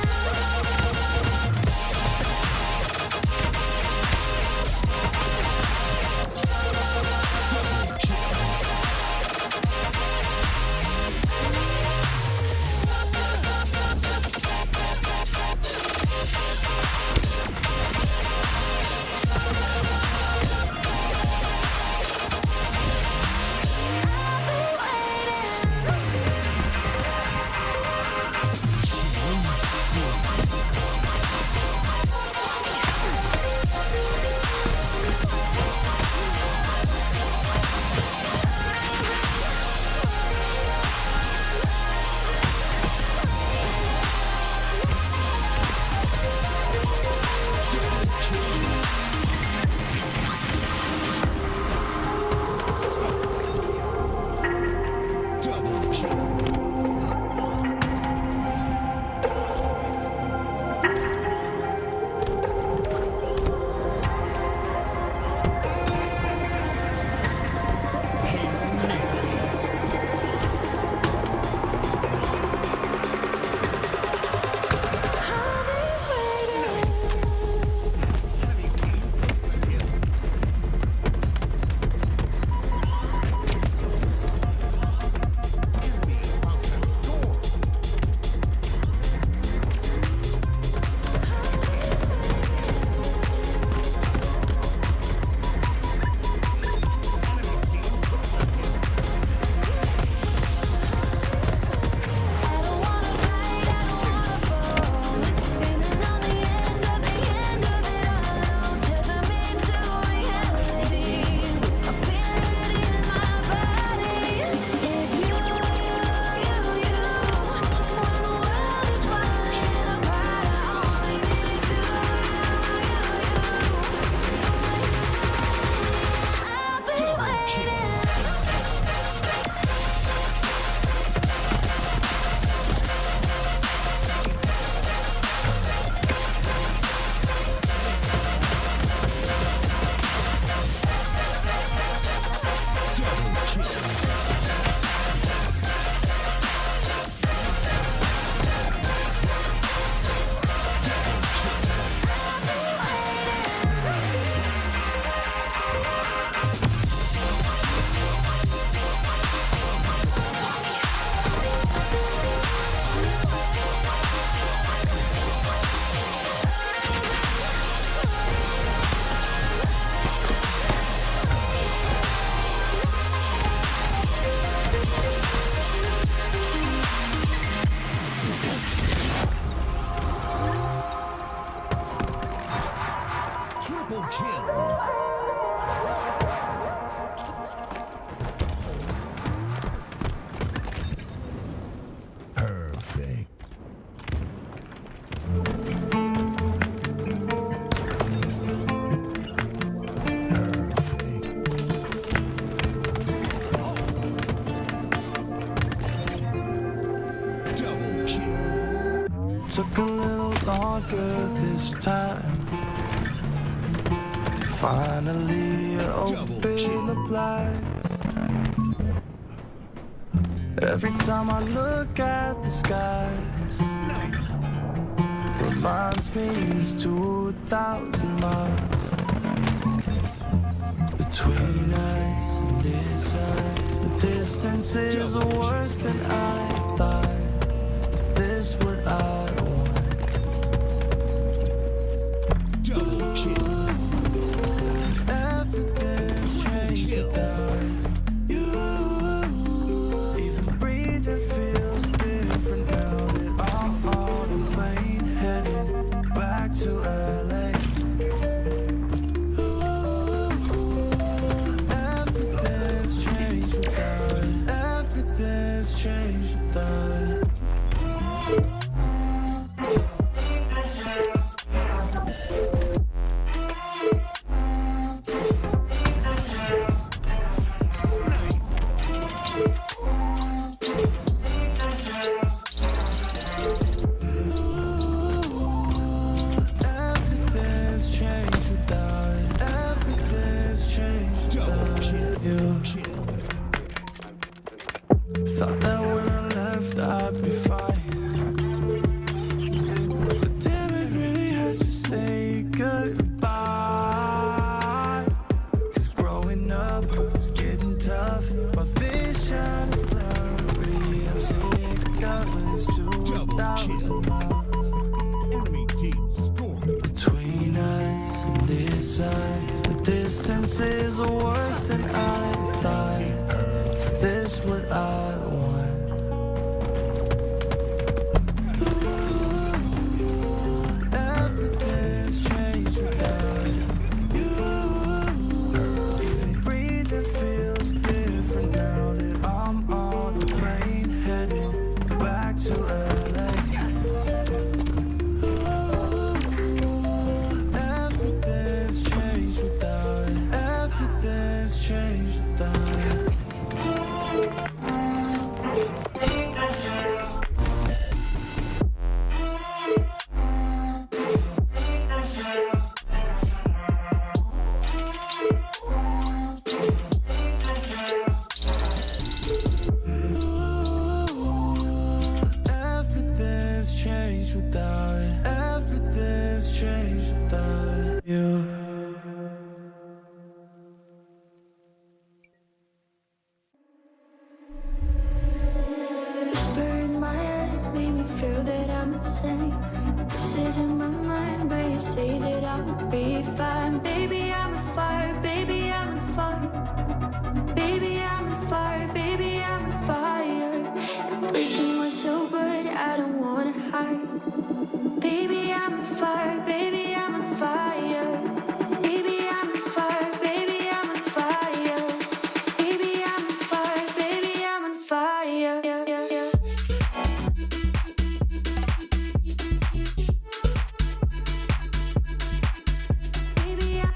Double kill. I've been waiting. I don't wanna fight, I don't wanna fall. Standing on the edge of the end of it all. Tether me to reality. I feel it in my body. It's you. When the world is falling apart, I only need you. I've been waiting. Triple kill. Perfect. Perfect. Double kill. Took a little longer this time to finally open the blinds. Every time I look at the sky, reminds me it's 2,000 miles between us and this us. The distance is worse than I thought. Is this what I want? Double kill. signs. The distance is worse than I thought. Is this what I want? Ooh, everything's changed without you. Even breathing feels different now that I'm on a plane heading back to LA. Everything's changed without it. Everything's changed without it. Everything's changed without it. Everything's changed without you. Whisper in my head, made me feel that I'm insane. This isn't my mind, but you say that I will be fine. Baby, I'm on fire, baby, I'm on fire. Baby, I'm on fire, baby, I'm on fire. Breaking was so good, I don't wanna hide. Baby, I'm on fire, baby, I'm on fire. Baby, I'm on fire, baby, I'm on fire. Baby, I'm on fire, baby, I'm on fire. Yeah, yeah, yeah. Baby, baby, I'm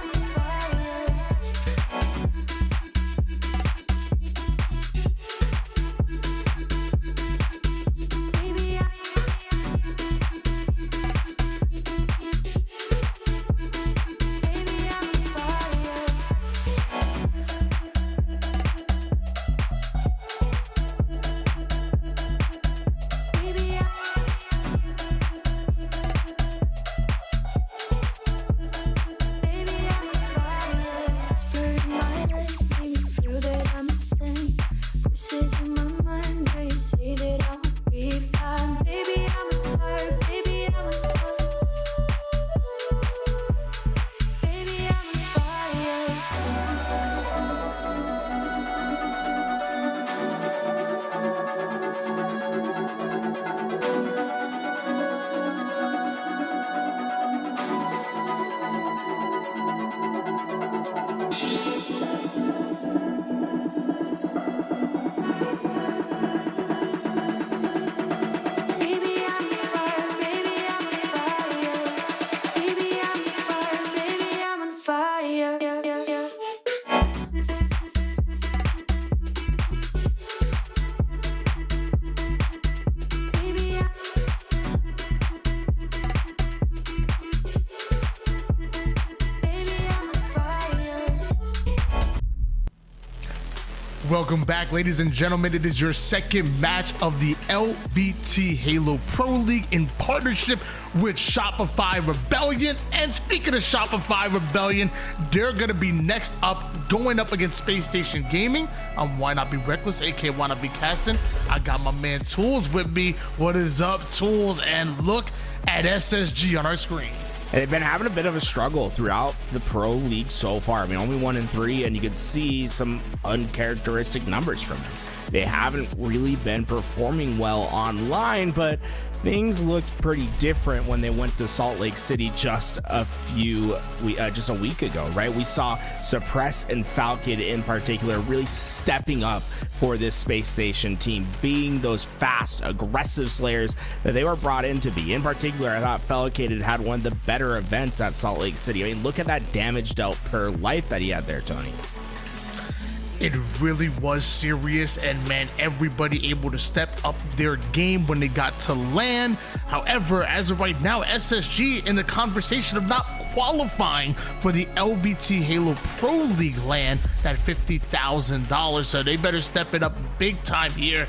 on fire. Baby, baby, I'm on fire. Baby, baby, I'm on fire. Whisper in my head, make me feel that I'm insane. Voices in my mind, but you say that I will be fine. Baby, I'm on fire. Baby, I'm on fire. Baby, I'm on fire. Baby, I'm on fire. Baby, I'm on fire. Baby, I'm on fire. Baby, I'm on fire. Yeah, yeah, yeah. Baby, baby, I'm on fire. Welcome back, ladies and gentlemen. It is your second match of the LVT Halo Pro League in partnership with Shopify Rebellion. And speaking of Shopify Rebellion, they're going to be next up, going up against Spacestation Gaming. Why Not Be Reckless, aka Why Not Be Casting. I got my man Tools with me. What is up, Tools? And look at SSG on our screen. And they've been having a bit of a struggle throughout the Pro League so far. I mean, only 1-3, and you can see some uncharacteristic numbers from them. They haven't really been performing well online, but things looked pretty different when they went to Salt Lake City just a week ago, right? We saw Suppress and Falcon in particular really stepping up for this Space Station team, being those fast, aggressive slayers that they were brought in to be. In particular, I thought Falcon had one of the better events at Salt Lake City. I mean, look at that damage dealt per life that he had there, Tony. It really was serious, and man, everybody able to step up their game when they got to land. However, as of right now, SSG in the conversation of not qualifying for the LVT Halo Pro League land, that $50,000, so they better step it up big time here.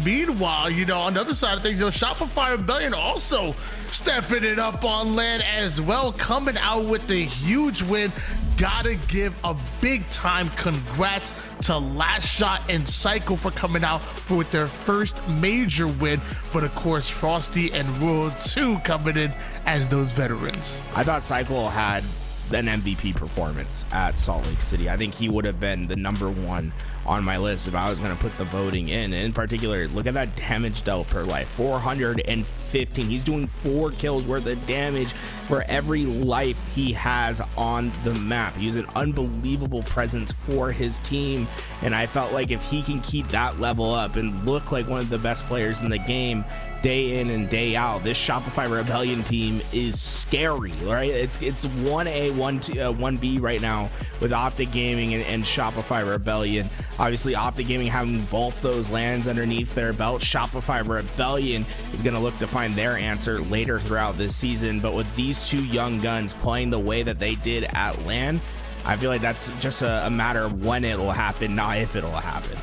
Meanwhile, you know, on the other side of things, Shopify Rebellion also stepping it up on land as well, coming out with the huge win, gotta give a big time congrats to Last Shot and Psycho for coming out with their first major win, but of course Frosty and Rule 2 coming in as those veterans. I thought Cycle had an MVP performance at Salt Lake City. I think he would have been the #1 on my list if I was going to put the voting in. And in particular, look at that damage dealt per life, 415. He's doing 4 kills worth of damage for every life he has on the map. He's an unbelievable presence for his team, and I felt like if he can keep that level up and look like one of the best players in the game day in and day out, this Shopify Rebellion team is scary, right? It's 1A, 1B right now with Optic Gaming and Shopify Rebellion. Obviously, Optic Gaming having both those lands underneath their belt. Shopify Rebellion is going to look to find their answer later throughout this season, but with these two young guns playing the way that they did at LAN, I feel like that's just a matter of when it'll happen, not if it'll happen.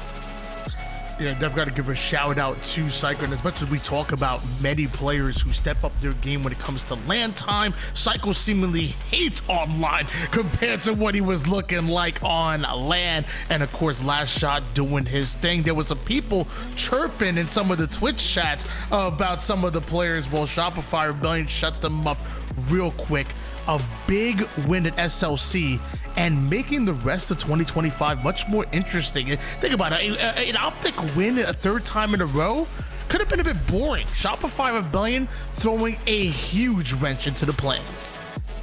Yeah, definitely got to give a shout out to Psycho. And as much as we talk about many players who step up their game when it comes to LAN time, Psycho seemingly hates online compared to what he was looking like on LAN. And of course, Last Shot doing his thing. There was some people chirping in some of the Twitch chats about some of the players. Well, Shopify Rebellion shut them up real quick. A big win at SLC and making the rest of 2025 much more interesting. Think about it, an Optic win a 3rd time in a row could have been a bit boring. Shopify Rebellion throwing a huge wrench into the plans.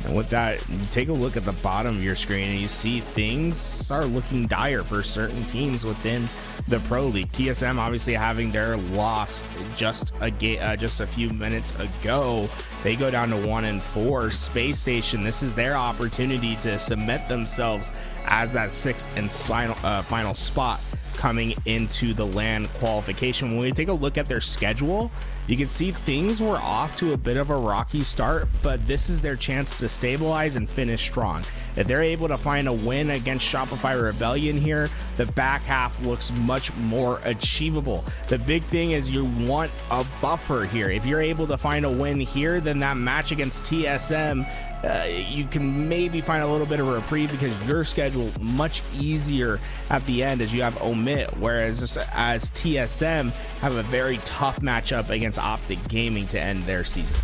And with that, you take a look at the bottom of your screen and you see things are looking dire for certain teams within the Pro League. TSM obviously having their loss just a few minutes ago. They go down to 1-4. Spacestation, this is their opportunity to cement themselves as that 6th and final spot coming into the LAN qualification. When we take a look at their schedule, you can see things were off to a bit of a rocky start, but this is their chance to stabilize and finish strong. If they're able to find a win against Shopify Rebellion here, the back half looks much more achievable. The big thing is you want a buffer here. If you're able to find a win here, then that match against TSM, you can maybe find a little bit of a reprieve because your schedule much easier at the end as you have Omit, whereas as TSM have a very tough matchup against Optic Gaming to end their season.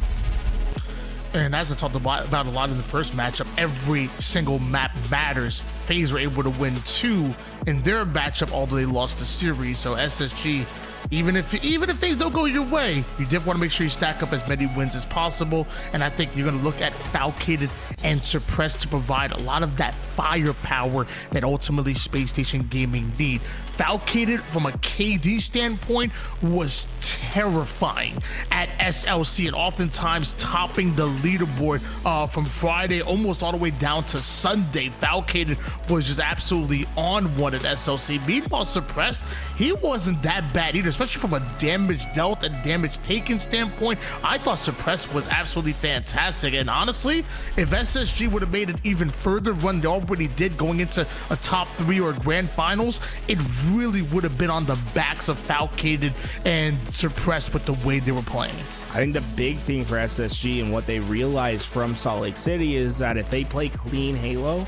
And as I talked about a lot in the first matchup, every single map matters. FaZe were able to win 2 in their matchup, although they lost the series. So SSG, even if things don't go your way, you definitely want to make sure you stack up as many wins as possible. And I think you're going to look at Falcated and Suppressed to provide a lot of that firepower that ultimately Spacestation Gaming need. Falcated, from a KD standpoint, was terrifying at SLC and oftentimes topping the leaderboard from Friday almost all the way down to Sunday. Falcated was just absolutely on one at SLC. Meanwhile, Suppressed, he wasn't that bad either, especially from a damage dealt and damage taken standpoint. I thought Suppressed was absolutely fantastic. And honestly, if SSG would have made an even further run they already did going into a top 3 or grand finals, it really would have been on the backs of Falcated and Suppressed with the way they were playing. I think the big thing for SSG and what they realized from Salt Lake City is that if they play clean Halo,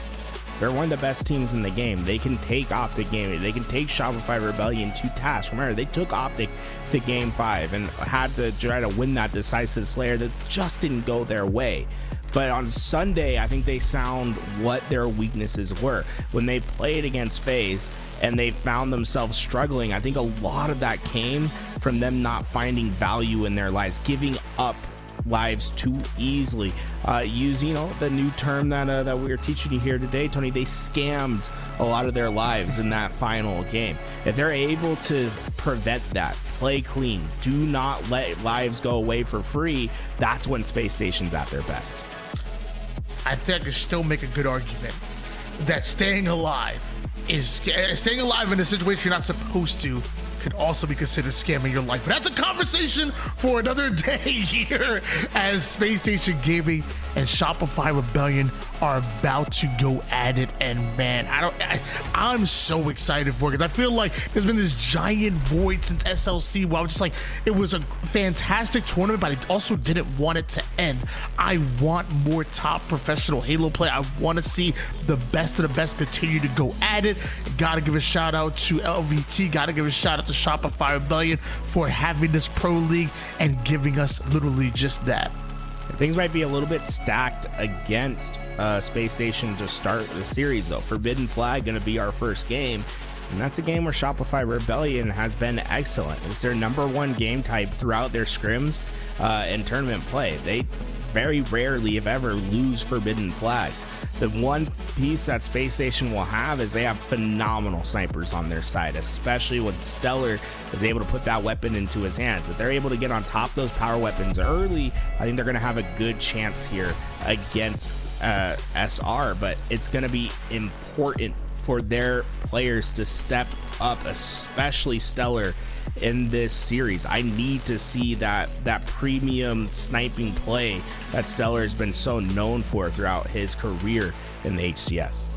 they're one of the best teams in the game. They can take Optic Gaming. They can take Shopify Rebellion to task. Remember, they took Optic to Game 5 and had to try to win that decisive Slayer that just didn't go their way. But on Sunday, I think they found what their weaknesses were. When they played against FaZe and they found themselves struggling, I think a lot of that came from them not finding value in their lives, giving up lives too easily. Use, the new term that we were teaching you here today, Tony, they scammed a lot of their lives in that final game. If they're able to prevent that, play clean, do not let lives go away for free, that's when Spacestation's at their best. I think I could still make a good argument that staying alive in a situation you're not supposed to could also be considered scamming your life. But that's a conversation for another day here as Spacestation Gaming and Shopify Rebellion are about to go at it. And man, I'm so excited for it because I feel like there's been this giant void since SLC where I was just like, it was a fantastic tournament, but I also didn't want it to end. I want more top professional Halo play. I want to see the best of the best continue to go at it. Gotta give a shout out to LVT, gotta give a shout out to Shopify Rebellion for having this pro league and giving us literally just that. Things might be a little bit stacked against Spacestation to start the series, though. Forbidden Flag going to be our first game, and that's a game where Shopify Rebellion has been excellent. It's their #1 game type throughout their scrims and tournament play. They very rarely, if ever, lose Forbidden Flags. The one piece that Spacestation will have is they have phenomenal snipers on their side, especially when Stellar is able to put that weapon into his hands. If they're able to get on top of those power weapons early, I think they're going to have a good chance here against SR, but it's going to be important for their players to step up, especially Stellar, in this series. I need to see that premium sniping play that Stellar has been so known for throughout his career in the HCS.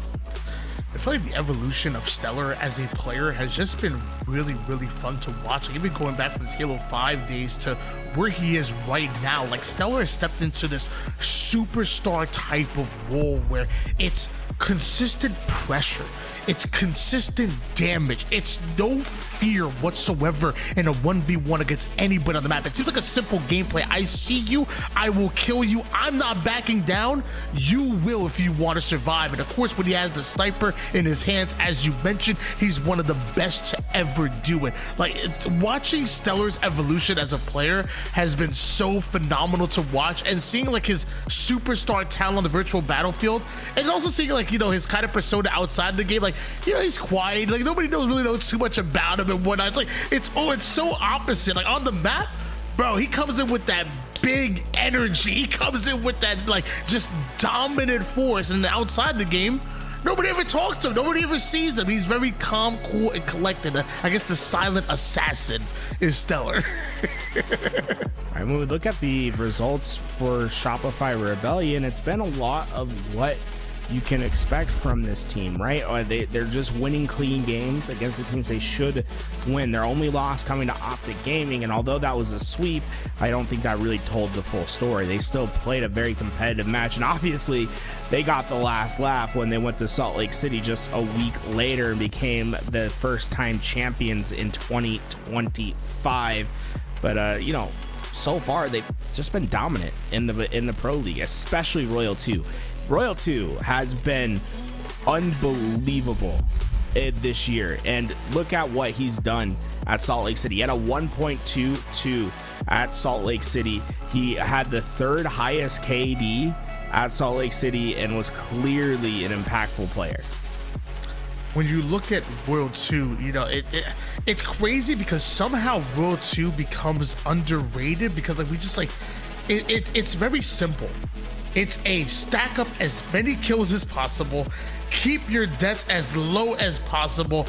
I feel like the evolution of Stellar as a player has just been really, really fun to watch. Like, even going back from his Halo 5 days to where he is right now, like Stellar has stepped into this superstar type of role where it's consistent pressure, it's consistent damage, it's no fear whatsoever in a 1v1 against anybody on the map. It seems like a simple gameplay. I see you, I will kill you, I'm not backing down, you will if you want to survive. And of course, when he has the sniper in his hands, as you mentioned, he's one of the best to ever do it. Like, watching Stellar's evolution as a player has been so phenomenal to watch, and seeing like his superstar talent on the virtual battlefield, and also seeing like, you know, his kind of persona outside the game. Like, you know, he's quiet, like nobody really knows too much about him and whatnot. It's like, it's so opposite. Like on the map, bro, he comes in with that big energy, he comes in with that like just dominant force, and outside the game, nobody ever talks to him, nobody ever sees him. He's very calm, cool, and collected. I guess the silent assassin is Stellar. All right, when we look at the results for Shopify Rebellion, it's been a lot of what you can expect from this team, right? They're just winning clean games against the teams they should win. Their only loss coming to Optic Gaming, and although that was a sweep, I don't think that really told the full story. They still played a very competitive match, and obviously they got the last laugh when they went to Salt Lake City just a week later and became the first-time champions in 2025. But you know, so far they've just been dominant in the Pro League, especially Royal 2. Royal 2 has been unbelievable this year, and look at what he's done at Salt Lake City. He had a 1.22 at Salt Lake City. He had the third highest KD at Salt Lake City and was clearly an impactful player. When you look at World 2, you know, it's crazy because somehow World 2 becomes underrated because like we just like it's very simple. It's a stack up as many kills as possible, keep your deaths as low as possible,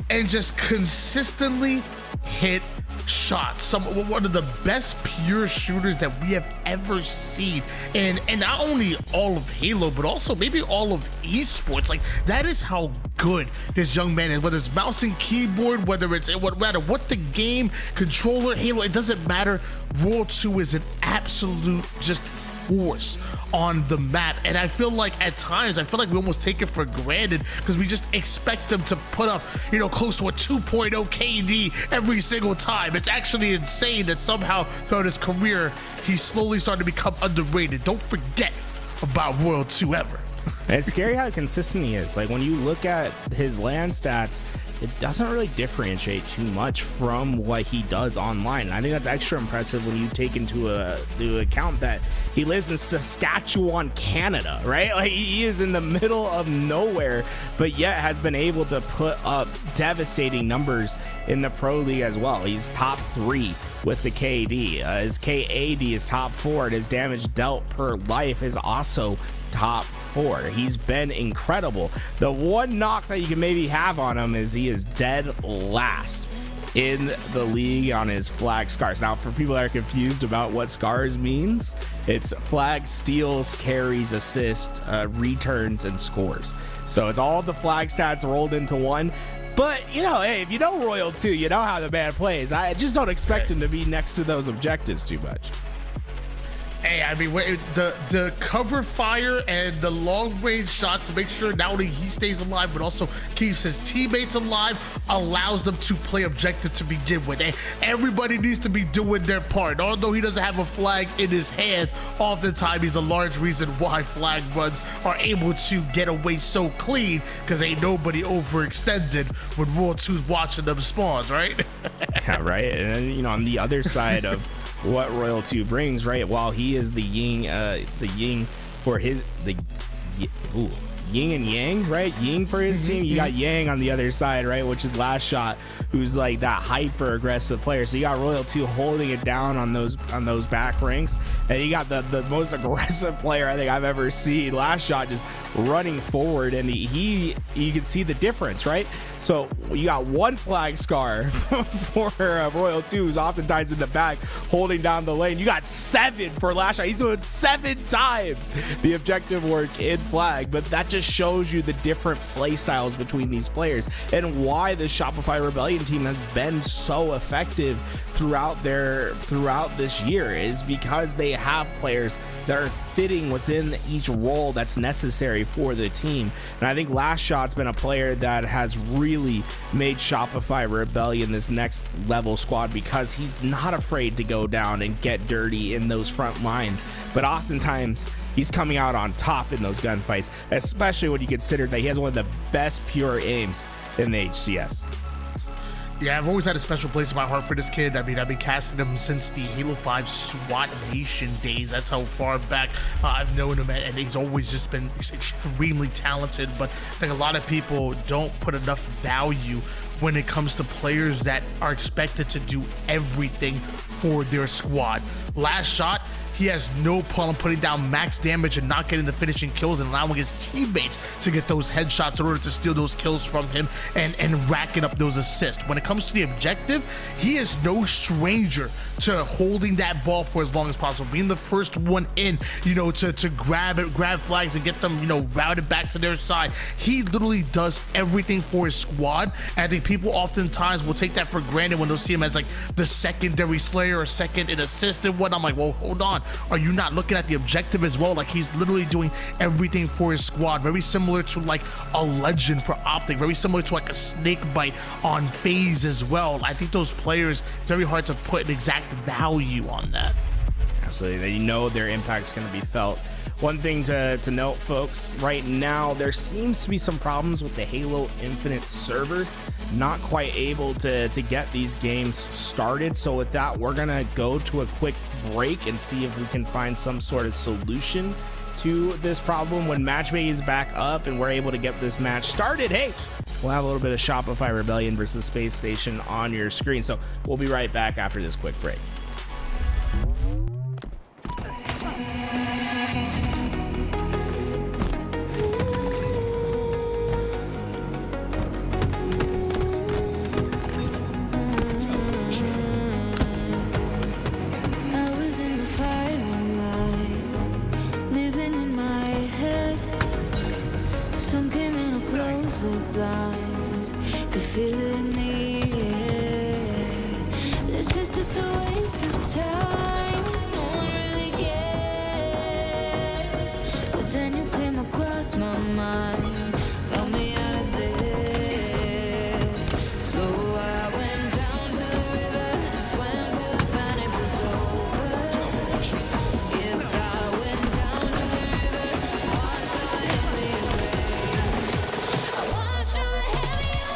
and just consistently hit shots. One of the best pure shooters that we have ever seen, and not only all of Halo, but also maybe all of esports. Like, that is how good this young man is. Whether it's mouse and keyboard, whether it's what the game controller, Halo, it doesn't matter. World 2 is an absolute just force on the map, and I feel like at times we almost take it for granted because we just expect them to put up, you know, close to a 2.0 KD every single time. It's actually insane that somehow throughout his career he's slowly starting to become underrated. Don't forget about World 2 ever. It's scary how consistent he is. Like, when you look at his LAN stats, it doesn't really differentiate too much from what he does online. And I think that's extra impressive when you take into account that he lives in Saskatchewan, Canada, right? Like, he is in the middle of nowhere, but yet has been able to put up devastating numbers in the Pro League as well. He's top 3 with the KD. His KAD is top 4, and his damage dealt per life is also top 4. He's been incredible. The one knock that you can maybe have on him is he is dead last in the league on his flag scars. Now, for people that are confused about what scars means, it's flag, steals, carries, assists, returns, and scores. So it's all the flag stats rolled into one. But, you know, hey, if you know Royal 2, you know how the man plays. I just don't expect him to be next to those objectives too much. Hey, I mean, the cover fire and the long range shots to make sure not only he stays alive, but also keeps his teammates alive, allows them to play objective to begin with. And everybody needs to be doing their part. Although he doesn't have a flag in his hands, oftentimes he's a large reason why flag runs are able to get away so clean, because ain't nobody overextended when Royal 2's watching them spawns, right? Yeah, right. And then, you know, on the other side of what Royal 2 brings, right, while he is the yin for his yin and yang, right, yin for his team, you got yang on the other side, right, which is Last Shot, who's like that hyper aggressive player. So you got Royal 2 holding it down on those back ranks, and you got the most aggressive player I think I've ever seen, Last Shot, just running forward, and you can see the difference, right? So you got one flag scar for Royal 2, who's oftentimes in the back holding down the lane. You got 7 for Last Shot. He's doing 7 times the objective work in flag, but that just shows you the different play styles between these players and why the Shopify Rebellion team has been so effective throughout this year, is because they have players that are fitting within each role that's necessary for the team. And I think Last Shot's been a player that has really made Shopify Rebellion this next level squad, because he's not afraid to go down and get dirty in those front lines, but oftentimes he's coming out on top in those gunfights, especially when you consider that he has one of the best pure aims in the HCS. Yeah, I've always had a special place in my heart for this kid. I mean, I've been casting him since the Halo 5 SWAT Nation days. That's how far back I've known him, and he's always just been extremely talented. But I think a lot of people don't put enough value when it comes to players that are expected to do everything for their squad. Last Shot, he has no problem putting down max damage and not getting the finishing kills and allowing his teammates to get those headshots in order to steal those kills from him and racking up those assists. When it comes to the objective, he is no stranger to holding that ball for as long as possible, being the first one in, you know, to grab flags and get them, you know, routed back to their side. He literally does everything for his squad, and I think people oftentimes will take that for granted when they'll see him as like the secondary slayer or second in assist and what. I'm like, well, hold on. Are you not looking at the objective as well? Like, he's literally doing everything for his squad. Very similar to like a Legend for Optic, very similar to like a Snakebite on FaZe as well. I think those players, it's very hard to put an exact value on that. Absolutely. They know their impact's going to be felt. One thing to note, folks, right now there seems to be some problems with the Halo Infinite servers, not quite able to get these games started. So with that, we're going to go to a quick break and see if we can find some sort of solution to this problem. When matchmaking is back up and we're able to get this match started, hey, we'll have a little bit of Shopify Rebellion versus Spacestation on your screen. So we'll be right back after this quick break. I was in the firing line, living in my head. Sun came in and closed the blinds, could feel it in the air. This is just a waste of time, no one really cares. But then you came across my mind, got me out of there. So I went down to the river and swam till the panic was over. Yes, I went down to the river, watched all the heavy rain. I watched all the heavy rain.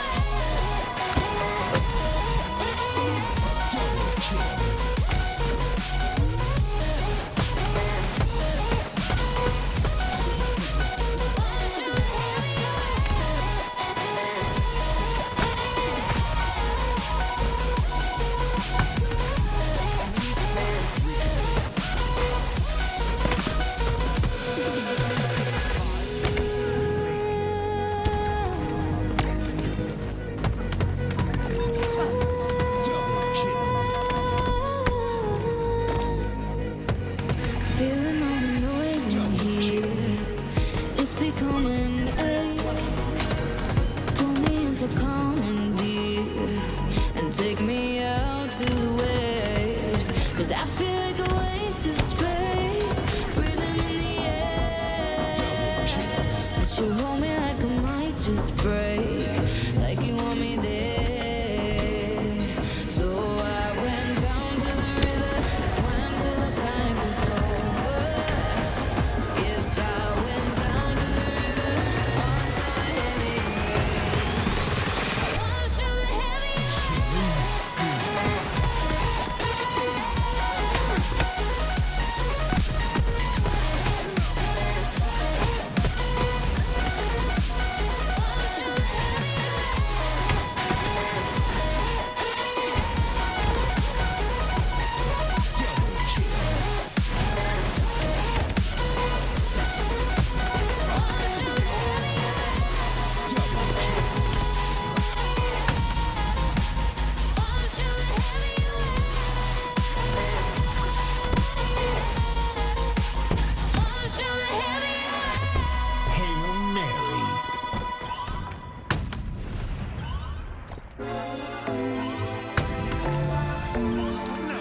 I feel like a waste of space, breathing in the air. But you hold me like I might just break, like you want me there. So I went down to the river, swam till the panic was over. Yes, I went down to the river, lost all the heavy weight. Lost all the heavy Hail Mary. Sniped.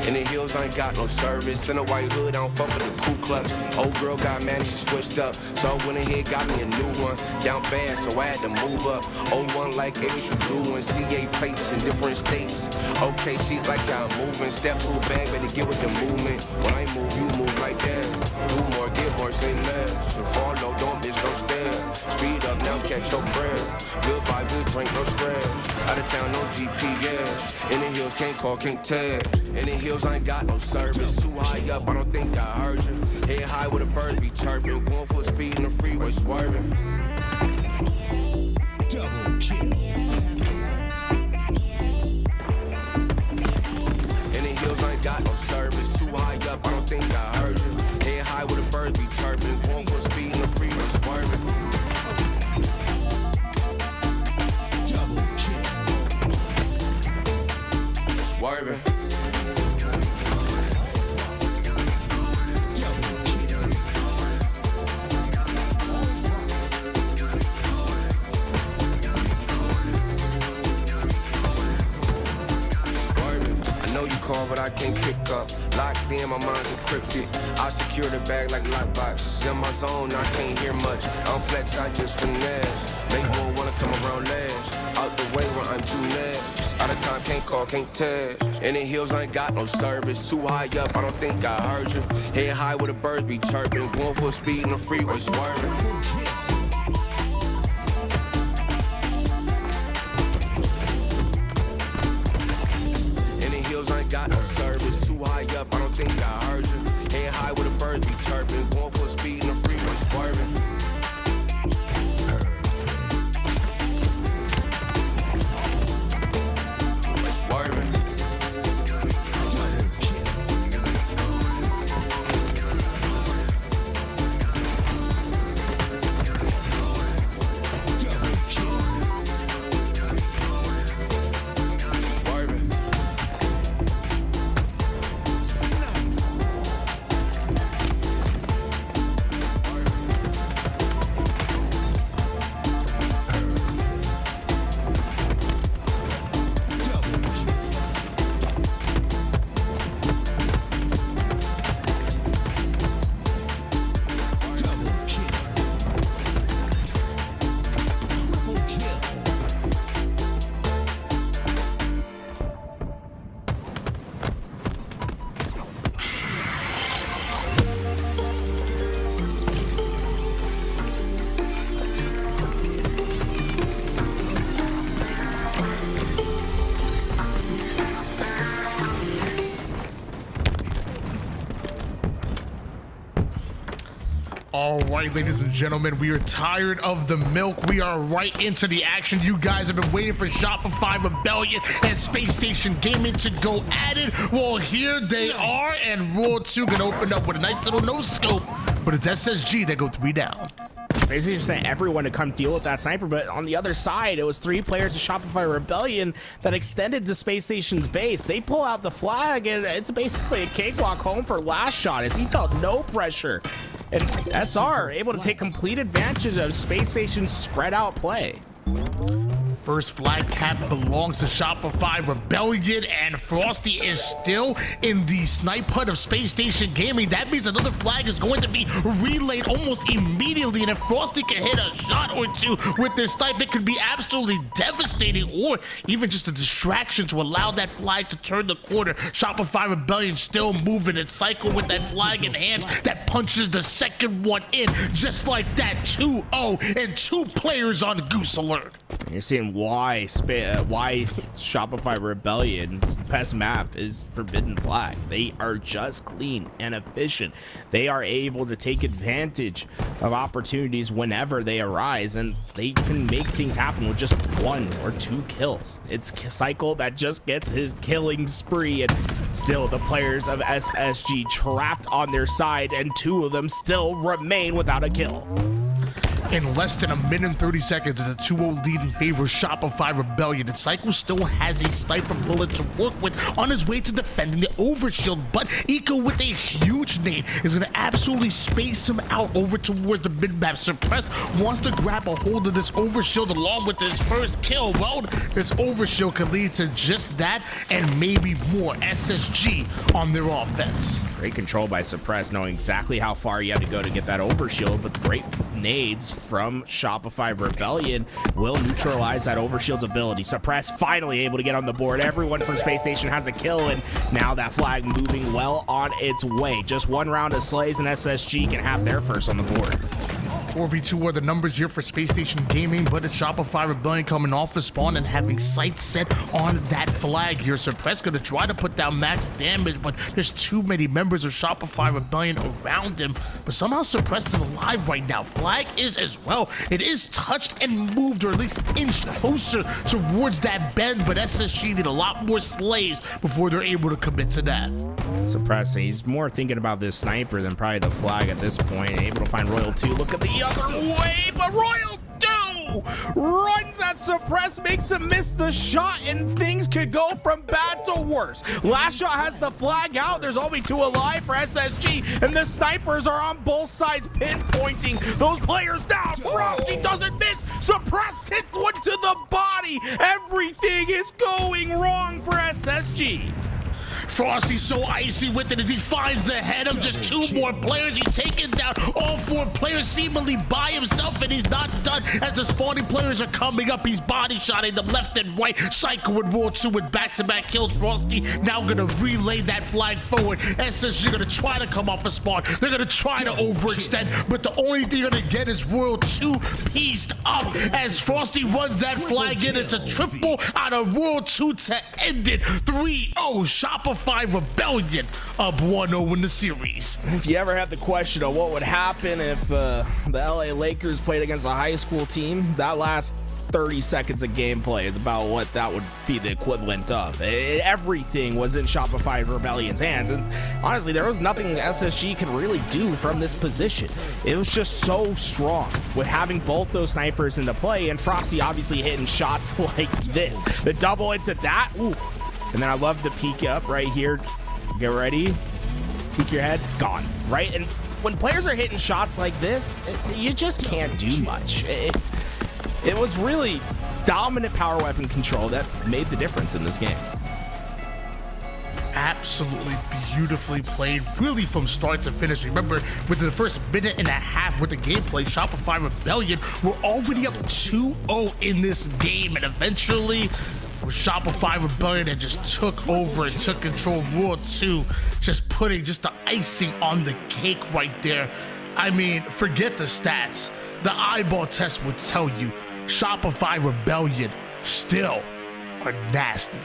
In the hills, I ain't got no service. In a white hood, I don't fuck with the Ku Klux. Old girl got mad and she switched up. So I went ahead, got me a new one. Down bad, so I had to move up. Old one like Avis from blue and CA plates in different states. Okay, she like how I'm moving. Step to a bag, better get with the movement. When I move, you move like that. Do more, get more, say less. So fall low, don't miss no stairs. Speed up, now catch your breath. Good vibe, good drink, no stress. Out of town, no GPS. In the hills, can't call, can't text. In the hills, I ain't got no service. Too high up, I don't think I heard you. Head high with a bird be chirping. Going full speed in the freeway, swerving. Double kill. In the hills, I ain't got no service. Too high up, I don't think I heard you. Head high with a bird be chirping. Going full speed in the freeway, swerving. Double kill. Swerving. But I can't pick up. Locked in, my mind's encrypted. I secure the bag like lockbox. In my zone, I can't hear much. I don't flex, I just finesse. Make one wanna come around last. Out the way where I'm too next. Out of time, can't call, can't text. In the hills, I ain't got no service. Too high up, I don't think I heard you. Head high with the birds be chirping. Going full speed in the freeway, swerving. Got no service, too high up, I don't think I heard you. Head high with the birds be chirping, going full speed in the freeway, swerving. Swerving. All right, ladies and gentlemen, we are tired of the milk. We are right into the action. You guys have been waiting for Shopify Rebellion and Spacestation Gaming to go at it. Well, here they are, and Rule 2 can open up with a nice little no scope, but it's SSG that go 3 down. Basically just saying everyone to come deal with that sniper, but on the other side, it was 3 players of Shopify Rebellion that extended to Space Station's base. They pull out the flag, and it's basically a cakewalk home for last shot as he felt no pressure And SR able to take complete advantage of Spacestation's spread out play. First flag cap belongs to Shopify Rebellion, and Frosty is still in the snipe hut of Spacestation Gaming. That means another flag is going to be relayed almost immediately, and if Frosty can hit a shot or two with this snipe, it could be absolutely devastating, or even just a distraction to allow that flag to turn the corner. Shopify Rebellion still moving its cycle with that flag in hands that punches the second one in, just like that. 2-0 and 2 players on Goose Alert. You're seeing why Shopify Rebellion's best map is Forbidden Flag. They are just clean and efficient. They are able to take advantage of opportunities whenever they arise, and they can make things happen with just 1 or 2 kills. It's Cycle that just gets his killing spree, and still the players of SSG trapped on their side, and 2 of them still remain without a kill. In less than 1 minute and 30 seconds, it's a 2-0 lead in favor of Shopify Rebellion. And Cycle still has a sniper bullet to work with on his way to defending the overshield. But Eco, with a huge nade, is going to absolutely space him out over towards the mid-map. Suppressed wants to grab a hold of this overshield along with his first kill. Well, this overshield could lead to just that and maybe more. SSG on their offense. Great control by Suppress, knowing exactly how far you had to go to get that overshield, but great nades from Shopify Rebellion will neutralize that overshield's ability. Suppress finally able to get on the board. Everyone from Spacestation has a kill, and now that flag moving well on its way. Just 1 round of Slays and SSG can have their first on the board. 4v2 are the numbers here for Spacestation Gaming, but it's Shopify Rebellion coming off the spawn and having sights set on that flag here. Suppress gonna try to put down max damage, but there's too many members of Shopify Rebellion around him. But somehow Suppress is alive right now. Flag is as well. It is touched and moved, or at least inched closer towards that bend, but SSG need a lot more slays before they're able to commit to that. Suppress, he's more thinking about this sniper than probably the flag at this point. Able to find Royal 2. Look at the other way, but Royal 2 runs at Suppress, makes him miss the shot, and things could go from bad to worse. Last shot has the flag out. There's only 2 alive for SSG, and the snipers are on both sides pinpointing those players down. Frosty doesn't miss. Suppress hits one to the body. Everything is going wrong for SSG. Frosty's so icy with it as he finds the head of just 2 more players. He's taken down all 4 players seemingly by himself, and he's not done as the spawning players are coming up. He's body shotting them left and right. Psycho and World 2 with back-to-back kills. Frosty now gonna relay that flag forward. SSG gonna try to come off a spawn. They're gonna try to overextend, but the only thing you're gonna get is World 2 pieced up as Frosty runs that flag in. It's a triple out of World 2 to end it. 3-0 Shopify Rebellion up 1-0 in the series. If you ever had the question of what would happen if the LA Lakers played against a high school team, that last 30 seconds of gameplay is about what that would be the equivalent of. Everything was in Shopify Rebellion's hands, and honestly, there was nothing SSG could really do from this position. It was just so strong with having both those snipers into play, and Frosty obviously hitting shots like this. The double into that, ooh. And then I love the peek up right here. Get ready. Peek your head. Gone. Right? And when players are hitting shots like this, you just can't do much. It was really dominant power weapon control that made the difference in this game. Absolutely beautifully played, really from start to finish. Remember, with the first minute and a half with the gameplay, Shopify Rebellion were already up 2-0 in this game, and eventually with Shopify Rebellion that just took over and took control of World 2, just putting just the icing on the cake right there. I mean, forget the stats. The eyeball test would tell you Shopify Rebellion still are nasty.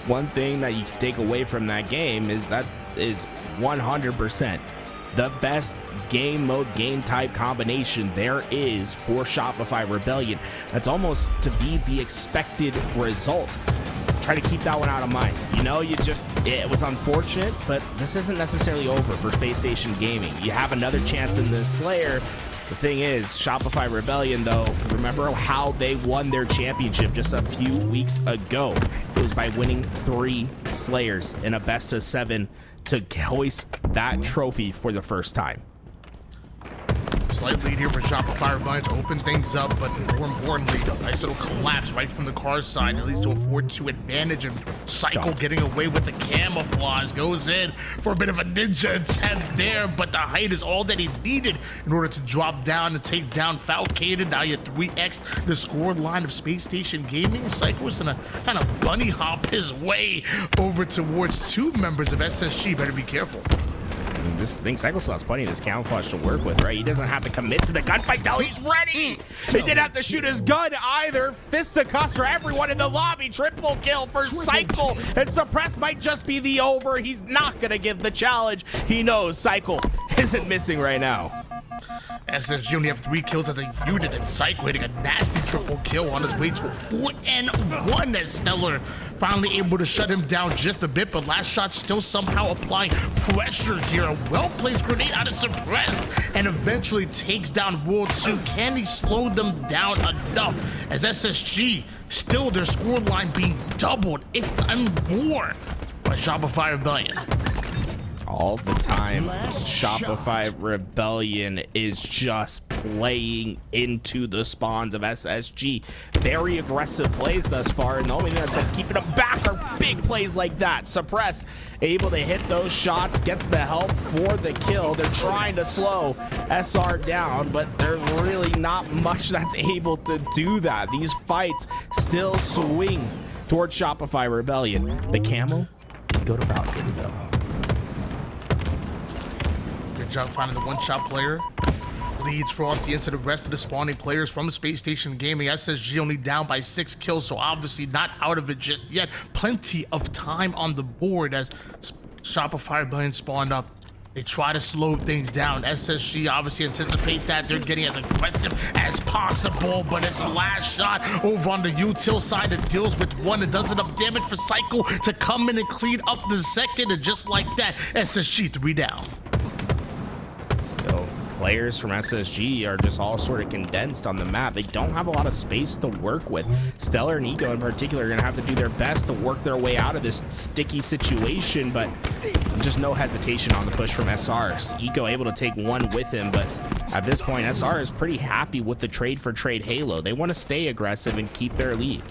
One thing that you can take away from that game is that is 100% the best game mode, game type combination there is for Shopify Rebellion. That's almost to be the expected result. Try to keep that one out of mind. You know, it was unfortunate, but this isn't necessarily over for Spacestation Gaming. You have another chance in this Slayer. The thing is, Shopify Rebellion, though, remember how they won their championship just a few weeks ago. It was by winning 3 Slayers in a best of 7 to hoist that trophy for the first time. Slight lead here for Shopify Rebellion to open things up, but more importantly, nice little collapse right from the car side, at least to a 4-2 advantage, and Cycle getting away with the camouflage, goes in for a bit of a ninja attempt there, but the height is all that he needed in order to drop down and take down Falcated. Now you 3x the score line of Spacestation Gaming. Cycle is gonna kind of bunny hop his way over towards two members of SSG. Better be careful. This thing, Cycle still has plenty of this camouflage to work with, right? He doesn't have to commit to the gunfight till he's ready. He didn't have to shoot his gun either. Fisticuffs for everyone in the lobby. Triple kill for Cycle. And Suppress might just be the over. He's not going to give the challenge. He knows Cycle isn't missing right now. SSG only have 3 kills as a unit, and Cycle hitting a nasty triple kill on his way to a 4-1 as Stellar finally able to shut him down just a bit, but last shot still somehow applying pressure here. A well-placed grenade out of Suppressed and eventually takes down World 2. Can he slow them down enough as SSG still their scoreline being doubled, if not more, by Shopify Rebellion? All the time, Shopify Rebellion is just playing into the spawns of SSG. Very aggressive plays thus far, and the only thing that's been keeping them back are big plays like that. Suppressed, able to hit those shots, gets the help for the kill. They're trying to slow SR down, but there's really not much that's able to do that. These fights still swing towards Shopify Rebellion. The camo, they go to Valkyrie though. Good job finding the one-shot player. Leads Frosty into the rest of the spawning players from Spacestation Gaming. SSG only down by 6 kills, so obviously not out of it just yet. Plenty of time on the board as Shopify Rebellion spawned up. They try to slow things down. SSG obviously anticipate that. They're getting as aggressive as possible, but it's a last shot over on the util side that deals with one. It does enough damage for Cycle to come in and clean up the second, and just like that, SSG 3 down. Still, players from SSG are just all sort of condensed on the map. They don't have a lot of space to work with. Stellar and Eco in particular are going to have to do their best to work their way out of this sticky situation, but just no hesitation on the push from SR. Eco able to take one with him, but at this point, SR is pretty happy with the trade for trade Halo. They want to stay aggressive and keep their lead.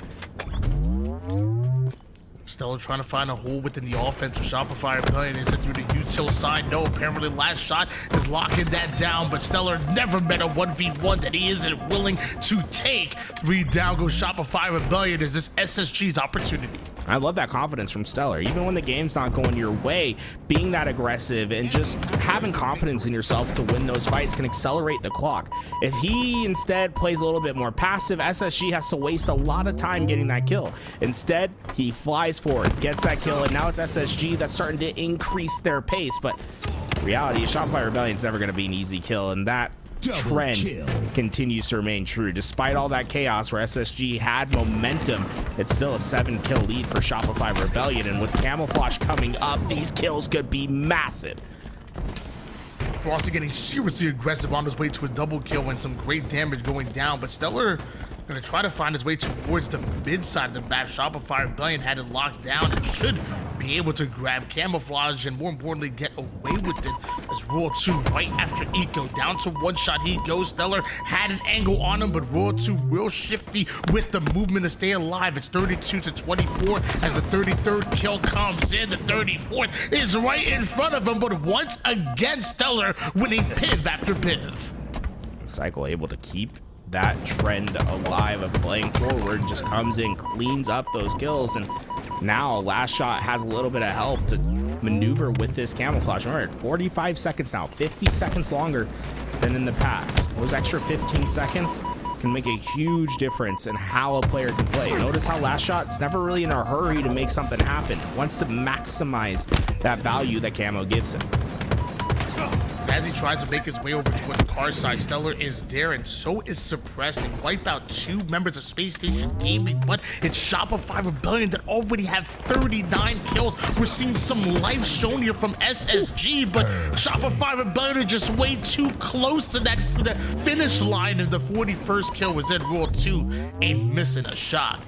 Stellar trying to find a hole within the offense of Shopify Rebellion. Is it through the util side? No, apparently last shot is locking that down, but Stellar never met a 1v1 that he isn't willing to take. 3 down goes Shopify Rebellion. Is this SSG's opportunity? I love that confidence from Stellar. Even when the game's not going your way, being that aggressive and just having confidence in yourself to win those fights can accelerate the clock. If he instead plays a little bit more passive, SSG has to waste a lot of time getting that kill. Instead, he flies forward, gets that kill, and now it's SSG that's starting to increase their pace. But reality is Shopify Rebellion's never going to be an easy kill, and that trend continues to remain true. Despite all that chaos where SSG had momentum, it's still a 7-kill lead for Shopify Rebellion, and with camouflage coming up, these kills could be massive. Frosty getting seriously aggressive on his way to a double kill and some great damage going down, but Stellar gonna try to find his way towards the mid side of the map. Shopify Rebellion had it locked down and should be able to grab camouflage and more importantly get away with it as Royal 2 right after Eco down to 1 shot he goes. Stellar had an angle on him, but Royal 2 real shifty with the movement to stay alive. It's 32-24 as the 33rd kill comes in. The 34th is right in front of him, but once again Stellar winning piv after piv. Cycle able to keep that trend alive of playing forward, just comes in, cleans up those kills, and now last shot has a little bit of help to maneuver with this camouflage. Remember, 45 seconds now, 50 seconds longer than in the past. Those extra 15 seconds can make a huge difference in how a player can play. Notice how last shot is never really in a hurry to make something happen. Wants to maximize that value that camo gives him. As he tries to make his way over to the car side, Stellar is there, and so is Suppressed. They wipe out 2 members of Spacestation Gaming, but it's Shopify Rebellion that already have 39 kills. We're seeing some life shown here from SSG, but Shopify Rebellion are just way too close to that the finish line, and the 41st kill was in. Royal 2 ain't missing a shot.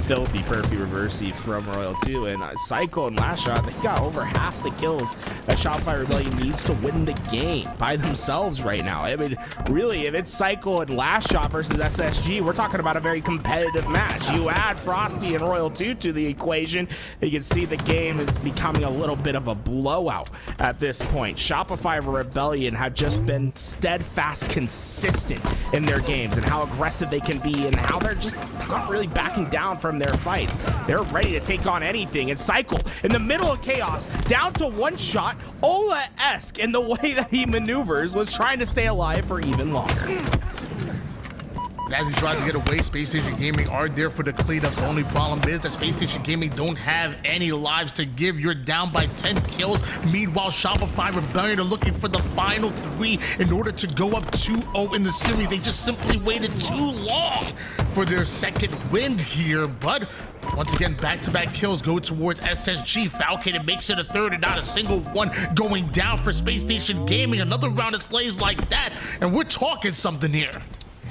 filthy perfy reversey from Royal 2, and Psycho and Last Shot, they got over half the kills that Shopify Rebellion needs to win the game by themselves right now. I mean, really, if it's Psycho and Last Shot versus SSG, we're talking about a very competitive match. You add Frosty and Royal 2 to the equation, you can see the game is becoming a little bit of a blowout at this point. Shopify Rebellion have just been steadfast consistent in their games and how aggressive they can be and how they're just not really backing down from their fights. They're ready to take on anything. And Cycle in the middle of chaos, down to one shot, Ola-esque in the way that he maneuvers, was trying to stay alive for even longer. And as he tries to get away, Spacestation Gaming are there for the cleanup. The only problem is that Spacestation Gaming don't have any lives to give. You're down by 10 kills. Meanwhile, Shopify Rebellion are looking for the final 3 in order to go up 2-0 in the series. They just simply waited too long for their second win here. But once again, back-to-back kills go towards SSG. Falcon makes it a third and not a single one going down for Spacestation Gaming. Another round of slays like that, and we're talking something here.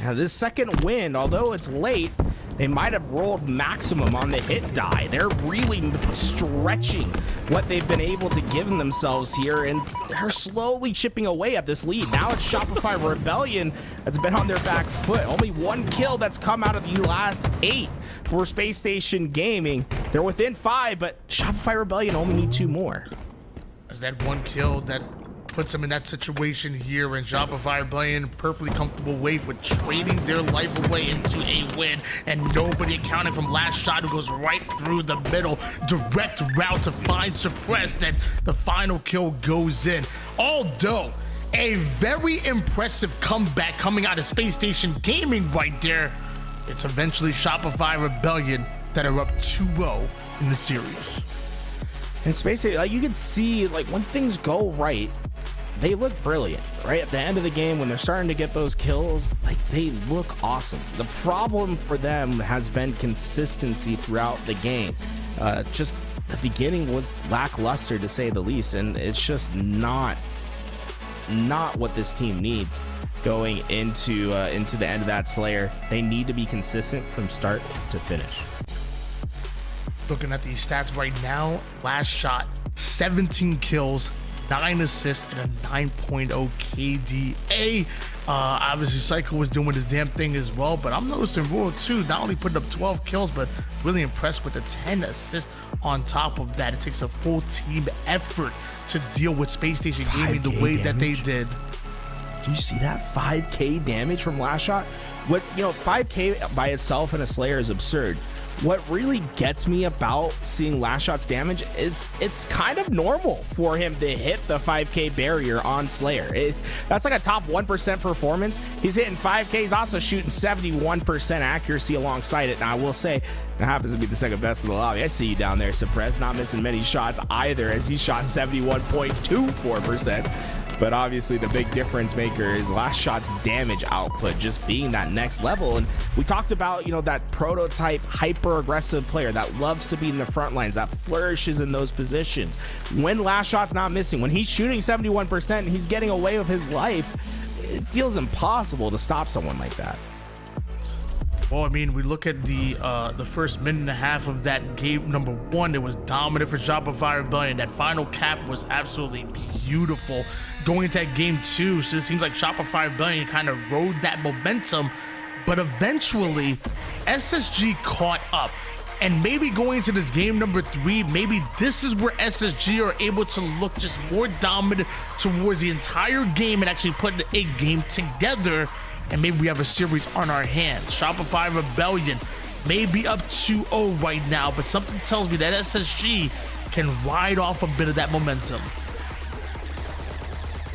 Yeah, this second win, although it's late, they might have rolled maximum on the hit die. They're really stretching what they've been able to give themselves here, and they're slowly chipping away at this lead. Now it's Shopify Rebellion that's been on their back foot. Only one kill that's come out of the last 8 for Spacestation Gaming. They're within 5, but Shopify Rebellion only need 2 more. As that one kill that puts them in that situation here, and Shopify Rebellion perfectly comfortable way for trading their life away into a win, and nobody accounting from Last Shot, who goes right through the middle, direct route to find Suppressed, and the final kill goes in. Although a very impressive comeback coming out of Spacestation Gaming right there, it's eventually Shopify Rebellion that are up 2-0 in the series. And Spacestation, like, you can see, like, when things go right, they look brilliant, right? At the end of the game, when they're starting to get those kills, like, they look awesome. The problem for them has been consistency throughout the game. Just the beginning was lackluster, to say the least, and it's just not what this team needs going into the end of that Slayer. They need to be consistent from start to finish. Looking at these stats right now, Last Shot, 17 kills, 9 assists, and a 9.0 KDA. Obviously, Psycho was doing his damn thing as well, but I'm noticing Royal 2 not only putting up 12 kills, but really impressed with the 10 assists on top of that. It takes a full team effort to deal with Spacestation Gaming the way that they did. Did you see that 5K damage from Last Shot? 5K by itself in a Slayer is absurd. What really gets me about seeing Last Shot's damage is it's kind of normal for him to hit the 5K barrier on Slayer. That's like a top 1% performance. He's hitting 5K. He's also shooting 71% accuracy alongside it. Now, I will say, that happens to be the second best in the lobby. I see you down there, Suppressed, not missing many shots either, as he shot 71.24%. But obviously the big difference maker is Last Shot's damage output just being that next level. And we talked about, that prototype hyper aggressive player that loves to be in the front lines, that flourishes in those positions. When Last Shot's not missing, when he's shooting 71% and he's getting away with his life, it feels impossible to stop someone like that. Well, I mean, we look at the first minute and a half of that game number 1. It was dominant for Shopify Rebellion. That final cap was absolutely beautiful. Going into that game 2, so it seems like Shopify Rebellion kind of rode that momentum, but eventually SSG caught up. And maybe going into this game number 3, maybe this is where SSG are able to look just more dominant towards the entire game and actually put a game together. And maybe we have a series on our hands. Shopify Rebellion may be up 2-0 right now, but something tells me that SSG can ride off a bit of that momentum.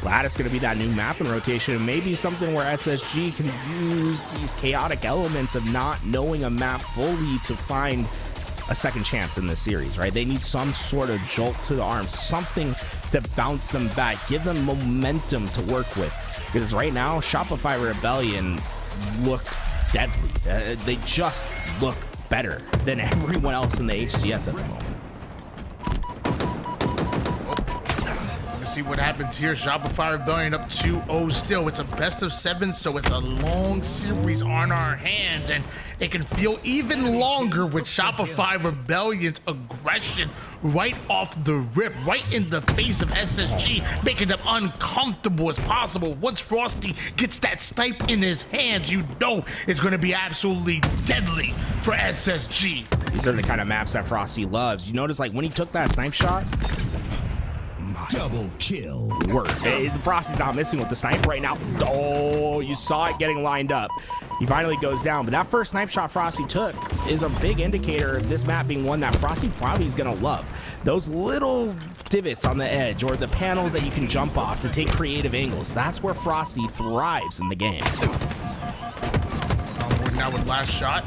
Glad it's going to be that new map and rotation, and maybe something where SSG can use these chaotic elements of not knowing a map fully to find a second chance in this series, right? They need some sort of jolt to the arm, something to bounce them back, give them momentum to work with. Because right now, Shopify Rebellion look deadly. They just look better than everyone else in the HCS at the moment. see what happens here. Shopify Rebellion up 2-0 still. It's a best of 7, so it's a long series on our hands, and it can feel even longer with Shopify Rebellion's aggression right off the rip, right in the face of SSG, making them uncomfortable as possible. Once Frosty gets that snipe in his hands, you know it's going to be absolutely deadly for SSG. These are the kind of maps that Frosty loves. You notice, like, when he took that snipe shot, Double kill. word. Frosty's not missing with the snipe right now. Oh, you saw it getting lined up. He finally goes down, but that first snipe shot Frosty took is a big indicator of this map being one that Frosty probably is going to love. Those little divots on the edge or the panels that you can jump off to take creative angles, that's where Frosty thrives in the game. Now with last shot,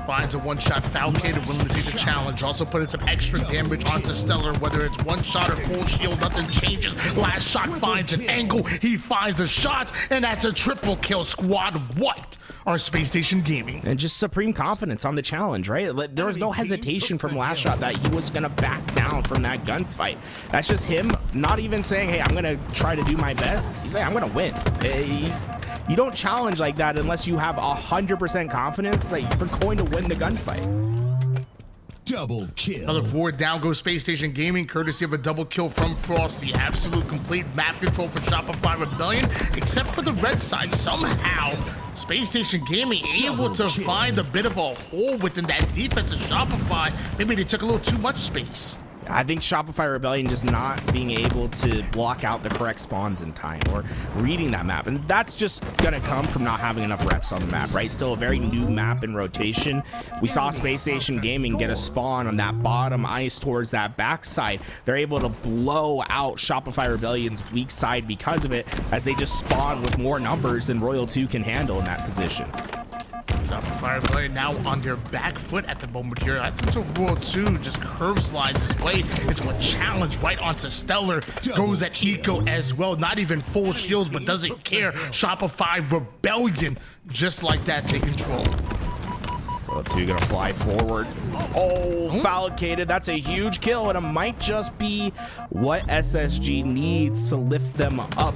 finds a one-shot Falcated, willing to take the challenge. Also putting some extra damage onto Stellar, whether it's one shot or full shield, nothing changes. Last shot finds an angle, he finds the shots, and that's a triple kill. Squad wiped our Spacestation Gaming. And just supreme confidence on the challenge, right? There was no hesitation from last shot that he was gonna back down from that gunfight. That's just him not even saying, hey, I'm gonna try to do my best. He's saying, I'm gonna win. You don't challenge like that unless you have 100% confidence that you're going to win the gunfight. Double kill. Another forward down goes Spacestation Gaming, courtesy of a double kill from Frosty. Absolute complete map control for Shopify Rebellion, except for the red side. Somehow, Spacestation Gaming able to find a bit of a hole within that defense of Shopify. Maybe they took a little too much space. I think Shopify Rebellion just not being able to block out the correct spawns in time or reading that map. And that's just going to come from not having enough reps on the map, right? Still a very new map in rotation. We saw Spacestation Gaming get a spawn on that bottom ice towards that backside. They're able to blow out Shopify Rebellion's weak side because of it, as they just spawn with more numbers than Royal 2 can handle in that position. Shopify Rebellion now on their back foot at the moment here. That's into Royal 2, just curve slides his way into a challenge right onto Stellar. Goes at Eco as well. Not even full shields, but doesn't care. Shopify Rebellion, just like that, take control. Royal 2 gonna fly forward. Oh, Falcated. That's a huge kill, and it might just be what SSG needs to lift them up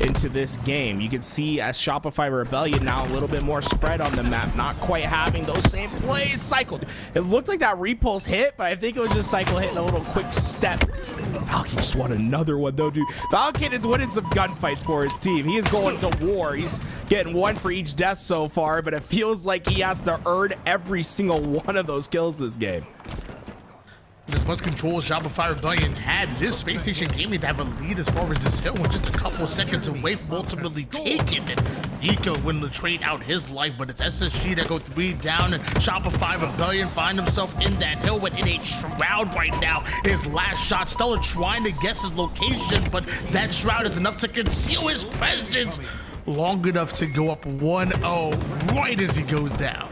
into this game. You can see as Shopify Rebellion now a little bit more spread on the map, not quite having those same plays. Cycle. It looked like that repulse hit, but I think it was just Cycle hitting a little quick step. Falcon just won another one though, dude. Falcon is winning some gunfights for his team. He is going to war. He's getting one for each death so far, but it feels like he has to earn every single one of those kills this game. As much control as Shopify Rebellion had, it is Spacestation Gaming to have a lead as far as this hill, and just a couple seconds away from ultimately taking it. Nico winning to trade out his life, but it's SSG that go 3 down, and Shopify Rebellion find himself in that hill, but in a shroud right now. His last shot, Stellar trying to guess his location, but that shroud is enough to conceal his presence long enough to go up 1-0 right as he goes down.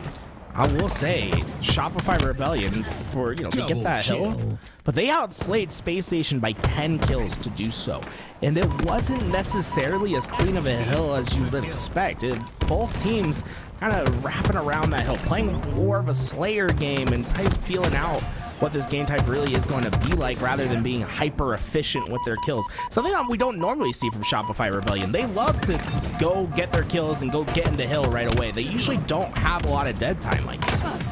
I will say, Shopify Rebellion, for, they get that hill, but they outslayed Spacestation by 10 kills to do so. And it wasn't necessarily as clean of a hill as you would expect. Both teams kind of wrapping around that hill, playing more of a Slayer game and probably feeling out what this game type really is going to be like, rather than being hyper efficient with their kills. Something that we don't normally see from Shopify Rebellion. They love to go get their kills and go get into hill right away. They usually don't have a lot of dead time like that.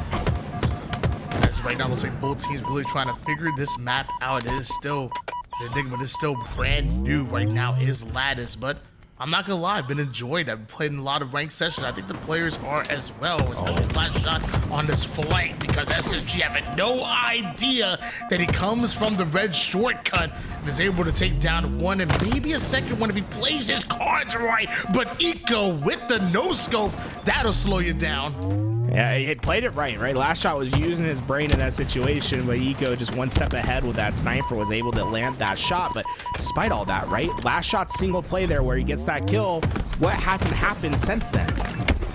As right now, it looks like both teams really trying to figure this map out. It is still, the enigma is still brand new right now, is Lattice, but I'm not gonna lie, I've been enjoying it. I've played in a lot of ranked sessions. I think the players are as well, especially last shot on this flank, because SSG having no idea that he comes from the red shortcut and is able to take down one and maybe a second one if he plays his cards right. But Eco with the no scope, that'll slow you down. Yeah, he played it right? Last shot was using his brain in that situation, but Eco just one step ahead with that sniper was able to land that shot. But despite all that, last shot's single play there where he gets that kill. What hasn't happened since then?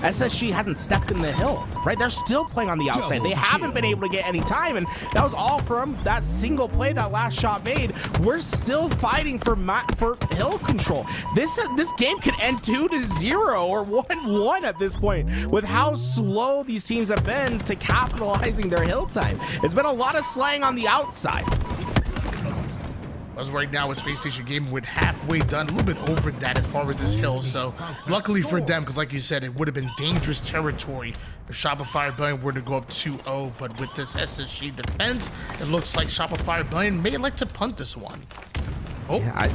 SSG hasn't stepped in the hill, They're still playing on the outside. They haven't been able to get any time, and that was all from that single play that last shot made. We're still fighting for hill control. This game could end 2-0 or 1-1 at this point with how slow these teams have been to capitalizing their hill time. It's been a lot of slaying on the outside. As right now with Spacestation Game, we're halfway done, a little bit over that as far as this hill. So luckily for them, because like you said, it would have been dangerous territory if Shopify Rebellion were to go up 2-0. But with this SSG defense, it looks like Shopify Rebellion may like to punt this one. Oh, Yeah,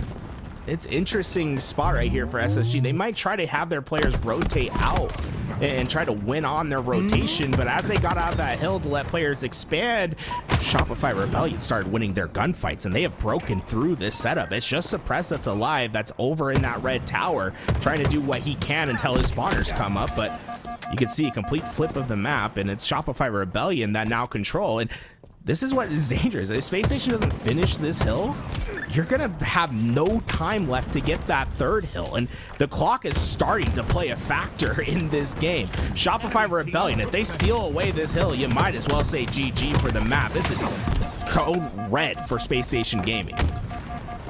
it's interesting spot right here for SSG. They might try to have their players rotate out and try to win on their rotation, but as they got out of that hill to let players expand, Shopify Rebellion started winning their gunfights, and they have broken through this setup. It's just Suppress that's alive, that's over in that red tower, trying to do what he can until his spawners come up, but you can see a complete flip of the map, and it's Shopify Rebellion that now control. And this is what is dangerous. If Space Station doesn't finish this hill, you're gonna have no time left to get that third hill, and the clock is starting to play a factor in this game. Shopify Rebellion, if they steal away this hill, you might as well say GG for the map. This is code red for Space Station Gaming.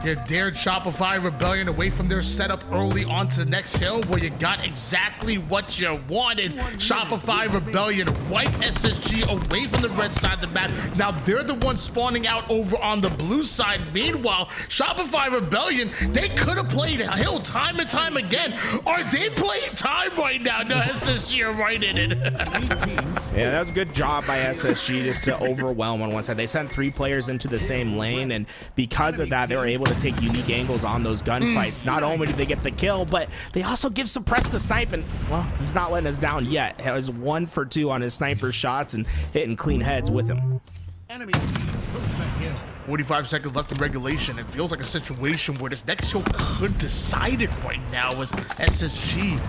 You dared Shopify Rebellion away from their setup early onto the next hill where you got exactly what you wanted. Shopify Rebellion wipe SSG away from the red side of the map. Now they're the ones spawning out over on the blue side. Meanwhile, Shopify Rebellion, they could have played hill time and time again. Are they playing time right now? No, SSG are right in it. Yeah, that was a good job by SSG just to overwhelm on one side. They sent 3 players into the same lane, and because of that, they were able to take unique angles on those gunfights. Not only did they get the kill, but they also give Suppress the snipe, and well, he's not letting us down yet. He was 1 for 2 on his sniper shots and hitting clean heads with him. Enemy team took the hill. 45 seconds left in regulation. It feels like a situation where this next hill could decide it right now as SSG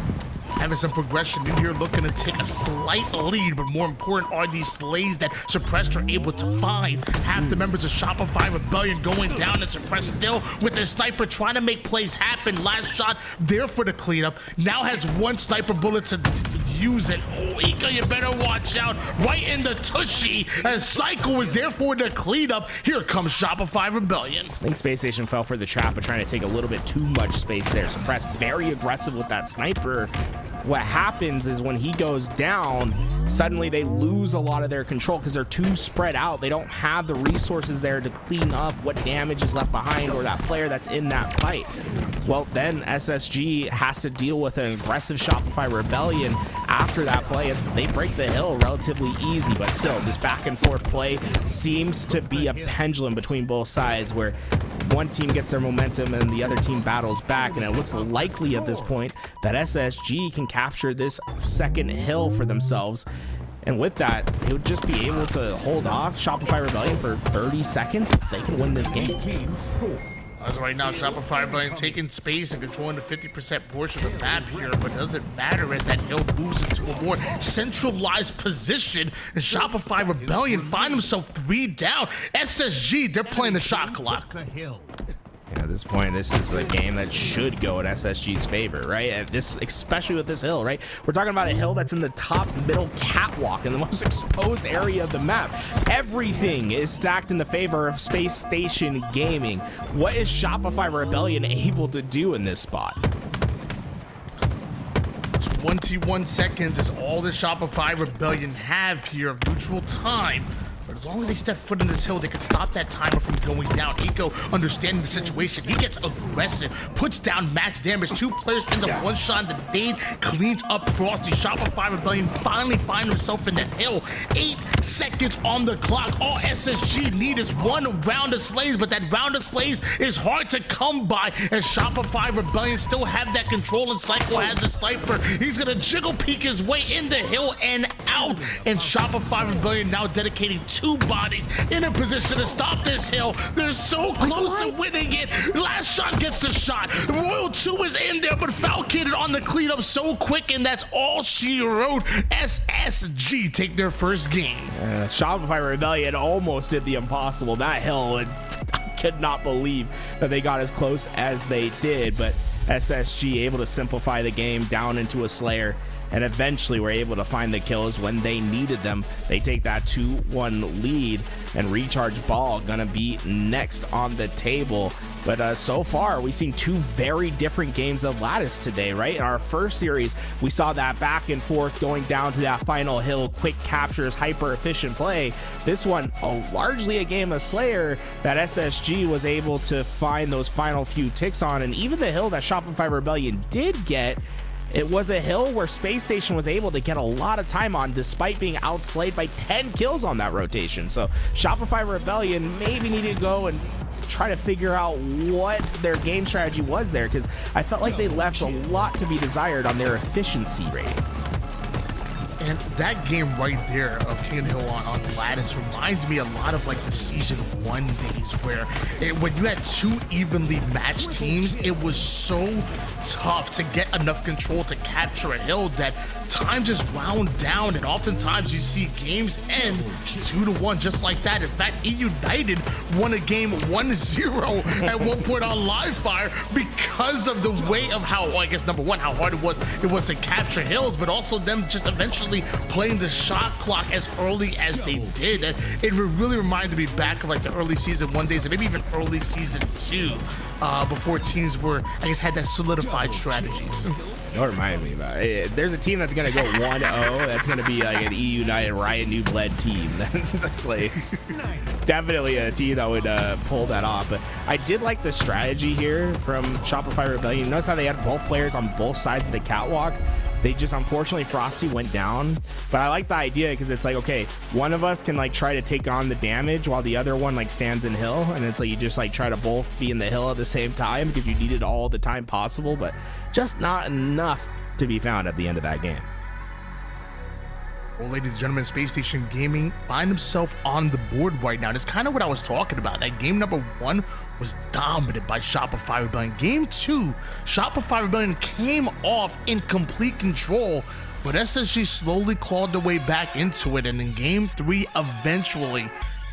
having some progression in here, looking to take a slight lead, but more important are these slays that Suppressed are able to find. Half the members of Shopify Rebellion going down, and Suppressed still with the sniper trying to make plays happen. Last shot there for the cleanup. Now has 1 sniper bullet to use it. Oh, Ika, you better watch out. Right in the tushy as Psycho is there for the cleanup. Here comes Shopify Rebellion. I think Space Station fell for the trap of trying to take a little bit too much space there. Suppressed very aggressive with that sniper. What happens is when he goes down, suddenly they lose a lot of their control because they're too spread out. They don't have the resources there to clean up what damage is left behind or that player that's in that fight. Well, then SSG has to deal with an aggressive Shopify Rebellion after that play, and they break the hill relatively easy, but still, this back and forth play seems to be a pendulum between both sides where one team gets their momentum and the other team battles back, and it looks likely at this point that SSG can capture this second hill for themselves. And with that, they would just be able to hold off Shopify Rebellion for 30 seconds. They can win this game. As right now, Shopify Rebellion taking space and controlling the 50% portion of the map here, but doesn't matter as that hill moves into a more centralized position, and Shopify Rebellion find themselves 3 down. SSG, they're playing the shot clock. At this point, this is a game that should go in SSG's favor, right? And this, especially with this hill, right? We're talking about a hill that's in the top middle catwalk in the most exposed area of the map. Everything is stacked in the favor of Space Station Gaming. What is Shopify Rebellion able to do in this spot? 21 seconds is all the Shopify Rebellion have here of neutral time. But as long as they step foot in this hill, they can stop that timer from going down. Eco, understanding the situation, he gets aggressive, puts down max damage. 2 players in the one shot, the nade cleans up Frosty. Shopify Rebellion finally find himself in that hill. 8 seconds on the clock. All SSG need is 1 round of slays, but that round of slays is hard to come by as Shopify Rebellion still have that control, and Psycho has the sniper. He's gonna jiggle peek his way in the hill and out, and Shopify Rebellion now dedicating 2 bodies in a position to stop this hill. They're so close to winning it. Last shot gets the shot. Royal 2 is in there, but Falcated on the cleanup so quick, and that's all she wrote. SSG take their first game. Shopify Rebellion almost did the impossible. That hill, I could not believe that they got as close as they did, but SSG able to simplify the game down into a Slayer, and eventually were able to find the kills when they needed them. They take that 2-1 lead, and Recharge Ball gonna be next on the table. But so far, we've seen two very different games of Lattice today, right? In our first series, we saw that back and forth going down to that final hill, quick captures, hyper efficient play. This one, largely a game of Slayer that SSG was able to find those final few ticks on, and even the hill that Shopify Rebellion did get, it was a hill where Spacestation was able to get a lot of time on despite being outslayed by 10 kills on that rotation. So Shopify Rebellion maybe needed to go and try to figure out what their game strategy was there, because I felt like they left a lot to be desired on their efficiency rating. And that game right there of King of the Hill on Lattice reminds me a lot of like the season 1 days where when you had two evenly matched teams, it was so tough to get enough control to capture a hill that time just wound down, and oftentimes you see games end 2-1 just like that. In fact, E United won a game 1-0 at one point on live fire because of the way of how, well, I guess number one, how hard it was to capture hills, but also them just eventually playing the shot clock as early as they did. And it really reminded me back of like the early season 1 days and maybe even early season 2 before teams were, I guess, had that solidified strategies. Don't remind me about it. There's a team that's going to go 1-0. That's going to be like an E United Riot New Bled team. That's like definitely a team that would pull that off. But I did like the strategy here from Shopify Rebellion. Notice how they had both players on both sides of the catwalk. They just, unfortunately, Frosty went down. But I like the idea because it's like, okay, one of us can like try to take on the damage while the other one like stands in hill. And it's like you just like try to both be in the hill at the same time because you need it all the time possible. But just not enough to be found at the end of that game. Well, ladies and gentlemen, Spacestation Gaming find himself on the board right now. And it's kind of what I was talking about. That game number 1 was dominated by Shopify Rebellion. Game 2, Shopify Rebellion came off in complete control, but SSG slowly clawed their way back into it. And in game 3, eventually,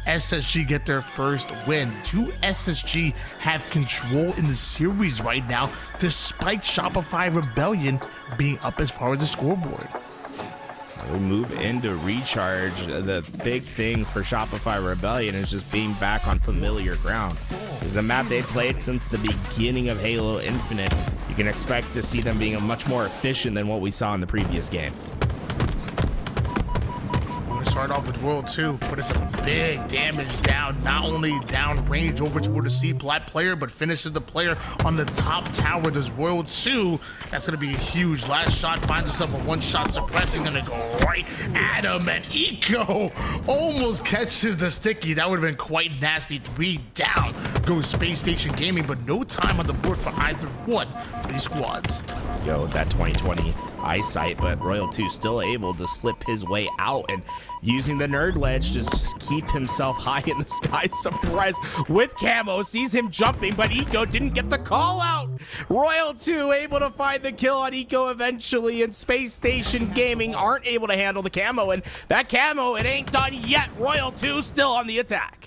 SSG get their first win. 2 SSG have control in the series right now, despite Shopify Rebellion being up as far as the scoreboard. We move into Recharge. The big thing for Shopify Rebellion is just being back on familiar ground. It's a map they played since the beginning of Halo Infinite. You can expect to see them being much more efficient than what we saw in the previous game. Start off with Royal 2, but it's a big damage down, not only down range over toward the C-plat player, but finishes the player on the top tower. Does Royal 2, that's going to be huge. Last shot finds himself a one-shot suppressing, going to go right at him, and Eco almost catches the sticky. That would have been quite nasty. 3 down goes Space Station Gaming, but no time on the board for either one of these squads. Yo, that 2020 eyesight, but Royal 2 still able to slip his way out and using the nerd ledge just keep himself high in the sky. Surprise with camo, sees him jumping, but Eco didn't get the call out. Royal 2 able to find the kill on Eco eventually, and Space Station Gaming aren't able to handle the camo, and that camo, it ain't done yet. Royal 2 still on the attack.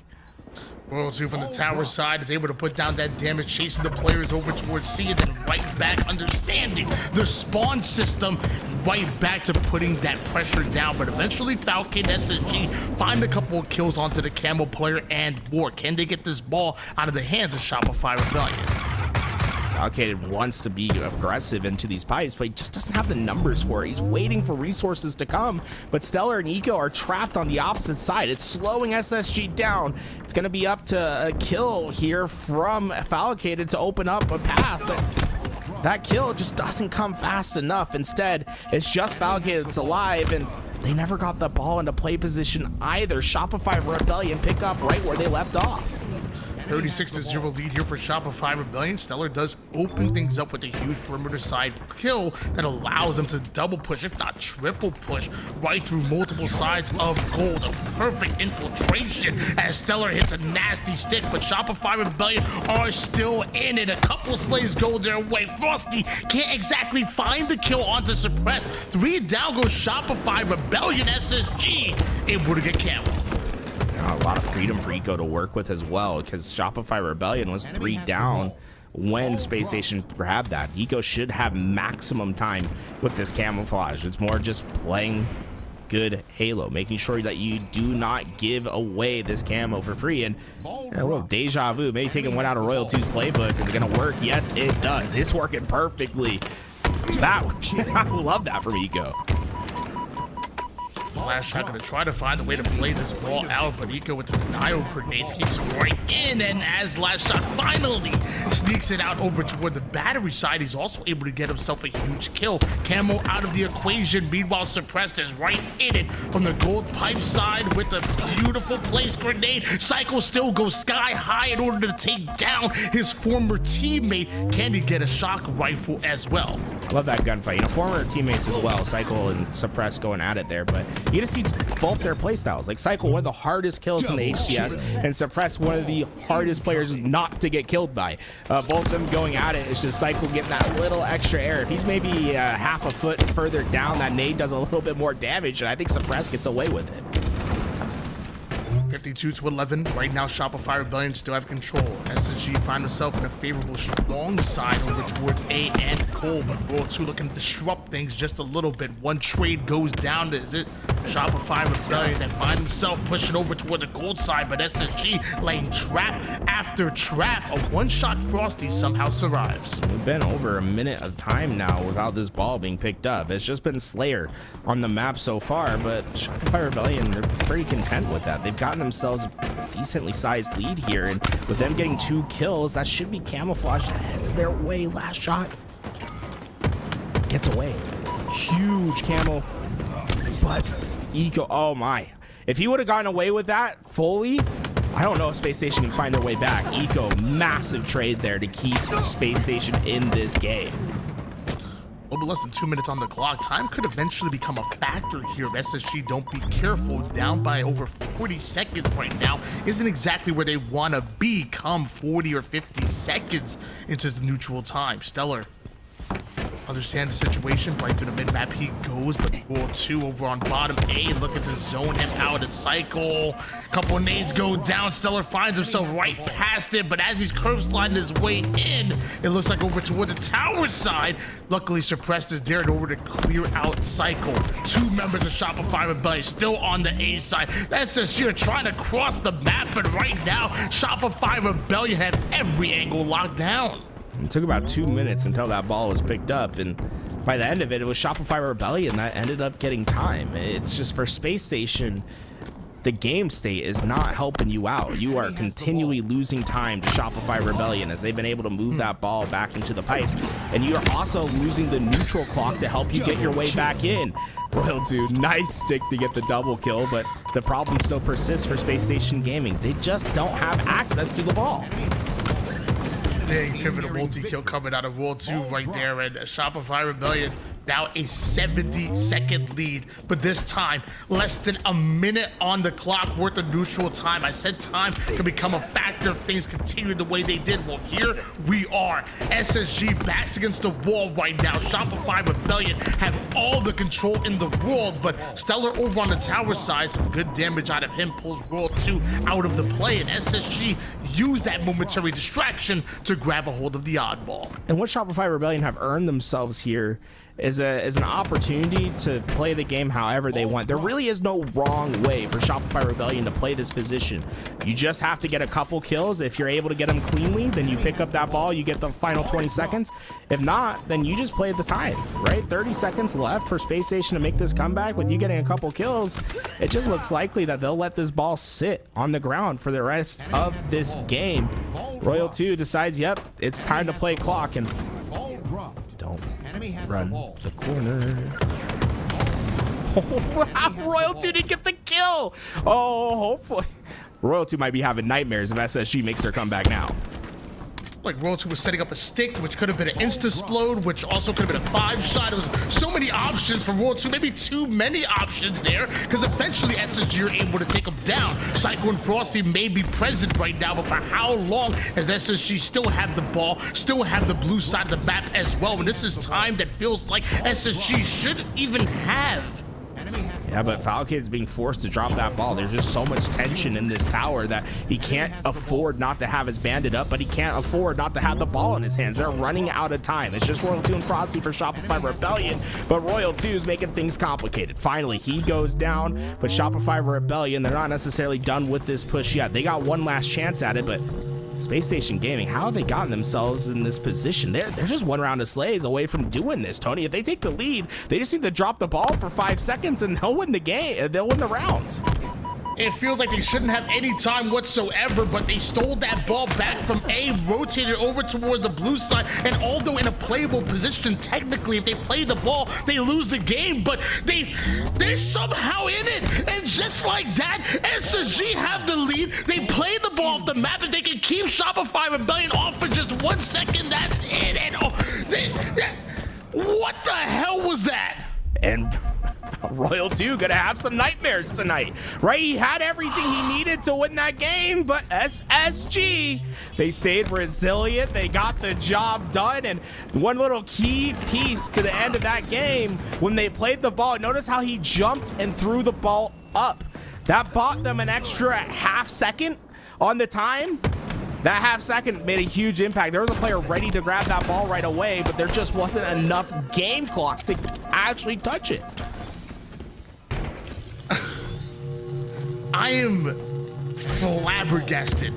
Royal 2 from the tower side is able to put down that damage, chasing the players over towards C, and then right back, understanding the spawn system, right back to putting that pressure down. But eventually Falcon, SSG find a couple of kills onto the camo player and more. Can they get this ball out of the hands of Shopify Rebellion? Falcon wants to be aggressive into these pipes, but he just doesn't have the numbers for it. He's waiting for resources to come, but Stellar and Eco are trapped on the opposite side. It's slowing SSG down. It's going to be up to a kill here from Falcon to open up a path, but that kill just doesn't come fast enough. Instead, it's just Falcon that's alive, and they never got the ball into play position either. Shopify Rebellion pick up right where they left off. 36-0 lead here for Shopify Rebellion. Stellar does open things up with a huge perimeter side kill that allows them to double push, if not triple push, right through multiple sides of gold. A perfect infiltration as Stellar hits a nasty stick, but Shopify Rebellion are still in it. A couple slays go their way. Frosty can't exactly find the kill onto Suppress. 3 down goes Shopify Rebellion. SSG able to get camo. A lot of freedom for Eco to work with as well, because Shopify Rebellion was 3 down when Spacestation grabbed that. Eco should have maximum time with this camouflage. It's more just playing good Halo, making sure that you do not give away this camo for free. And a little deja vu, maybe taking one out of Royal 2's playbook. Is it gonna work? Yes, it does. It's working perfectly. That I love that from Eco. Last shot gonna try to find a way to play this ball out, but Eco with the denial grenades keeps it right in, and as last shot finally sneaks it out over toward the battery side, he's also able to get himself a huge kill. Camo out of the equation, meanwhile Suppressed is right in it from the gold pipe side with a beautiful place grenade. Psycho still goes sky high in order to take down his former teammate. Can he get a shock rifle as well? Love that gunfight. You know, former teammates as well, Cycle and Suppress going at it there, but you get to see both their playstyles. Like Cycle, one of the hardest kills in the HCS, and Suppress, one of the hardest players not to get killed by. Both of them going at it. It's just Cycle getting that little extra air. If he's maybe half a foot further down, that nade does a little bit more damage, and I think Suppress gets away with it. 52-11. Right now, Shopify Rebellion still have control. SSG find himself in a favorable strong side over towards A and Cole, but Royal 2 looking to disrupt things just a little bit. One trade goes down. Is it Shopify Rebellion that find himself pushing over toward the gold side, but SSG laying trap after trap. A one-shot Frosty somehow survives. We've been over a minute of time now without this ball being picked up. It's just been Slayer on the map so far, but Shopify Rebellion, they're pretty content with that. They've gotten themselves a decently sized lead here, and with them getting 2 kills, that should be camouflage that heads their way. Last shot gets away. Huge camo, but Eco, oh my. If he would have gotten away with that fully, I don't know if Space Station can find their way back. Eco, massive trade there to keep Space Station in this game. A little less than 2 minutes on the clock. Time could eventually become a factor here if SSG don't be careful. Down by over 40 seconds right now. Isn't exactly where they want to be come 40 or 50 seconds into the neutral time. Stellar understand the situation. Right through the mid-map he goes, but Royal 2 over on bottom A looking to zone him out at Cycle. Couple nades go down. Stellar finds himself right past it, but as he's curb sliding his way in, it looks like over toward the tower side. Luckily, Suppressed is dared over to clear out Cycle. 2 members of Shopify Rebellion still on the A side. SSG are trying to cross the map, but right now, Shopify Rebellion have every angle locked down. It took about 2 minutes until that ball was picked up, and by the end of it, it was Shopify Rebellion that ended up getting time. It's just for Space Station, the game state is not helping you out. You are continually losing time to Shopify Rebellion as they've been able to move that ball back into the pipes, and you're also losing the neutral clock to help you get your way back in. Royal 2, nice stick to get the double kill, but the problem still persists for Space Station Gaming. They just don't have access to the ball. Big pivotal multi-kill coming out of World 2 right there, and Shopify Rebellion now a 70-second lead, but this time less than a minute on the clock worth of neutral time. I said time could become a factor if things continue the way they did. Well, here we are. SSG backs against the wall right now. Shopify Rebellion have all the control in the world, but Stellar over on the tower side, some good damage out of him pulls World 2 out of the play, and SSG used that momentary distraction to grab a hold of the oddball. And what Shopify Rebellion have earned themselves here is an opportunity to play the game however they want. There really is no wrong way for Shopify Rebellion to play this position. You just have to get a couple kills. If you're able to get them cleanly, then you pick up that ball, you get the final 20 seconds. If not, then you just play the time, right? 30 seconds left for Space Station to make this comeback. With you getting a couple kills, it just looks likely that they'll let this ball sit on the ground for the rest of this game. Royal 2 decides, yep, it's time to play clock, and don't run the corner. Oh, wow, Royal 2 didn't get the kill. Oh, hopefully. Royal 2 might be having nightmares if SSG makes their comeback now. Like Royal 2 was setting up a stick, which could have been an insta-splode, which also could have been a 5-shot. It was so many options for Royal 2, maybe too many options there, because eventually SSG are able to take them down. Psycho and Frosty may be present right now, but for how long as SSG still have the ball, still have the blue side of the map as well, and this is time that feels like SSG shouldn't even have Yeah, but Falcon's being forced to drop that ball. There's just so much tension in this tower that he can't afford not to have his bandit up, but he can't afford not to have the ball in his hands. They're running out of time. It's just Royal 2 and Frosty for Shopify Rebellion, but Royal 2 is making things complicated. Finally, he goes down, but Shopify Rebellion, they're not necessarily done with this push yet. They got one last chance at it, but Spacestation Gaming, how have they gotten themselves in this position? They're just one round of slays away from doing this, Tony. If they take the lead, they just need to drop the ball for 5 seconds and they'll win the game. They'll win the round. It feels like they shouldn't have any time whatsoever, but they stole that ball back from A, rotated over towards the blue side, and although in a playable position, technically, if they play the ball, they lose the game, but they're somehow in it, and just like that, SSG have the lead. They play the ball off the map, and they can keep Shopify Rebellion off for just 1 second. That's it, and what the hell was that? And Royal 2 gonna have some nightmares tonight, right? He had everything he needed to win that game, but SSG, they stayed resilient. They got the job done. And one little key piece to the end of that game, when they played the ball, notice how he jumped and threw the ball up. That bought them an extra half second on the time. That half second made a huge impact. There was a player ready to grab that ball right away, but there just wasn't enough game clock to actually touch it. I am flabbergasted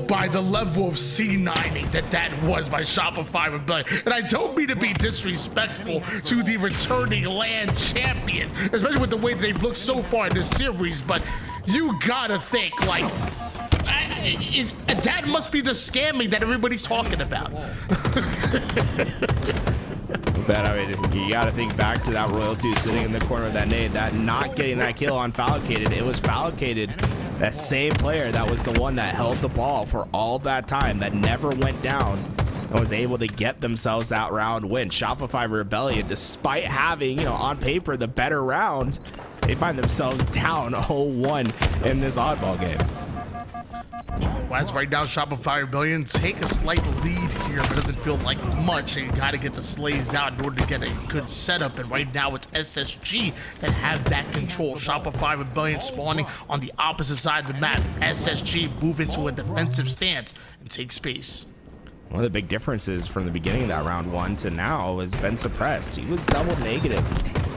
by the level of C9ing that was by Shopify Rebellion. And I don't mean to be disrespectful to the returning land champions, especially with the way that they've looked so far in this series, but you gotta think, like, that must be the scamming that everybody's talking about. But I mean, you got to think back to that Royal 2 sitting in the corner of that nade, that not getting that kill on Falcated. It was Falcated, that same player that was the one that held the ball for all that time, that never went down and was able to get themselves that round win. Shopify Rebellion, despite having, on paper the better round, they find themselves down 0-1 in this oddball game. Well, as right now, Shopify Rebellion take a slight lead here, but it doesn't feel like much. And you got to get the slays out in order to get a good setup. And right now, it's SSG that have that control. Shopify Rebellion spawning on the opposite side of the map. SSG move into a defensive stance and take space. One of the big differences from the beginning of that round 1 to now has been suppressed. He was double negative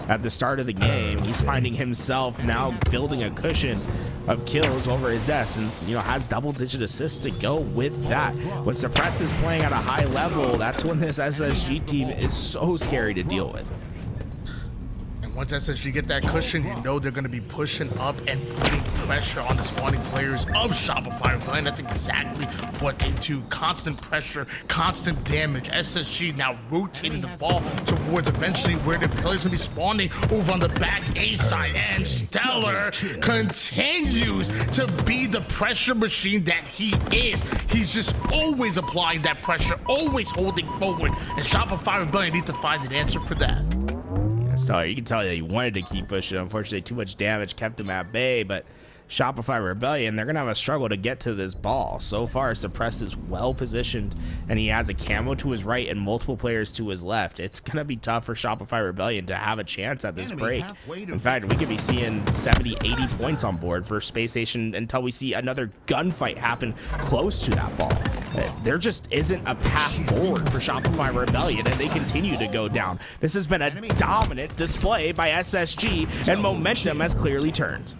at the start of the game. He's finding himself now building a cushion of kills over his deaths, and has double-digit assists to go with that. When Suppress is playing at a high level, that's when this SSG team is so scary to deal with. And once SSG get that cushion, they're going to be pushing up and putting pressure on the spawning players of Shopify Rebellion. That's exactly what they do. Constant pressure, constant damage. SSG now rotating the ball towards eventually where the players going to be spawning over on the back A side. And Stellar continues to be the pressure machine that he is. He's just always applying that pressure, always holding forward. And Shopify Rebellion need to find an answer for that. You can tell that he wanted to keep pushing. Unfortunately, too much damage kept him at bay, but Shopify Rebellion, they're going to have a struggle to get to this ball. So far, Suppress is well positioned, and he has a camo to his right and multiple players to his left. It's going to be tough for Shopify Rebellion to have a chance at this break. In fact, we could be seeing 70, 80 points on board for Spacestation until we see another gunfight happen close to that ball. There just isn't a path forward for Shopify Rebellion, and they continue to go down. This has been a dominant display by SSG, and momentum has clearly turned.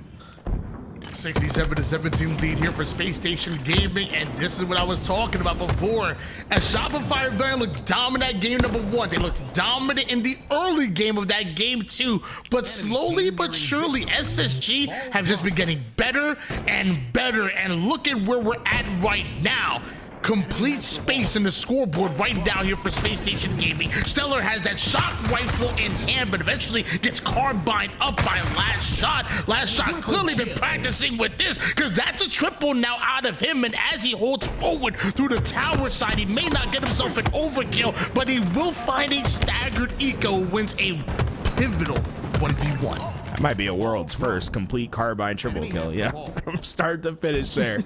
67-17 lead here for Spacestation Gaming, and this is what I was talking about before. As Shopify Rebellion looked dominant at game number 1, they looked dominant in the early game of that game 2, but slowly but surely SSG have just been getting better and better, and look at where we're at right now. Complete space in the scoreboard right now here for Spacestation Gaming. Stellar has that shock rifle in hand, but eventually gets carbined up by Last Shot. Last Shot clearly been practicing with this, because that's a triple now out of him, and as he holds forward through the tower side, he may not get himself an overkill, but he will find a staggered eco, wins a pivotal 1v1. That might be a world's first complete carbine triple kill, yeah, from start to finish there.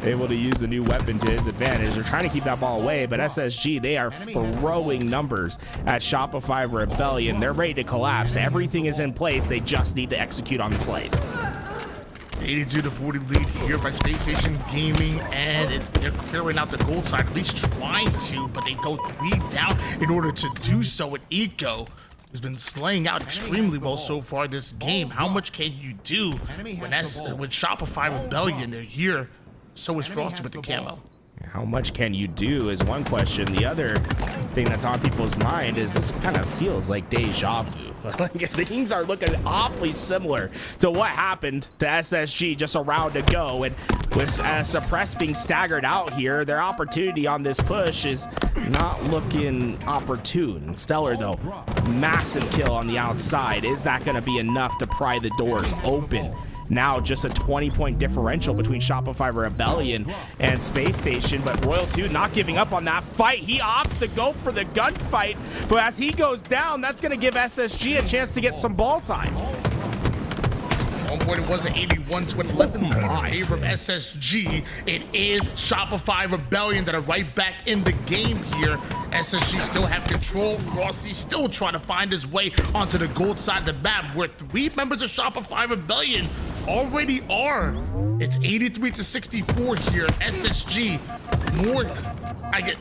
able to use the new weapon to his advantage. They're trying to keep that ball away, but SSG, they are throwing numbers at Shopify Rebellion. They're ready to collapse. Everything is in place. They just need to execute on the slays. 82-40 lead here by Spacestation Gaming, and they're clearing out the gold side, at least trying to, but they go 3 down in order to do so. With Eco, who's been slaying out extremely well so far this game. How much can you do when with Shopify Rebellion? They're here. So is Frosty with the camo. How much can you do is one question. The other thing that's on people's mind is this kind of feels like deja vu. Like, things are looking awfully similar to what happened to SSG just a round ago. And with Suppress being staggered out here, their opportunity on this push is not looking opportune. Stellar, though, massive kill on the outside. Is that going to be enough to pry the doors open? Now just a 20-point differential between Shopify Rebellion and Spacestation, but Royal 2 not giving up on that fight. He opts to go for the gunfight, but as he goes down, that's going to give SSG a chance to get some ball time. One point, it was an 81-11 in favor of SSG. It is Shopify Rebellion that are right back in the game here. SSG still have control. Frosty still trying to find his way onto the gold side of the map, where 3 members of Shopify Rebellion already are. It's 83-64 here. SSG I get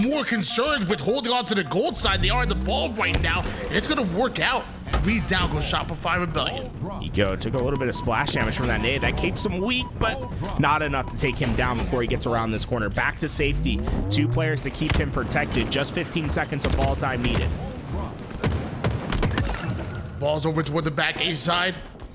more concerned with holding on to the gold side. They are the ball right now, and it's gonna work out. 3 down goes Shopify Rebellion. Eco took a little bit of splash damage from that nade. That keeps him weak, but not enough to take him down before he gets around this corner. Back to safety. 2 players to keep him protected. Just 15 seconds of ball time needed. Ball's over toward the back A side.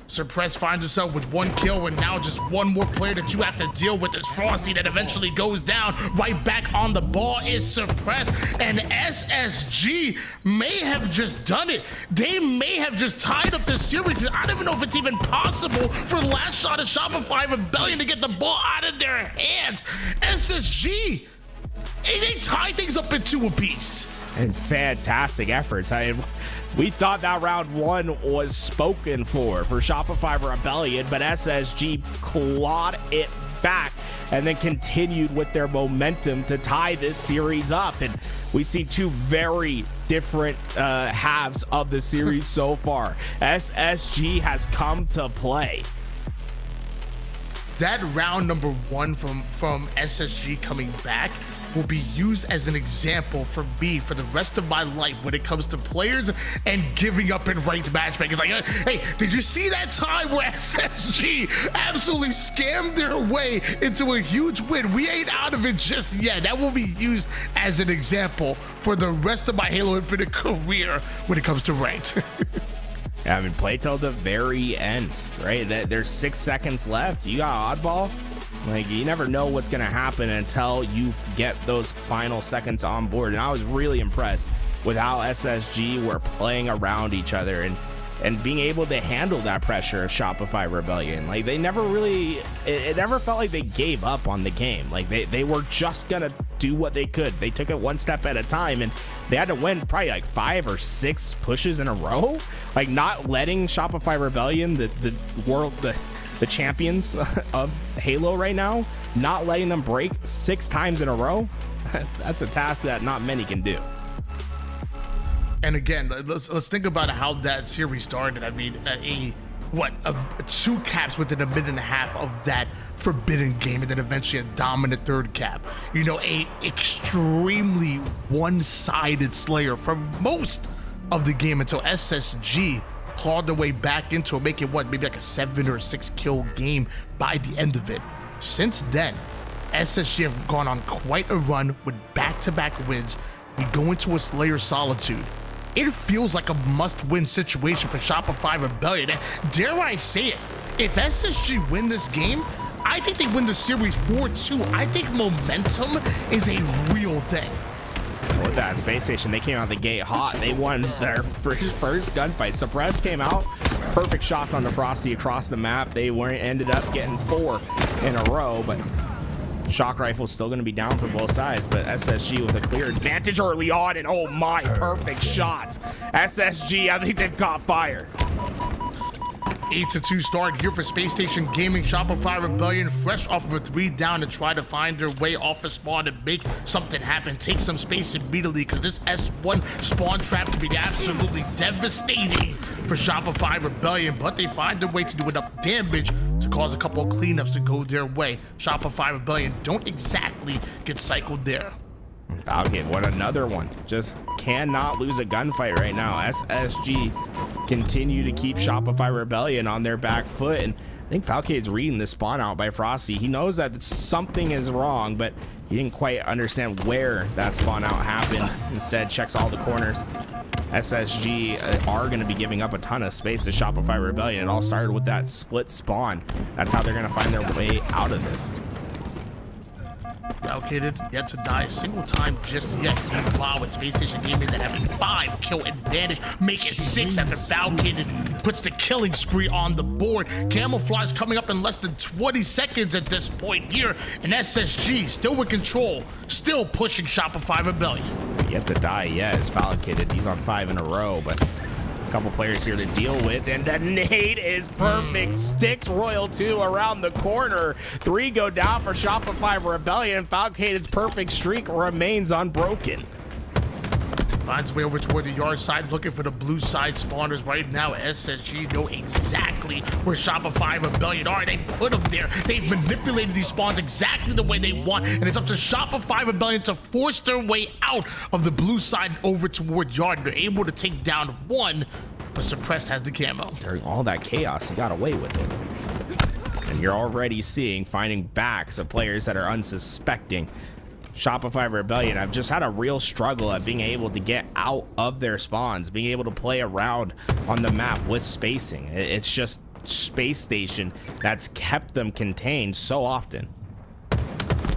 Suppress finds himself with 1 kill, and now just 1 more player that you have to deal with is Frosty, that eventually goes down. Right back on the ball is Suppress, and SSG may have just done it. They may have just tied up this series. I don't even know if it's even possible for the last shot of Shopify Rebellion to get the ball out of their hands. SSG, they tie things up in 2 apiece. And fantastic efforts. We thought that round 1 was spoken for Shopify Rebellion, but SSG clawed it back and then continued with their momentum to tie this series up. And we see 2 very different halves of the series so far. SSG has come to play. That round number 1 from SSG coming back will be used as an example for me for the rest of my life when it comes to players and giving up in ranked matchmaking. It's like, hey, did you see that time where SSG absolutely scammed their way into a huge win? We ain't out of it just yet. That will be used as an example for the rest of my Halo Infinite career when it comes to ranked. I mean, play till the very end, right? There's 6 seconds left. You got oddball. Like, you never know what's going to happen until you get those final seconds on board. And I was really impressed with how SSG were playing around each other and being able to handle that pressure of Shopify Rebellion. Like, they never really, it never felt like they gave up on the game. Like, they were just going to do what they could. They took it 1 step at a time, and they had to win probably like 5 or 6 pushes in a row. Like, not letting Shopify Rebellion, the champions of Halo right now, not letting them break 6 times in a row. That's a task that not many can do. And again, let's think about how that series started. I mean, 2 caps within a minute and a half of that forbidden game, and then eventually a dominant 3rd cap. You know, a extremely one-sided slayer for most of the game until SSG clawed their way back into it, making maybe like a 7 or 6 kill game by the end of it. Since then, SSG have gone on quite a run with back-to-back wins. We go into a Slayer solitude. It feels like a must-win situation for Shopify Rebellion. Dare I say it, if SSG win this game, I think they win the series 4-2. I think momentum is a real thing. With that Spacestation, they came out the gate hot. They won their first gunfight. Suppress came out, perfect shots on the Frosty across the map. They ended up getting 4 in a row, but Shock Rifle's still going to be down for both sides, but SSG with a clear advantage early on, and oh my, perfect shots. SSG, I think they've caught fire. 8-2 start here for Spacestation Gaming. Shopify Rebellion fresh off of a 3 down to try to find their way off a spawn and make something happen. Take some space immediately because this S1 spawn trap can be absolutely devastating for Shopify Rebellion, but they find a way to do enough damage to cause a couple of cleanups to go their way. Shopify Rebellion don't exactly get cycled there. Falcon, what another one. Just cannot lose a gunfight right now. SSG continue to keep Shopify Rebellion on their back foot, and I think Falcade's reading this spawn out by Frosty. He knows that something is wrong, but he didn't quite understand where that spawn out happened. Instead, checks all the corners. SSG are going to be giving up a ton of space to Shopify Rebellion. It all started with that split spawn. That's how they're going to find their way out of this. Allocated yet to die a single time just yet. Meanwhile, with Spacestation Gaming, they're having 5 kill advantage, make it 6 after Falcated puts the killing spree on the board. Camouflage coming up in less than 20 seconds at this point here, and SSG still with control, still pushing Shopify Rebellion. Yet to die, yes, Falcated. He's on 5 in a row, but a couple players here to deal with, and the nade is perfect. Sticks Royal 2 around the corner. 3 go down for Shopify Rebellion. Falcated's perfect streak remains unbroken. Finds way over toward the yard side, looking for the blue side spawners right now. SSG know exactly where Shopify Rebellion are. They put them there. They've manipulated these spawns exactly the way they want, and it's up to Shopify Rebellion to force their way out of the blue side over toward yard. They're able to take down 1, but Suppressed has the camo. During all that chaos, he got away with it. And you're already finding backs of players that are unsuspecting. Shopify Rebellion have just had a real struggle at being able to get out of their spawns, being able to play around on the map with spacing. It's just Spacestation that's kept them contained so often.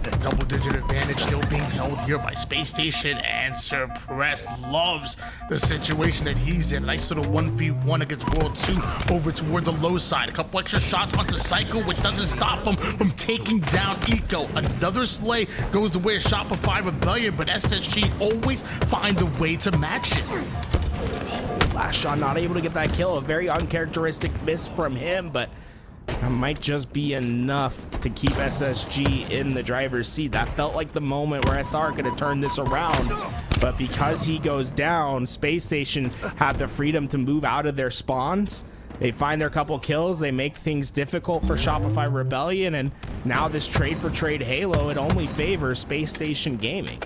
The double-digit advantage still being held here by Spacestation, and Suppressed loves the situation that he's in. Nice little 1v1 against World 2 over toward the low side. A couple extra shots onto Psycho, which doesn't stop him from taking down Eco. Another slay goes the way of Shopify Rebellion, but SSG always find a way to match it. Last shot not able to get that kill. A very uncharacteristic miss from him, but that might just be enough to keep SSG in the driver's seat. That felt like the moment where SR could have turned this around, but because he goes down, Spacestation have the freedom to move out of their spawns. They find their couple kills, they make things difficult for Shopify Rebellion, and now this trade for trade Halo, it only favors Spacestation Gaming.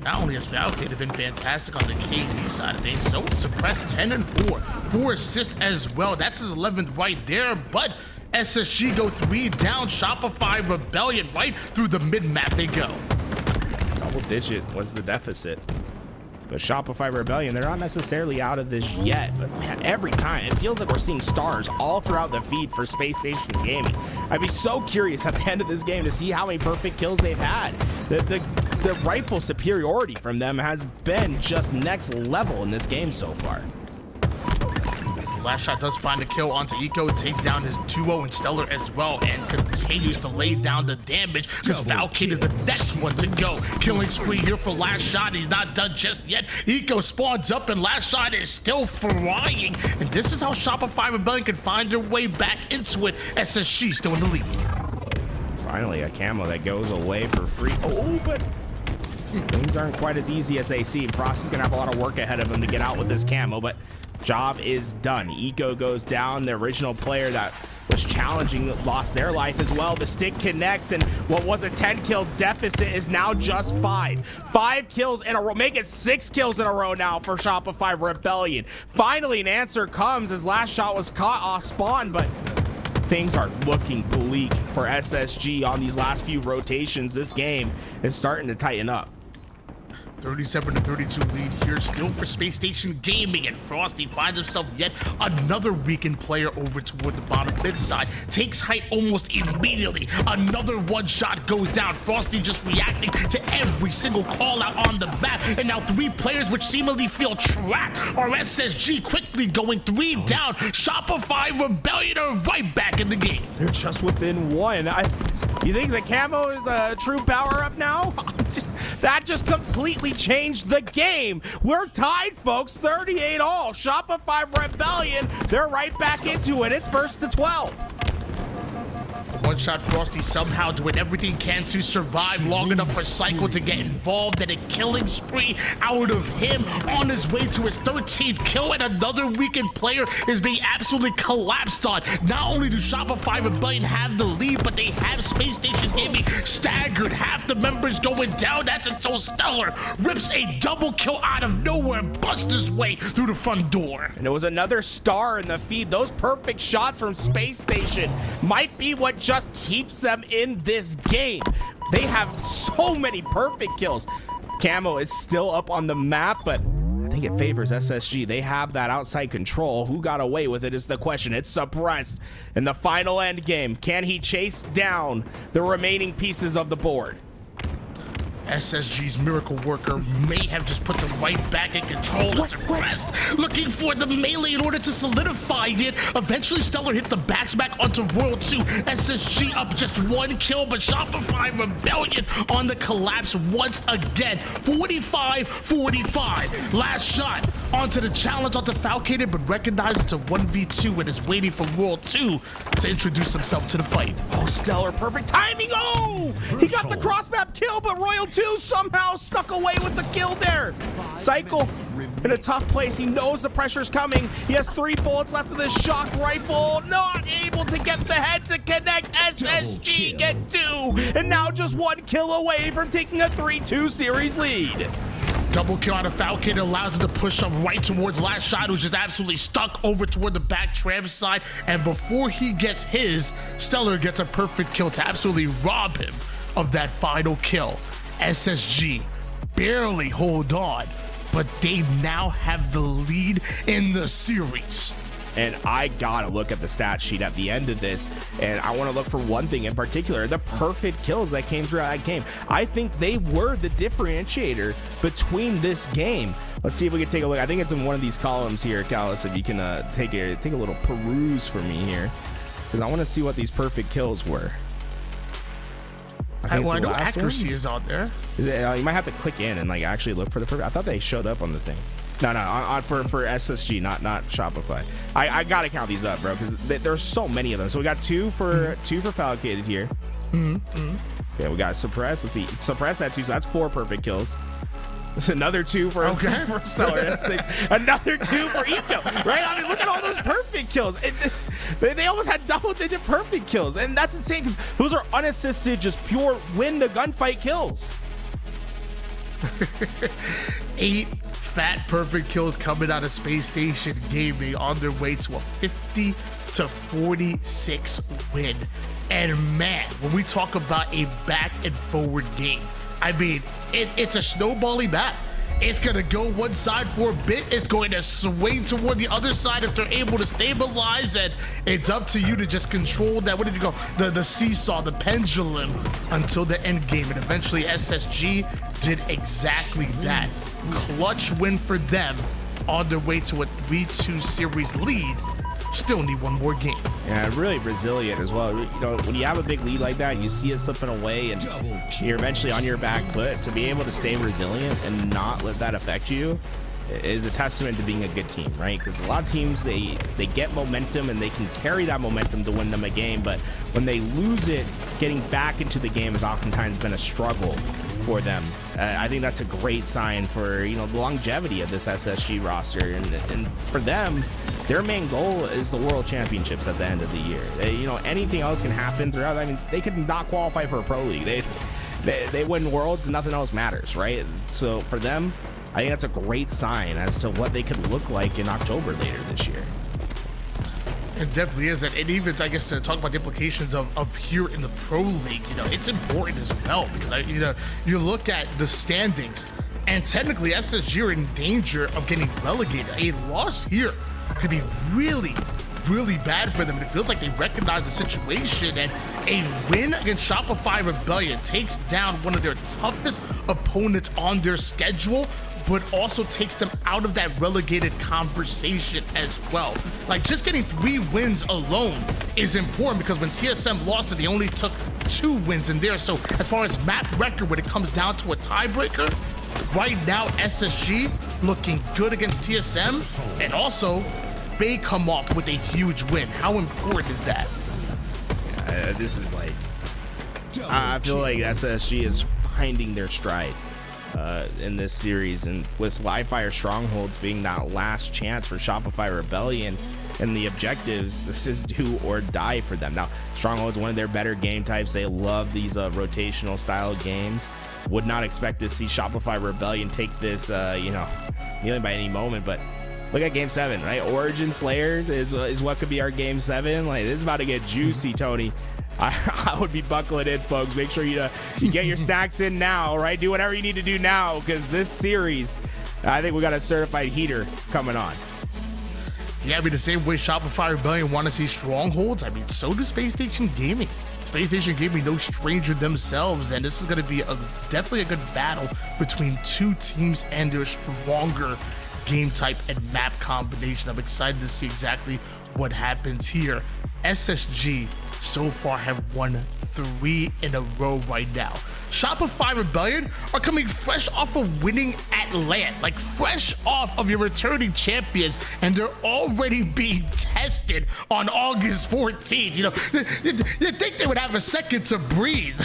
Not only has Falcated been fantastic on the KD side of things, so Suppressed 10 and 4, 4 assists as well. That's his 11th right there, but SSG go 3 down. Shopify Rebellion right through the mid-map they go. Double digit was the deficit. But Shopify Rebellion, they're not necessarily out of this yet, but man, every time it feels like we're seeing stars all throughout the feed for Spacestation Gaming. I'd be so curious at the end of this game to see how many perfect kills they've had. The rifle superiority from them has been just next level in this game so far. Last shot does find a kill onto Eco, takes down his duo and Stellar as well, and continues to lay down the damage because Falcade is the next one to go. Killing spree here for Last Shot. He's not done just yet. Eco spawns up and Last Shot is still flying, and this is how Shopify Rebellion can find their way back into it. SSG still in the lead. Finally, a camo that goes away for free. Oh, but things aren't quite as easy as they seem. Frost is going to have a lot of work ahead of him to get out with this camo, but job is done. Eco goes down. The original player that was challenging lost their life as well. The stick connects, and what was a 10-kill deficit is now just 5. 5 kills in a row. Make it 6 kills in a row now for Shopify Rebellion. Finally, an answer comes as Last Shot was caught off spawn, but things are looking bleak for SSG on these last few rotations. This game is starting to tighten up. 37-32 lead here still for Spacestation Gaming, and Frosty finds himself yet another weakened player over toward the bottom mid side. Takes height almost immediately. Another one shot goes down. Frosty just reacting to every single call out on the map, and now 3 players which seemingly feel trapped are SSG quickly going 3 down. Shopify Rebellion are right back in the game. They're just within 1. You think the camo is a true power-up now? That just completely changed the game. We're tied, folks, 38 all. Shopify Rebellion, they're right back into it. It's first to 12. One-shot Frosty somehow doing everything he can to survive long enough for Cycle to get involved in a killing spree out of him on his way to his 13th kill, and another weakened player is being absolutely collapsed on. Not only do Shopify Rebellion have the lead, but they have Spacestation Gaming staggered. Half the members going down. That's until Stellar rips a double kill out of nowhere and busts his way through the front door. And it was another star in the feed. Those perfect shots from Space Station might be what just keeps them in this game. They have so many perfect kills. Camo is still up on the map, but I think it favors SSG. They have that outside control. Who got away with it is the question. It's suppressed in the final end game. Can he chase down the remaining pieces of the board? SSG's Miracle Worker may have just put them right back in control as suppressed, looking for the melee in order to solidify it. Eventually, Stellar hit the backsmack onto World 2. SSG up just one kill, but Shopify Rebellion on the collapse once again. 45-45. Last shot onto the challenge onto Falcated, but recognizes it's a 1v2 and is waiting for World 2 to introduce himself to the fight. Oh, Stellar, perfect timing. Oh, he got the cross-map kill, but Royal 2 somehow stuck away with the kill there. Cycle in a tough place. He knows the pressure's coming. He has 3 bullets left of this shock rifle. Not able to get the head to connect. SSG get 2. And now just 1 kill away from taking a 3-2 series lead. Double kill out of Falcon allows him to push up right towards Last Shot, who's just absolutely stuck over toward the back tram side. And before he gets his, Stellar gets a perfect kill to absolutely rob him of that final kill. SSG barely hold on, but they now have the lead in the series. And I gotta look at the stat sheet at the end of this, and I want to look for one thing in particular: the perfect kills that came through that game. I think they were the differentiator between this game. Let's see if we can take a look. I think it's in one of these columns here, Callus. If you can take a little peruse for me here, because I want to see what these perfect kills were. I know accuracy is on there. Is it? You might have to click in and like actually look for the perfect. I thought they showed up on the thing. No, for SSG, not Shopify. I gotta count these up, bro, because there's so many of them. So we got two for Falcated here. Okay, we got Suppress. Let's see, Suppress had 2, so that's 4 perfect kills. There's another 2 for Stellar. That's 6. Another 2 for Eco. Right? I mean, look at all those perfect kills. They almost had double-digit perfect kills, and that's insane because those are unassisted, just pure win the gunfight kills. 8 fat perfect kills coming out of Space Station Gaming on their way to a 50-46 win. And man, when we talk about a back and forward game, I mean, it's a snowballing map. It's going to go one side for a bit. It's going to swing toward the other side if they're able to stabilize, and it's up to you to just control that. What did you go? The seesaw, the pendulum until the end game. And eventually SSG did exactly that. Clutch win for them on their way to a 3-2 series lead. Still need one more game. Yeah, really resilient as well. You know, when you have a big lead like that, you see it slipping away, and you're eventually on your back foot. To be able to stay resilient and not let that affect you is a testament to being a good team, right? Because a lot of teams, they get momentum and they can carry that momentum to win them a game, but when they lose it, getting back into the game has oftentimes been a struggle for them. I think that's a great sign for, you know, the longevity of this SSG roster, and for them, their main goal is the World Championships at the end of the year. You know, anything else can happen throughout. I mean, they could not qualify for a Pro League. They win Worlds, nothing else matters, right? So for them, I think that's a great sign as to what they could look like in October later this year. It definitely is. And even, I guess, to talk about the implications of here in the Pro League, you know, it's important as well, because, you know, you look at the standings, and technically SSG are in danger of getting relegated. A loss here could be really, really bad for them. And it feels like they recognize the situation, and a win against Shopify Rebellion takes down one of their toughest opponents on their schedule, but also takes them out of that relegated conversation as well. Like, just getting 3 wins alone is important, because when TSM lost it, they only took 2 wins in there. So as far as map record, when it comes down to a tiebreaker, right now SSG looking good against TSM, and also they come off with a huge win. How important is that? This is like, I feel like SSG is finding their stride in this series, and with Live Fire Strongholds being that last chance for Shopify Rebellion and the objectives, this is do or die for them. Now, Stronghold's one of their better game types. They love these rotational style games. Would not expect to see Shopify Rebellion take this, kneeling by any moment, but look at Game 7, right? Origin Slayer is what could be our Game 7. Like, this is about to get juicy, Tony. I would be buckling in, folks. Make sure you get your stacks in now, right? Do whatever you need to do now, because this series, I think we got a certified heater coming on. Yeah, I mean, the same way Shopify Rebellion want to see Strongholds, I mean, so does Spacestation Gaming. Spacestation Gaming no stranger themselves, and this is going to be definitely a good battle between 2 teams and their stronger game type and map combination. I'm excited to see exactly what happens here. SSG so far have won 3 in a row right now. Shopify Rebellion are coming fresh off of winning at LAN, like fresh off of your returning champions, and they're already being tested on August 14th. You know, you think they would have a second to breathe.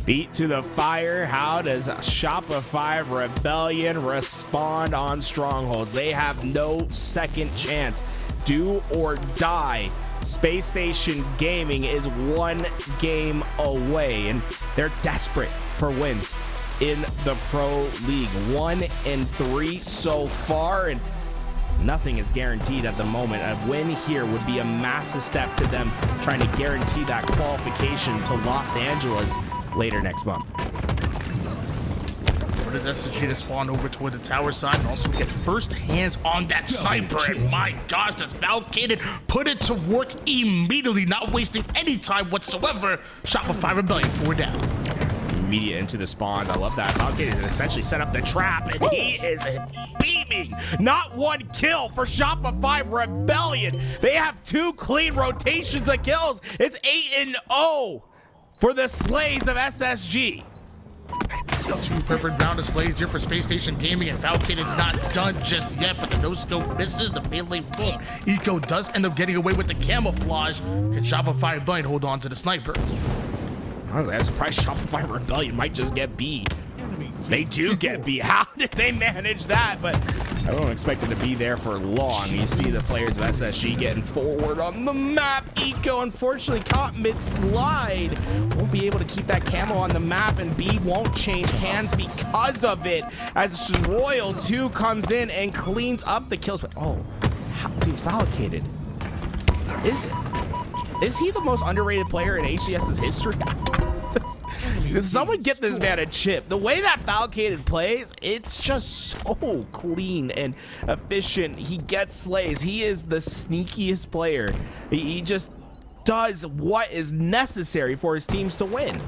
Beat to the fire. How does Shopify Rebellion respond on Strongholds? They have no second chance. Do or die. Spacestation Gaming is 1 game away, and they're desperate for wins in the Pro League. 1-3 so far, and nothing is guaranteed at the moment. A win here would be a massive step to them trying to guarantee that qualification to Los Angeles later next month. What does SSG to spawn over toward the tower side and also get first hands on that sniper? And my gosh, does Falcated put it to work immediately, not wasting any time whatsoever. Shopify Rebellion 4 down. Immediate into the spawns. I love that. Falcated has essentially set up the trap, and he is beaming. Not 1 kill for Shopify Rebellion. They have 2 clean rotations of kills. It's 8-0 for the Slays of SSG. 2 perfect round of slays here for Spacestation Gaming, and Falcated not done just yet, but the no-scope misses, the melee boom. Eco does end up getting away with the camouflage. Can Shopify Rebellion hold on to the sniper? Honestly, I'm surprised Shopify Rebellion might just get B. They do get B. How did they manage that? But I don't expect it to be there for long. You see the players of SSG getting forward on the map. Eco unfortunately caught mid-slide. Won't be able to keep that camo on the map, and B won't change hands because of it. As Royal 2 comes in and cleans up the kills. But dude, Falcated. Is he the most underrated player in HCS's history? Does someone get this man a chip? The way that Falcated plays, it's just so clean and efficient. He gets slays. He is the sneakiest player. He just does what is necessary for his teams to win.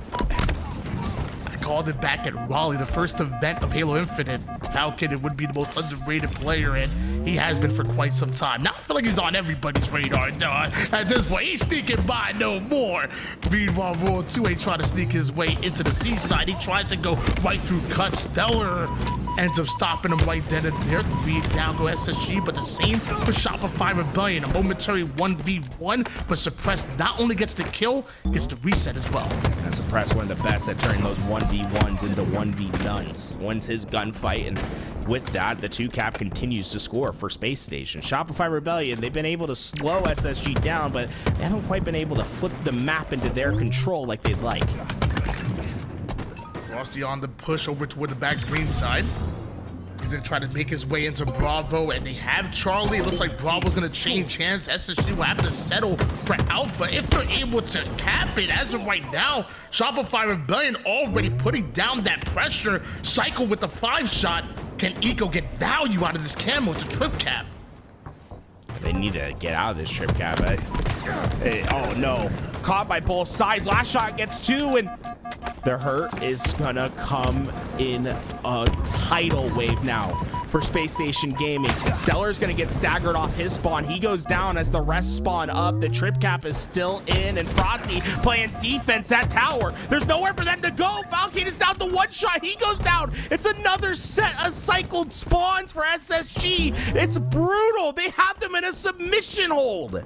I called it back at Raleigh, the first event of Halo Infinite. Falcated would be the most underrated player, and he has been for quite some time. Now I feel like he's on everybody's radar, though. At this point, he's sneaking by no more. Meanwhile, Royal 2 ain't trying to sneak his way into the seaside. He tries to go right through Cut. Stellar ends up stopping him right then and there. 3 down to SSG, but the same for Shopify Rebellion. A momentary 1v1, but Suppressed not only gets the kill, gets the reset as well. And Suppressed, one of the best at turning those 1v1s into 1v-nuns. Wins his gunfight, and with that, the 2-cap continues to score for Space Station. Shopify Rebellion, they've been able to slow SSG down, but they haven't quite been able to flip the map into their control like they'd like. Frosty on the push over toward the back green side. He's gonna try to make his way into Bravo, and they have Charlie. It looks like Bravo's gonna change hands. SSG will have to settle for Alpha if they're able to cap it. As of right now, Shopify Rebellion already putting down that pressure. Cycle with the 5-shot. Can Eco get value out of this camo? It's a trip cap. They need to get out of this trip cap. Oh no. Caught by both sides. Last shot gets 2, and the hurt is gonna come in a tidal wave now. for Spacestation Gaming. Stellar's gonna get staggered off his spawn. He goes down as the rest spawn up. The trip cap is still in, and Frosty playing defense at tower. There's nowhere for them to go. Valkyrie is down to one shot. He goes down. It's another set of cycled spawns for SSG. It's brutal. They have them in a submission hold.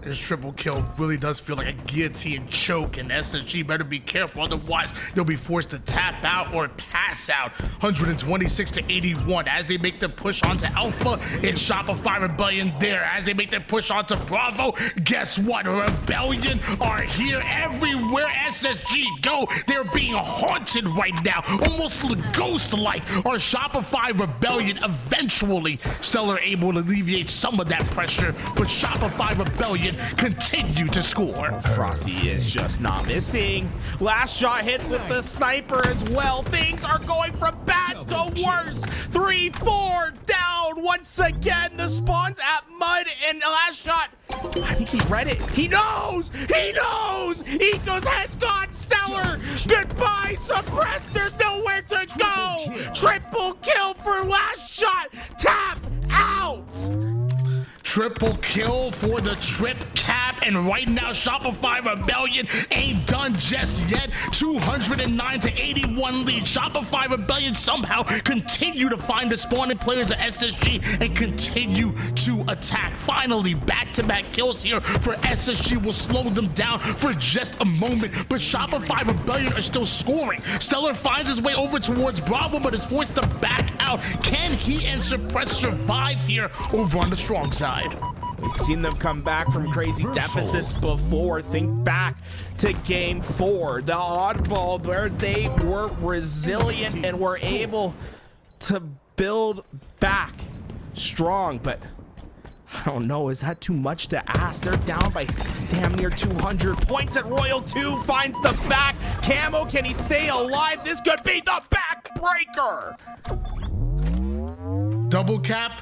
This triple kill really does feel like a guillotine choke, and SSG better be careful, otherwise they'll be forced to tap out or pass out. 126 to 81 as they make the push onto Alpha. It's Shopify Rebellion there as they make the push onto Bravo. Guess what? Rebellion are here everywhere SSG go. They're being haunted right now, almost ghost-like. Our Shopify Rebellion eventually Stellar able to alleviate some of that pressure, but Shopify Rebellion continue to score. Frosty is just not missing. Last shot hits with the sniper as well. Things are going from bad to worse. 3-4 down once again. The spawns at Mud, and the last shot, I think he read it. He knows! He knows! Eco's head's gone. Stellar! Goodbye, suppressed. There's nowhere to go. Triple kill for last shot. Tap out! Triple kill for the trip cap, and right now Shopify Rebellion ain't done just yet. 209 to 81 lead. Shopify Rebellion somehow continue to find the spawning players of SSG and continue to attack. Finally, back-to-back kills here for SSG will slow them down for just a moment, but Shopify Rebellion are still scoring. Stellar finds his way over towards Bravo, but is forced to back out. Can he and Suppress survive here over on the strong side? We've seen them come back from crazy deficits before. Think back to game 4, the oddball, where they were resilient and were able to build back strong. But I don't know, is that too much to ask? They're down by damn near 200 points, and Royal 2 finds the back. Camo, can he stay alive? This could be the backbreaker. Double cap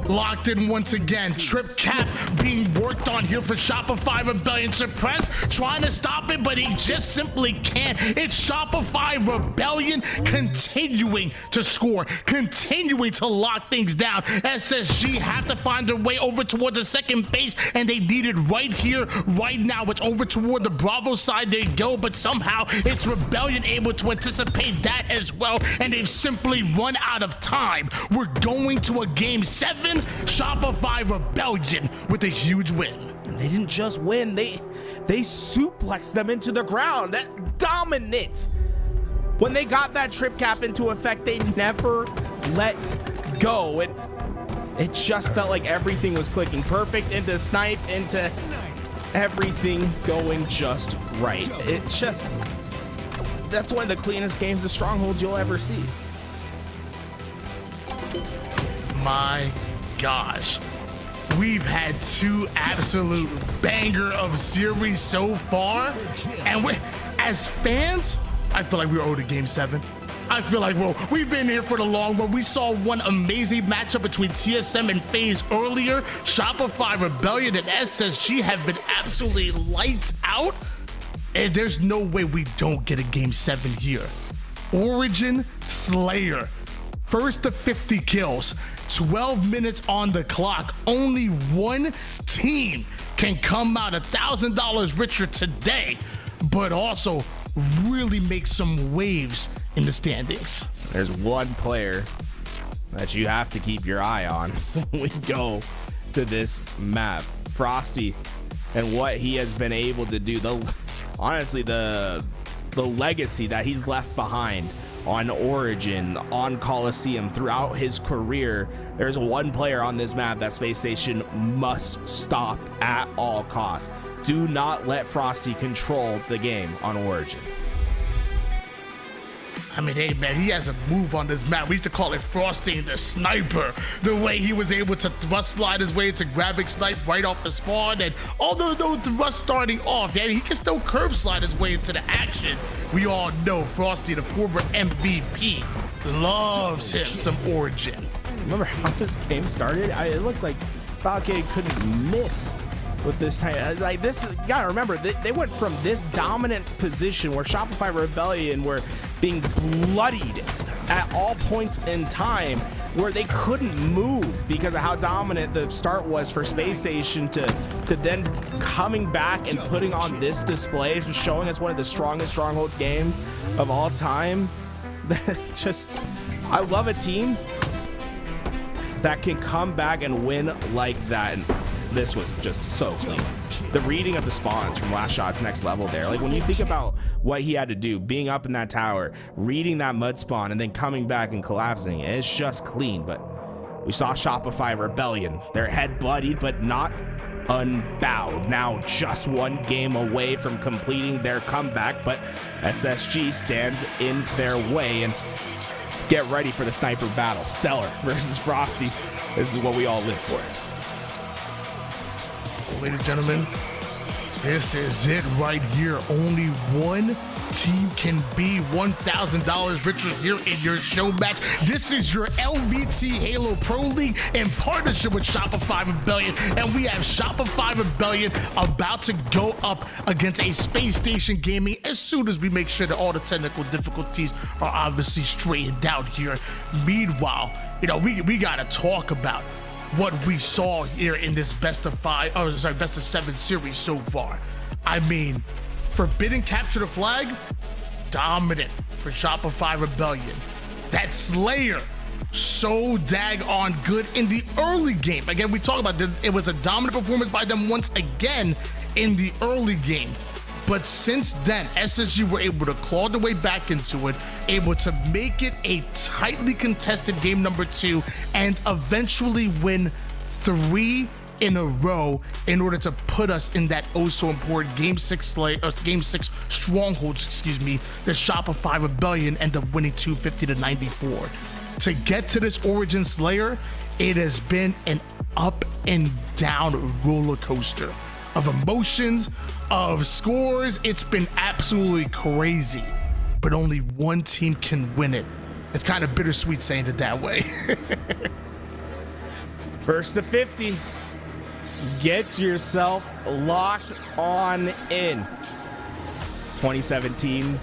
locked in once again. Trip cap being worked on here for Shopify Rebellion. Suppress trying to stop it, but he just simply can't. It's Shopify Rebellion continuing to score, continuing to lock things down. SSG have to find their way over towards the second base, and they need it right here, right now. It's over toward the Bravo side. They go, but somehow it's Rebellion able to anticipate that as well, and they've simply run out of time. We're going to a game 7. Shopify Rebellion with a huge win. And they didn't just win, they suplexed them into the ground. That dominant. When they got that trip cap into effect, they never let go. And it just felt like everything was clicking perfect into snipe, into everything going just right. That's one of the cleanest games of Strongholds you'll ever see. My gosh, we've had 2 absolute banger of series so far, and as fans, I feel like we're owed a game 7. I feel like, well, we've been here for the long run. We saw one amazing matchup between TSM and FaZe earlier. Shopify Rebellion and SSG have been absolutely lights out, and there's no way we don't get a game 7 here. Origin Slayer, first to 50 kills, 12 minutes on the clock. Only one team can come out $1,000 richer today, but also really make some waves in the standings. There's one player that you have to keep your eye on when we go to this map. Frosty and what he has been able to do. Honestly, the legacy that he's left behind on Origin, on Coliseum, throughout his career. There's one player on this map that Spacestation must stop at all costs. Do not let Frosty control the game on Origin. I mean, hey man, he has a move on this map. We used to call it Frosty the Sniper. The way he was able to thrust slide his way to grabbing snipe right off the spawn, and although the thrust starting off, yeah, he can still curb slide his way into the action. We all know Frosty, the former MVP, loves him some Origin. Remember how this game started? It looked like Valkyrie couldn't miss with this. Like this, you gotta remember, they went from this dominant position where Shopify Rebellion were being bloodied at all points in time where they couldn't move because of how dominant the start was for Spacestation to then coming back and putting on this display, showing us one of the strongest Strongholds games of all time. Just, I love a team that can come back and win like that. And this was just so clean. The reading of the spawns from Last Shot's next level there. Like when you think about what he had to do, being up in that tower, reading that mud spawn, and then coming back and collapsing, it's just clean. But we saw Shopify Rebellion. Their head bloodied, but not unbowed. Now just one game away from completing their comeback, but SSG stands in their way. And get ready for the sniper battle. Stellar versus Frosty. This is what we all live for. Ladies and gentlemen, this is it right here. Only one team can be $1,000 richer here in your show match. This is your LVT Halo Pro League in partnership with Shopify Rebellion. And we have Shopify Rebellion about to go up against a Spacestation Gaming as soon as we make sure that all the technical difficulties are obviously straightened out here. Meanwhile, you know, we got to talk about what we saw here in this best of 7 series so far. I mean, Forbidden capture the flag, dominant for Shopify Rebellion. That Slayer, so daggone good in the early game. Again, we talk about it was a dominant performance by them once again in the early game. But since then, SSG were able to claw their way back into it, able to make it a tightly contested game number 2, and eventually win 3 in a row in order to put us in that oh so important game 6 Strongholds, the Shopify Rebellion, end up winning 250-94. To get to this Origin Slayer, it has been an up and down roller coaster of emotions, of scores. It's been absolutely crazy, but only one team can win it. It's kind of bittersweet saying it that way. First to 50. Get yourself locked on in. 2017.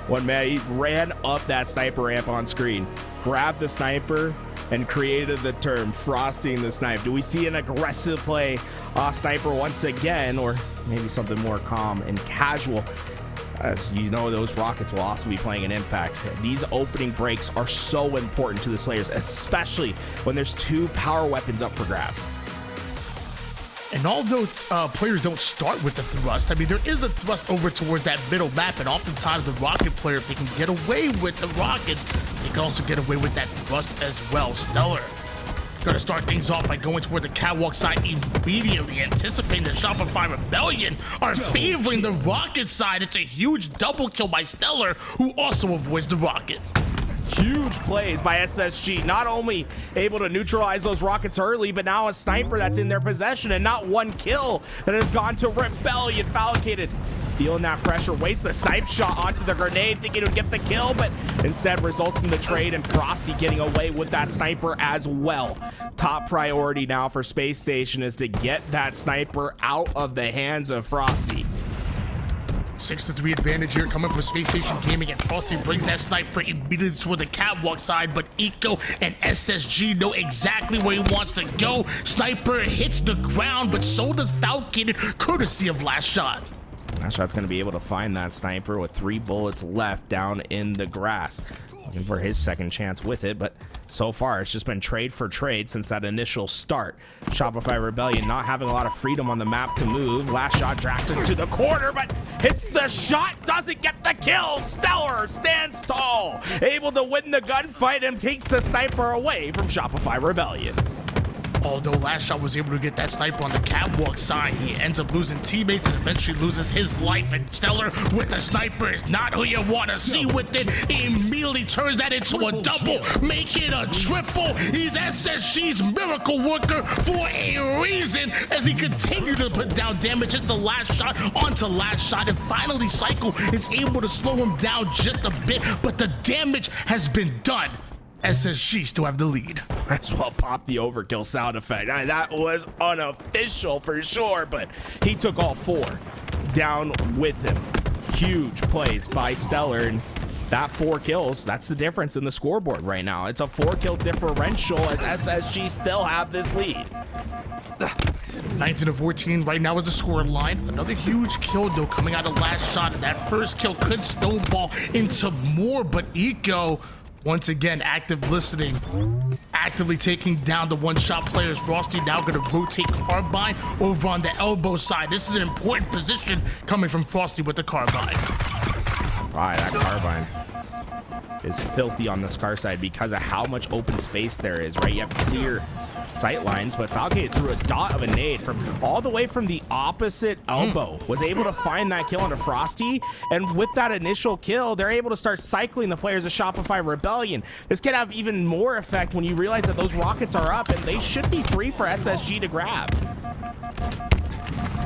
One man, he ran up that sniper ramp on screen, grabbed the sniper, and created the term frosting the snipe. Do we see an aggressive play sniper once again, or maybe something more calm and casual? As you know, those rockets will also be playing an impact. These opening breaks are so important to the Slayers, especially when there's 2 power weapons up for grabs. And although players don't start with the thrust, I mean, there is a thrust over towards that middle map, and oftentimes the rocket player, if they can get away with the rockets, they can also get away with that thrust as well. Stellar gonna start things off by going toward the catwalk side immediately, anticipating the Shopify Rebellion are favoring the rocket side. It's a huge double kill by Stellar, who also avoids the rocket. Huge plays by SSG, not only able to neutralize those rockets early, but now a sniper that's in their possession, and not one kill that has gone to Rebellion. Falcated, feeling that pressure, wastes the snipe shot onto the grenade, thinking it would get the kill, but instead results in the trade, and Frosty getting away with that sniper as well. Top priority now for Spacestation is to get that sniper out of the hands of Frosty. 6-3 advantage here coming from Spacestation Gaming, and Frosty brings that sniper immediately toward the catwalk side, but Eco and SSG know exactly where he wants to go. Sniper hits the ground, but so does Falcated, courtesy of Last Shot. Last Shot's going to be able to find that sniper with 3 bullets left down in the grass. Looking for his second chance with it, but so far it's just been trade for trade since that initial start. Shopify Rebellion not having a lot of freedom on the map to move. Last Shot drafted to the corner, but hits the shot, doesn't get the kill. Stellar stands tall, able to win the gunfight and takes the sniper away from Shopify Rebellion. Although Last Shot was able to get that sniper on the catwalk side, he ends up losing teammates and eventually loses his life. And Stellar with the sniper is not who you want to see with it. He immediately turns that into a double, make it a triple. He's SSG's miracle worker for a reason, as he continued to put down damage at the Last Shot onto Last Shot, and finally Cycle is able to slow him down just a bit, but the damage has been done. SSG still have the lead. As well pop the overkill sound effect. That was unofficial for sure, but he took all 4 down with him. Huge plays by Stellar, and that 4 kills, that's the difference in the scoreboard right now. It's a 4-kill differential as SSG still have this lead. 19-14 right now is the score line. Another huge kill though coming out of last shot. That first kill could snowball into more, but Eco once again active listening, actively taking down the one-shot players. Frosty now going to rotate Carbine over on the elbow side. This is an important position coming from Frosty with the Carbine. Right, that Carbine is filthy on the Scar side because of how much open space there is, right? You have clear sight lines, but Falcate threw a dot of a nade from all the way from the opposite elbow, was able to find that kill onto Frosty, and with that initial kill, they're able to start cycling the players of Shopify Rebellion. This could have even more effect when you realize that those rockets are up, and they should be free for SSG to grab.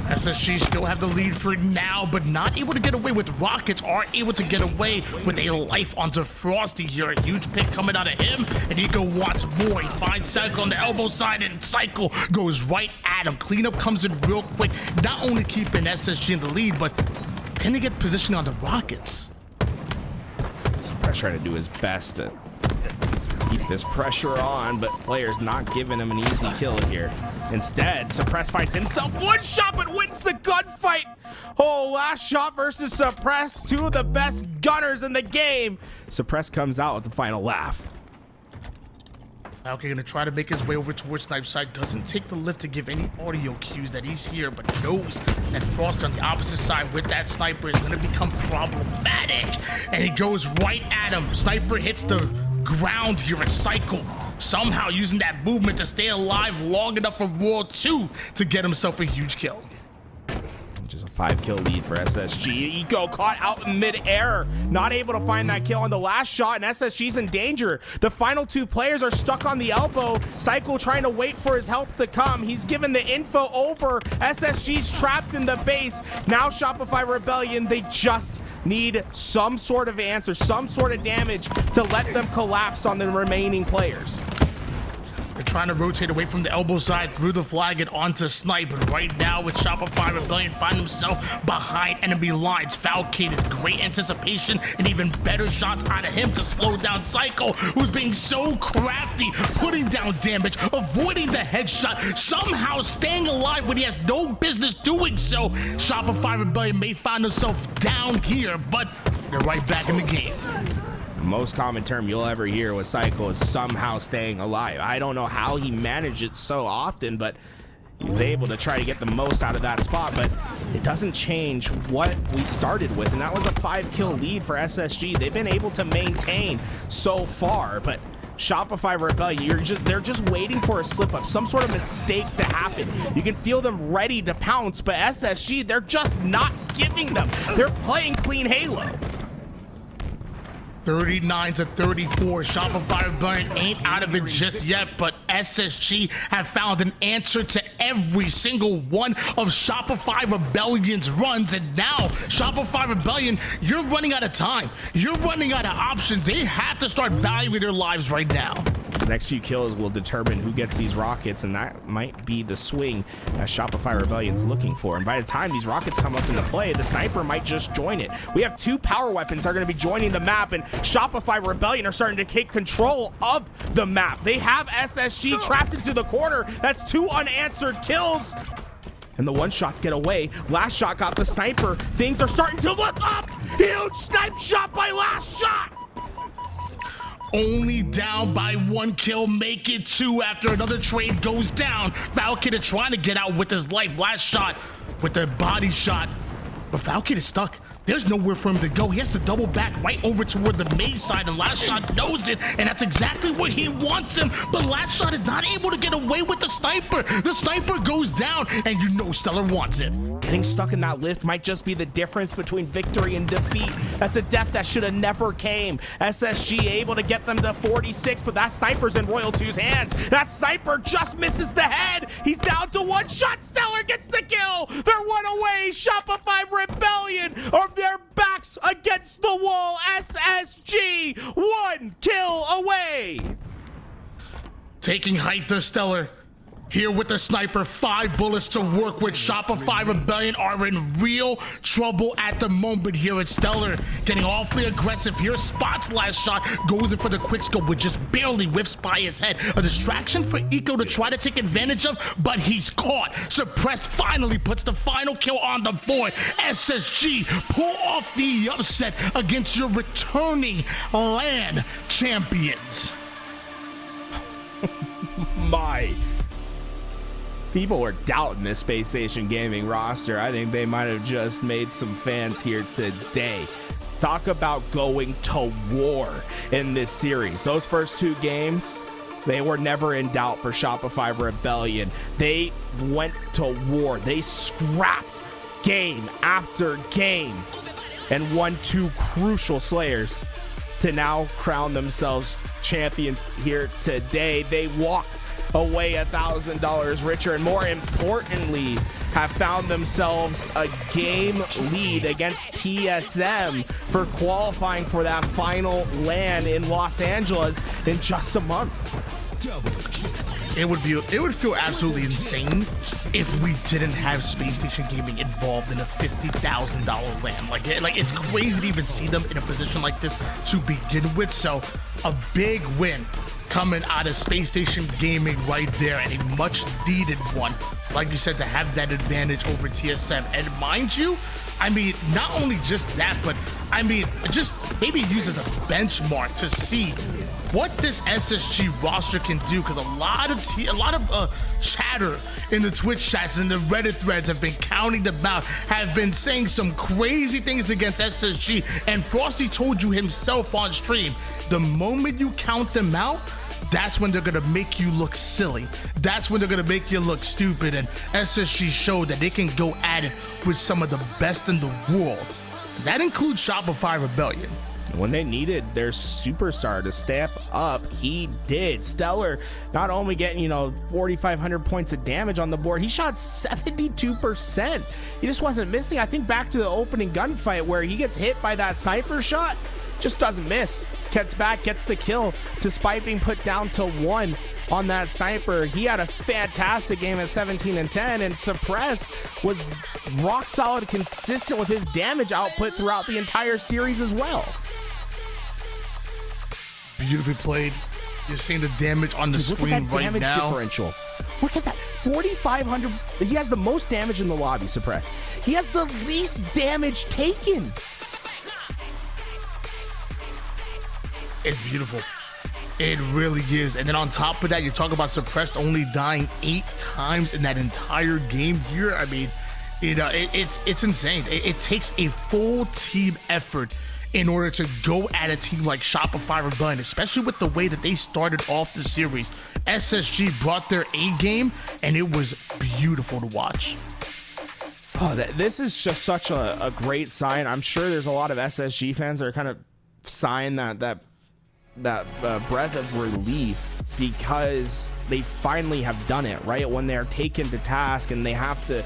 SSG still have the lead for now, but not able to get away with rockets, are able to get away with a life onto Frosty here. A huge pick coming out of him, and Eco wants more. He finds Cycle on the elbow side, and Cycle goes right at him. Cleanup comes in real quick, not only keeping SSG in the lead, but can he get positioning on the rockets? Suppress trying to do his best to keep this pressure on, but players not giving him an easy kill here. Instead, Suppress finds himself one shot but wins the gunfight. Oh, last shot versus Suppress, 2 of the best gunners in the game. Suppress comes out with the final laugh. Falcon gonna try to make his way over towards Snipe side. Doesn't take the lift to give any audio cues that he's here, but knows that Frost on the opposite side with that sniper is gonna become problematic. And he goes right at him. Sniper hits the ground here at Cycle, somehow using that movement to stay alive long enough for World 2 to get himself a huge kill. Just a 5-kill lead for SSG. Eco caught out in mid-air, not able to find that kill on the last shot, and SSG's in danger. The final 2 players are stuck on the elbow. Cycle trying to wait for his help to come. He's given the info over. SSG's trapped in the base. Now Shopify Rebellion, they just need some sort of answer, some sort of damage to let them collapse on the remaining players. They're trying to rotate away from the elbow side through the flag and onto Snipe, but right now with Shopify Rebellion find himself behind enemy lines. Falcated, great anticipation and even better shots out of him to slow down Cycle, who's being so crafty, putting down damage, avoiding the headshot, somehow staying alive when he has no business doing so. Shopify Rebellion may find himself down here, but they're right back in the game. Most common term you'll ever hear with Cycle is somehow staying alive. I don't know how he managed it so often, but he was able to try to get the most out of that spot, but it doesn't change what we started with, and that was a 5-kill lead for SSG. They've been able to maintain so far, but Shopify Rebellion, they're just waiting for a slip-up, some sort of mistake to happen. You can feel them ready to pounce, but SSG, they're just not giving them. They're playing clean Halo. 39-34. Shopify Rebellion ain't out of it just yet, but SSG have found an answer to every single one of Shopify Rebellion's runs, and now Shopify Rebellion, you're running out of time. You're running out of options. They have to start valuing their lives right now. The next few kills will determine who gets these rockets, and that might be the swing that Shopify Rebellion's looking for. And by the time these rockets come up into play, the sniper might just join it. We have 2 power weapons that are going to be joining the map, and Shopify Rebellion are starting to take control of the map. They have SSG trapped into the corner. That's 2 unanswered kills. And the one-shots get away. Last shot got the sniper. Things are starting to look up. Huge snipe shot by Last Shot. Only down by 1 kill, make it 2 after another trade goes down. Falcon is trying to get out with his life. Last shot with the body shot, but Falcon is stuck. There's nowhere for him to go. He has to double back right over toward the main side, and Last Shot knows it, and that's exactly where he wants him. But Last Shot is not able to get away with the sniper. The sniper goes down, and you know Stellar wants it. Getting stuck in that lift might just be the difference between victory and defeat. That's a death that should have never came. SSG able to get them to 46, but that sniper's in Royal 2's hands. That sniper just misses the head. He's down to 1 shot. Stellar gets the kill. They're 1 away. Shopify Rebellion are their backs against the wall. SSG 1 kill away. Taking height to Stellar. Here with the sniper, 5 bullets to work with. Shopify Rebellion are in real trouble at the moment here at Stellar. Getting awfully aggressive here. Spot's last shot goes in for the quick scope, which just barely whiffs by his head. A distraction for Eco to try to take advantage of, but he's caught. Suppressed finally puts the final kill on the board. SSG pull off the upset against your returning LAN champions. My. People were doubting this Spacestation Gaming roster. I think they might have just made some fans here today. Talk about going to war in this series. Those first 2 games, they were never in doubt for Shopify Rebellion. They went to war. They scrapped game after game and won 2 crucial slayers to now crown themselves champions here today. They walk away $1,000 richer, and more importantly, have found themselves a game lead against TSM for qualifying for that final LAN in Los Angeles in just a month. It would feel absolutely insane if we didn't have Spacestation Gaming involved in a $50,000 LAN. Like it's crazy to even see them in a position like this to begin with. So a big win coming out of Spacestation Gaming right there, and a much needed one, like you said, to have that advantage over TSM. And mind you, I mean, not only just that, but I mean, just maybe use as a benchmark to see what this SSG roster can do, because a lot of chatter in the Twitch chats and the Reddit threads have been counting them out, have been saying some crazy things against SSG, and Frosty told you himself on stream, the moment you count them out, that's when they're gonna make you look silly. That's when they're gonna make you look stupid, and SSG showed that they can go at it with some of the best in the world. That includes Shopify Rebellion. When they needed their superstar to step up, he did. Stellar not only getting, 4,500 points of damage on the board, he shot 72%. He just wasn't missing. I think back to the opening gunfight where he gets hit by that sniper shot, just doesn't miss. Gets back, gets the kill, despite being put down to 1 on that sniper. He had a fantastic game at 17 and 10, and Suppress was rock solid, consistent with his damage output throughout the entire series as well. Beautifully played. You're seeing the damage on the screen look at that right damage now. Differential. Look at that. 4,500. He has the most damage in the lobby, Suppress. He has the least damage taken. It's beautiful. It really is. And then on top of that, you talk about Suppressed only dying 8 times in that entire game here. I mean, it's insane. It takes a full team effort in order to go at a team like Shopify Rebellion, especially with the way that they started off the series. SSG brought their A game, and it was beautiful to watch. Oh, this is just such a great sign. I'm sure there's a lot of SSG fans that are kind of sighing that breath of relief, because they finally have done it, right? When they're taken to task and they have to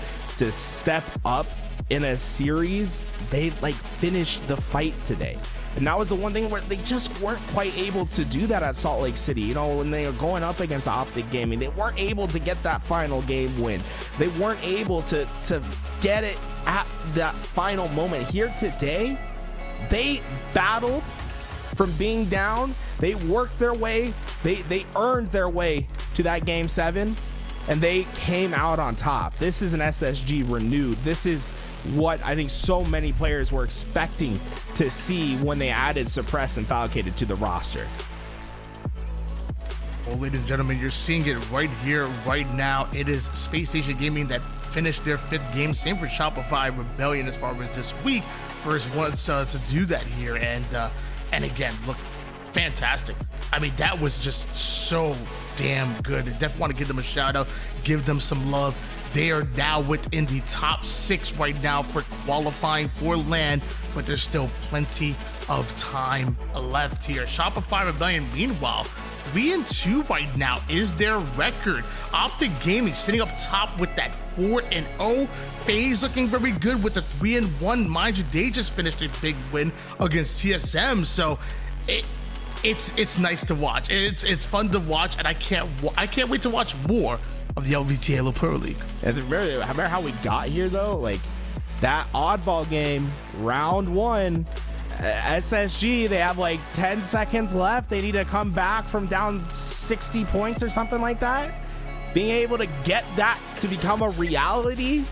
step up in a series, they finished the fight today. And that was the one thing where they just weren't quite able to do that at Salt Lake City. When they were going up against Optic Gaming, they weren't able to get that final game win. They weren't able to get it at that final moment. Here today, they battled from being down. They worked their way, they earned their way to that game 7, and they came out on top. This is an SSG renewed. This is what I think so many players were expecting to see when they added Suppress and Falcated to the roster. Well, ladies and gentlemen, you're seeing it right here, right now. It is Spacestation Gaming that finished their 5th game. Same for Shopify Rebellion as far as this week. First ones to do that here. And again, look, fantastic. I mean, that was just so damn good. I definitely want to give them a shout out, give them some love. They are now within the top 6 right now for qualifying for LAN, but there's still plenty of time left here. Shopify Rebellion, meanwhile, 3-2 right now is their record. Optic Gaming sitting up top with that 4-0. FaZe looking very good with the 3-1. Mind you, they just finished a big win against TSM, so it's nice to watch. It's fun to watch, and I can't wait to watch more of the LVT Halo Pro League. And remember how we got here though? Like that oddball game, round 1, SSG, they have like 10 seconds left. They need to come back from down 60 points or something like that. Being able to get that to become a reality,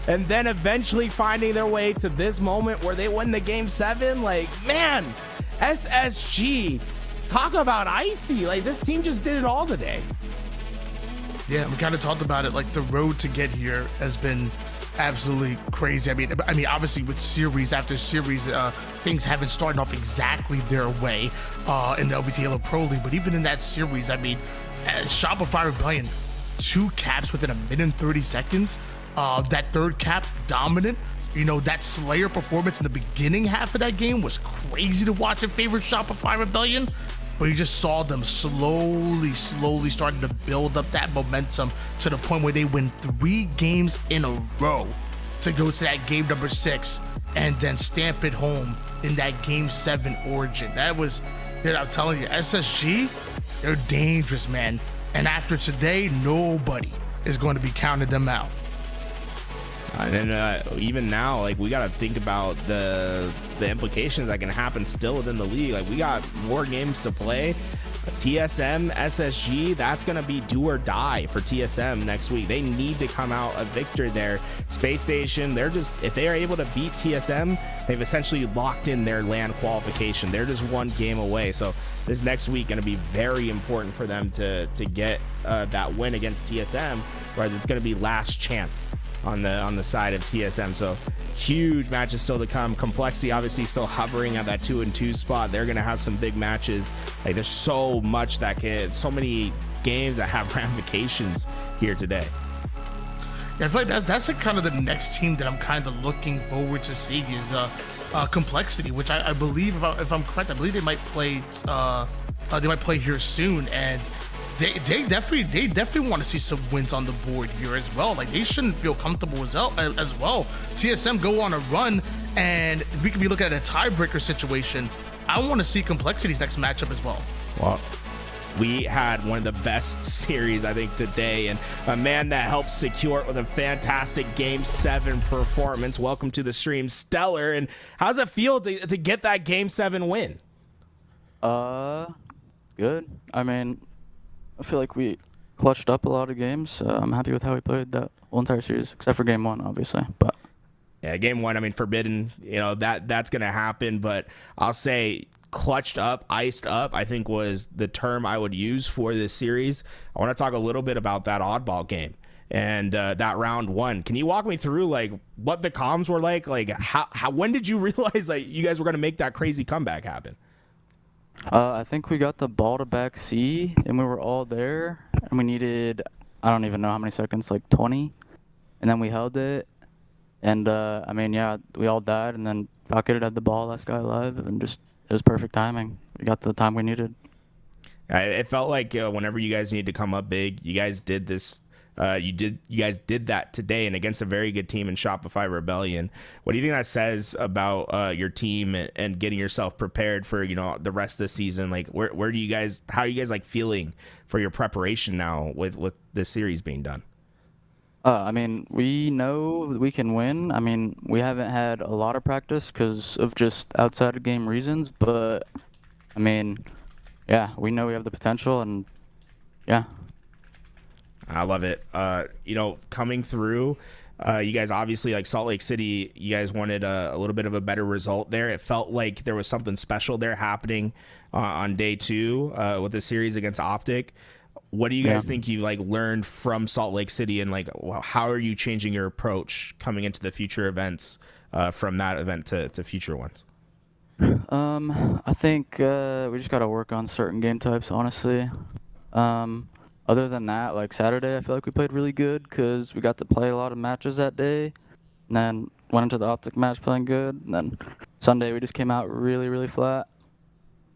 and then eventually finding their way to this moment where they win the game 7. Like, man, SSG, talk about icy. Like, this team just did it all today. Yeah, we kind of talked about it. Like, the road to get here has been absolutely crazy. I mean, obviously with series after series, things haven't started off exactly their way in the LVT Halo Pro League. But even in that series, I mean, Shopify Rebellion, 2 caps within a minute and 30 seconds. That third cap, dominant. You know, that Slayer performance in the beginning half of that game was crazy to watch in favor of Shopify Rebellion. But you just saw them slowly starting to build up that momentum to the point where they win 3 games in a row to go to that game number 6 and then stamp it home in that game 7 Origin. That was, dude, I'm telling you, SSG, they're dangerous, man. And after today, nobody is going to be counting them out. And then even now, like, we got to think about the implications that can happen still within the league. Like, we got more games to play. TSM, SSG, that's going to be do or die for TSM next week. They need to come out a victor there. Spacestation, they're just, if they are able to beat TSM, they've essentially locked in their LAN qualification. They're just 1 game away. So this next week going to be very important for them to get that win against TSM, whereas it's going to be last chance on the side of TSM. So huge matches still to come. Complexity obviously still hovering at that 2-2 spot. They're gonna have some big matches. Like, there's so much so many games that have ramifications here today. Yeah, I feel like that's like kind of the next team that I'm kind of looking forward to seeing is Complexity, which I believe, if I'm correct, I believe they might play here soon, and they definitely want to see some wins on the board here as well. Like, they shouldn't feel comfortable as well. TSM go on a run, and we could be looking at a tiebreaker situation. I want to see Complexity's next matchup as well. Well, we had one of the best series, I think, today, and a man that helped secure it with a fantastic Game 7 performance. Welcome to the stream, Stellar. And how does it feel to get that Game 7 win? Good. I mean, I feel like we clutched up a lot of games. I'm happy with how we played that whole entire series, except for game 1, obviously. But yeah, game 1, I mean, Forbidden, you know, that's going to happen. But I'll say clutched up, iced up, I think was the term I would use for this series. I want to talk a little bit about that oddball game and that round 1. Can you walk me through, like, what the comms were like? Like, how when did you realize, like, you guys were going to make that crazy comeback happen? I think we got the ball to back C, and we were all there, and we needed, I don't even know how many seconds, like 20, and then we held it, and I mean, yeah, we all died, and then Falcated had the ball, last guy alive, and just, it was perfect timing. We got the time we needed. It felt like whenever you guys needed to come up big, you guys did this. You guys did that today, and against a very good team in Shopify Rebellion. What do you think that says about your team and getting yourself prepared for, you know, the rest of the season? Like, where do you guys, how are you guys like feeling for your preparation now with this series being done? I mean, we know we can win. I mean, we haven't had a lot of practice because of just outside of game reasons, but I mean, yeah, we know we have the potential, and yeah. I love it. You know, coming through, you guys obviously, like Salt Lake City, you guys wanted a little bit of a better result there. It felt like there was something special there happening on day 2 with the series against Optic. What do you guys think you like learned from Salt Lake City, and like how are you changing your approach coming into the future events from that event to future ones? I think we just got to work on certain game types, honestly. Other than that, like Saturday, I feel like we played really good because we got to play a lot of matches that day, and then went into the Optic match playing good. And then Sunday, we just came out really, really flat.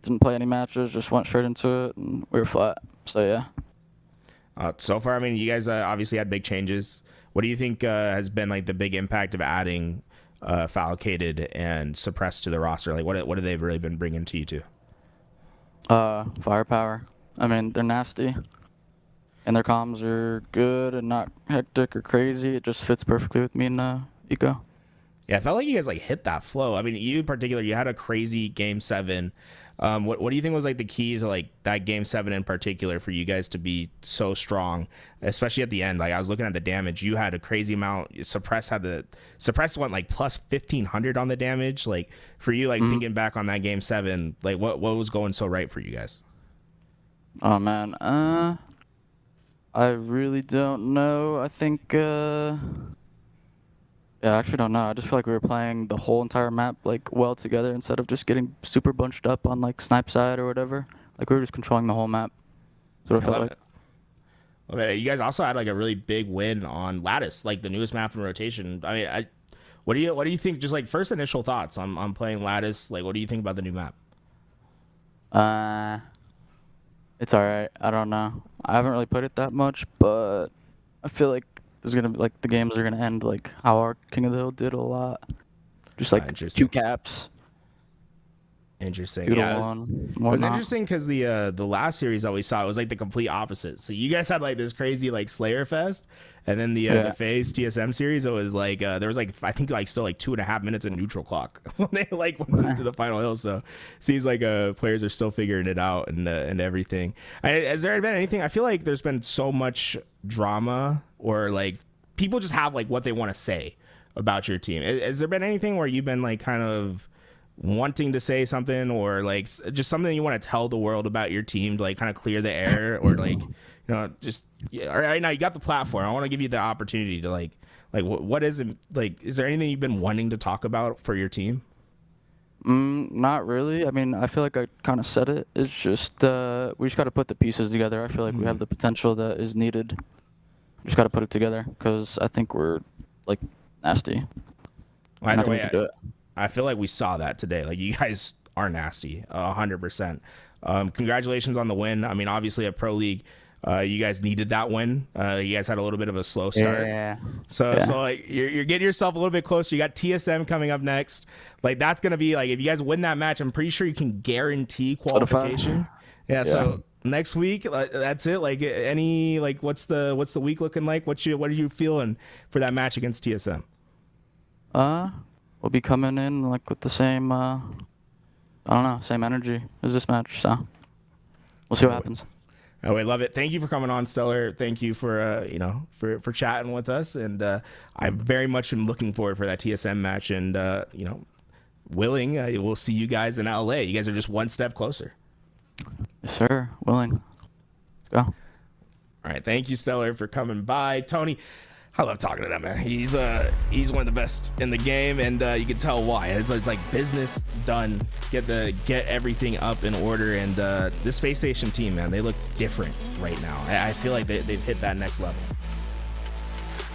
Didn't play any matches, just went straight into it, and we were flat. So, yeah. So far, I mean, you guys obviously had big changes. What do you think has been like the big impact of adding Falcated and Suppressed to the roster? Like, what have they really been bringing to you two? Firepower. I mean, they're nasty. and their comms are good and not hectic or crazy. It just fits perfectly with me and Eco. Yeah, I felt like you guys like hit that flow. I mean, you in particular, you had a crazy game 7. What do you think was like the key to like that game 7 in particular for you guys to be so strong, especially at the end? Like I was looking at the damage, you had a crazy amount. Suppress went like plus 1500 on the damage. Like for you, like thinking back on that game 7, like what was going so right for you guys? Oh man, I really don't know. I think yeah, I actually don't know. I just feel like we were playing the whole entire map like well together instead of just getting super bunched up on like snipe side or whatever. Like we were just controlling the whole map. That's what I felt like. Okay, you guys also had like a really big win on Lattice, like the newest map in rotation. I mean, what do you think? Just like first initial thoughts on playing Lattice. Like, what do you think about the new map? It's alright. I don't know. I haven't really played it that much, but I feel like there's gonna be like the games are gonna end like how our King of the Hill did a lot. Just like 2 caps. Interesting. 2 to Yeah, 1. it was interesting because the last series that we saw, it was like the complete opposite. So you guys had like this crazy like Slayer Fest, and then the FaZe TSM series, it was like there was like I think like still like 2.5 minutes of neutral clock when they like went into the final hill. So it seems like players are still figuring it out and everything. Has there been anything? I feel like there's been so much drama, or like people just have like what they want to say about your team. Has there been anything where you've been like kind of wanting to say something, or like just something you want to tell the world about your team to like kind of clear the air, or like, you know, just right now you got the platform, I want to give you the opportunity to like what is it, like, is there anything you've been wanting to talk about for your team? Not really. I mean, I feel like I kind of said it. It's just we just got to put the pieces together. I feel like we have the potential that is needed. Just got to put it together because I think we're like nasty. Well, either way, I feel like we saw that today. Like you guys are nasty, 100%. Congratulations on the win. I mean, obviously at Pro League, you guys needed that win. You guys had a little bit of a slow start. Yeah. So like you're getting yourself a little bit closer. You got TSM coming up next. Like that's gonna be like, if you guys win that match, I'm pretty sure you can guarantee qualification. Yeah. So next week, that's it. Like any like what's the week looking like? What are you feeling for that match against TSM? We'll be coming in like with the same, I don't know, same energy as this match. So we'll see what happens. Oh, I love it. Thank you for coming on, Stellar. Thank you for for chatting with us, and I very much am looking forward for that TSM match. And willing, we'll see you guys in LA. You guys are just one step closer. Yes, sir. Willing. Let's go. All right. Thank you, Stellar, for coming by. Tony, I love talking to that man. He's one of the best in the game, and you can tell why. It's like business done. Get everything up in order, and this Spacestation team, man, they look different right now. I feel like they've hit that next level.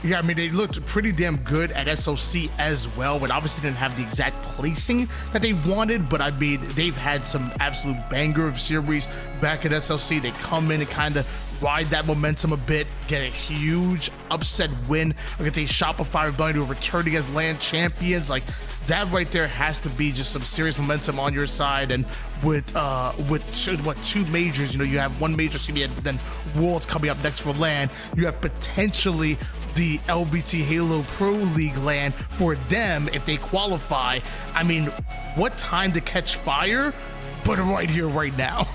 Yeah, I mean, they looked pretty damn good at SOC as well, but obviously didn't have the exact placing that they wanted. But I mean, they've had some absolute banger of series back at SOC. They come in and kind of ride that momentum a bit, get a huge upset win against a Shopify Rebellion to returning as land champions. Like, that right there has to be just some serious momentum on your side. And with 2 majors, you have one major CB and then Worlds coming up next for LAN. You have potentially the LVT Halo Pro League LAN for them if they qualify. I mean, what time to catch fire, but right here, right now.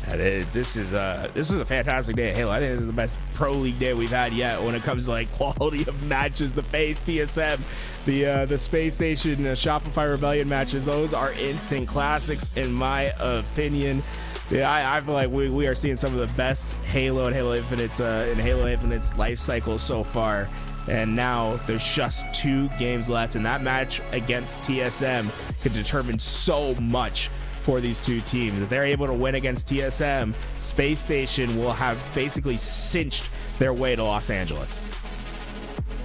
This was a fantastic day at Halo. I think this is the best Pro League day we've had yet when it comes to like quality of matches. The FaZe TSM, the Spacestation, Shopify Rebellion matches, those are instant classics in my opinion. Yeah, I feel like we are seeing some of the best Halo and Halo Infinite's life cycle so far. And now there's just 2 games left, and that match against TSM could determine so much for these 2 teams. If they're able to win against TSM, Spacestation will have basically cinched their way to Los Angeles.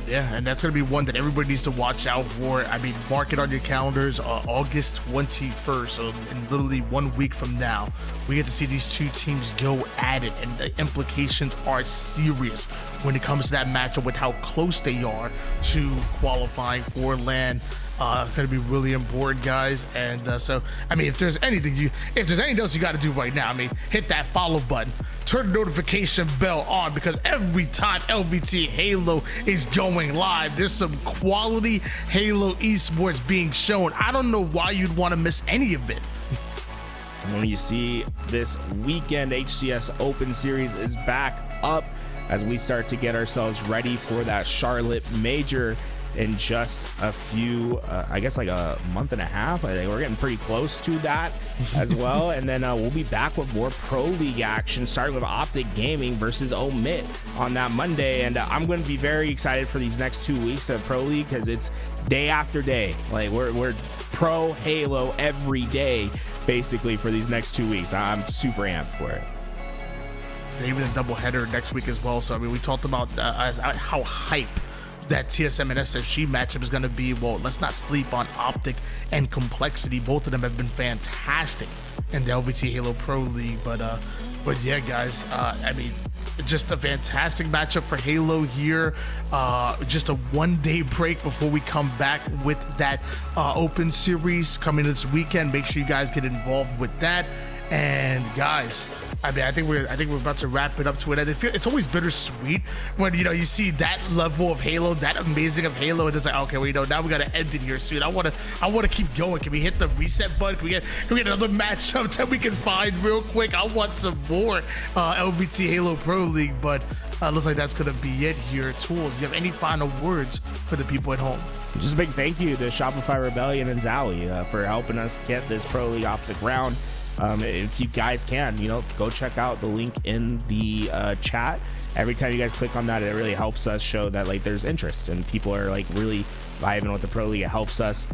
Yeah, and that's going to be one that everybody needs to watch out for. I mean, mark it on your calendars, August 21st, so in literally 1 week from now, we get to see these 2 teams go at it, and the implications are serious when it comes to that matchup with how close they are to qualifying for LAN. It's going to be really important, guys. And so, I mean, if there's anything else you got to do right now, I mean, hit that follow button, turn the notification bell on, because every time LVT Halo is going live, there's some quality Halo esports being shown. I don't know why you'd want to miss any of it. And when you see this weekend, HCS Open Series is back up as we start to get ourselves ready for that Charlotte Major in just a few, I guess like a month and a half. I think we're getting pretty close to that as well. And then we'll be back with more Pro League action, starting with Optic Gaming versus Omit on that Monday. And I'm going to be very excited for these next 2 weeks of Pro League, because it's day after day. Like we're pro Halo every day, basically, for these next 2 weeks. I'm super amped for it. And even a doubleheader next week as well. So, I mean, we talked about how hype that TSM and SSG matchup is going to be. Well, let's not sleep on Optic and Complexity. Both of them have been fantastic in the LVT Halo Pro League. But yeah, guys, I mean, just a fantastic matchup for Halo here. Just a one-day break before we come back with that Open Series coming this weekend. Make sure you guys get involved with that. And guys, I mean, I think we're about to wrap it up to it. It's always bittersweet when you see that level of Halo, that amazing of Halo, and it's like, okay, well, now we gotta end it here soon. I wanna keep going. Can we hit the reset button? Can we get another matchup that we can find real quick? I want some more LVT Halo Pro League, but looks like that's gonna be it here. Tools, do you have any final words for the people at home? Just a big thank you to Shopify Rebellion and Zally for helping us get this Pro League off the ground. If you guys can, go check out the link in the chat. Every time you guys click on that, it really helps us show that like there's interest and people are like really vibing with the Pro League. It helps us,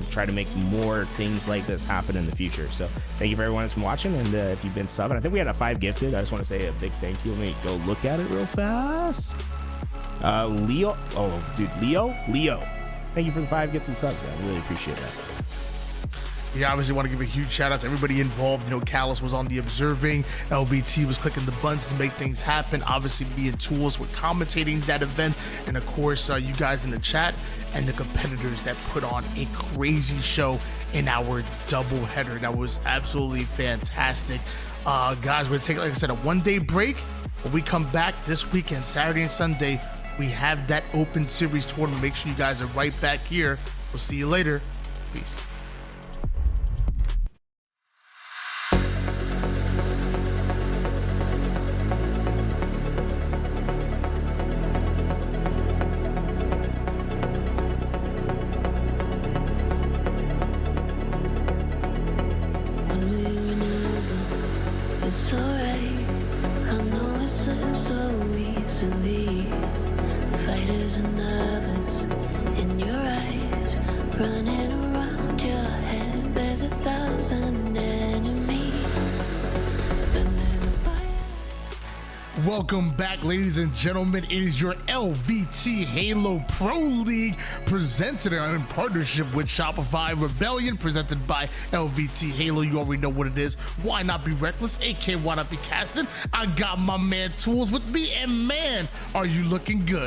try to make more things like this happen in the future. So thank you for everyone that's been watching, and if you've been subbing, I think we had a 5 gifted. I just want to say a big thank you. Let me go look at it real fast. Leo, Leo, thank you for the 5 gifted subs, man. I really appreciate that. Yeah, obviously want to give a huge shout out to everybody involved. Callus was on the observing. LVT was clicking the buttons to make things happen. Obviously, me and Tools were commentating that event. And of course, you guys in the chat and the competitors that put on a crazy show in our doubleheader. That was absolutely fantastic. Guys, we're going to take, like I said, a one-day break. When we come back this weekend, Saturday and Sunday, we have that Open Series tournament. Make sure you guys are right back here. We'll see you later. Peace. It's alright, I know it slips so easily. Fighters and lovers in your eyes, running around your head. There's 1,000 enemies, but there's a fire. Welcome back, ladies and gentlemen. It is your LVT Halo Pro League, presented in partnership with Shopify Rebellion, presented by LVT Halo. You already know what it is. Why not be reckless? AK, why not be casting? I got my man Tools with me, and man, are you looking good.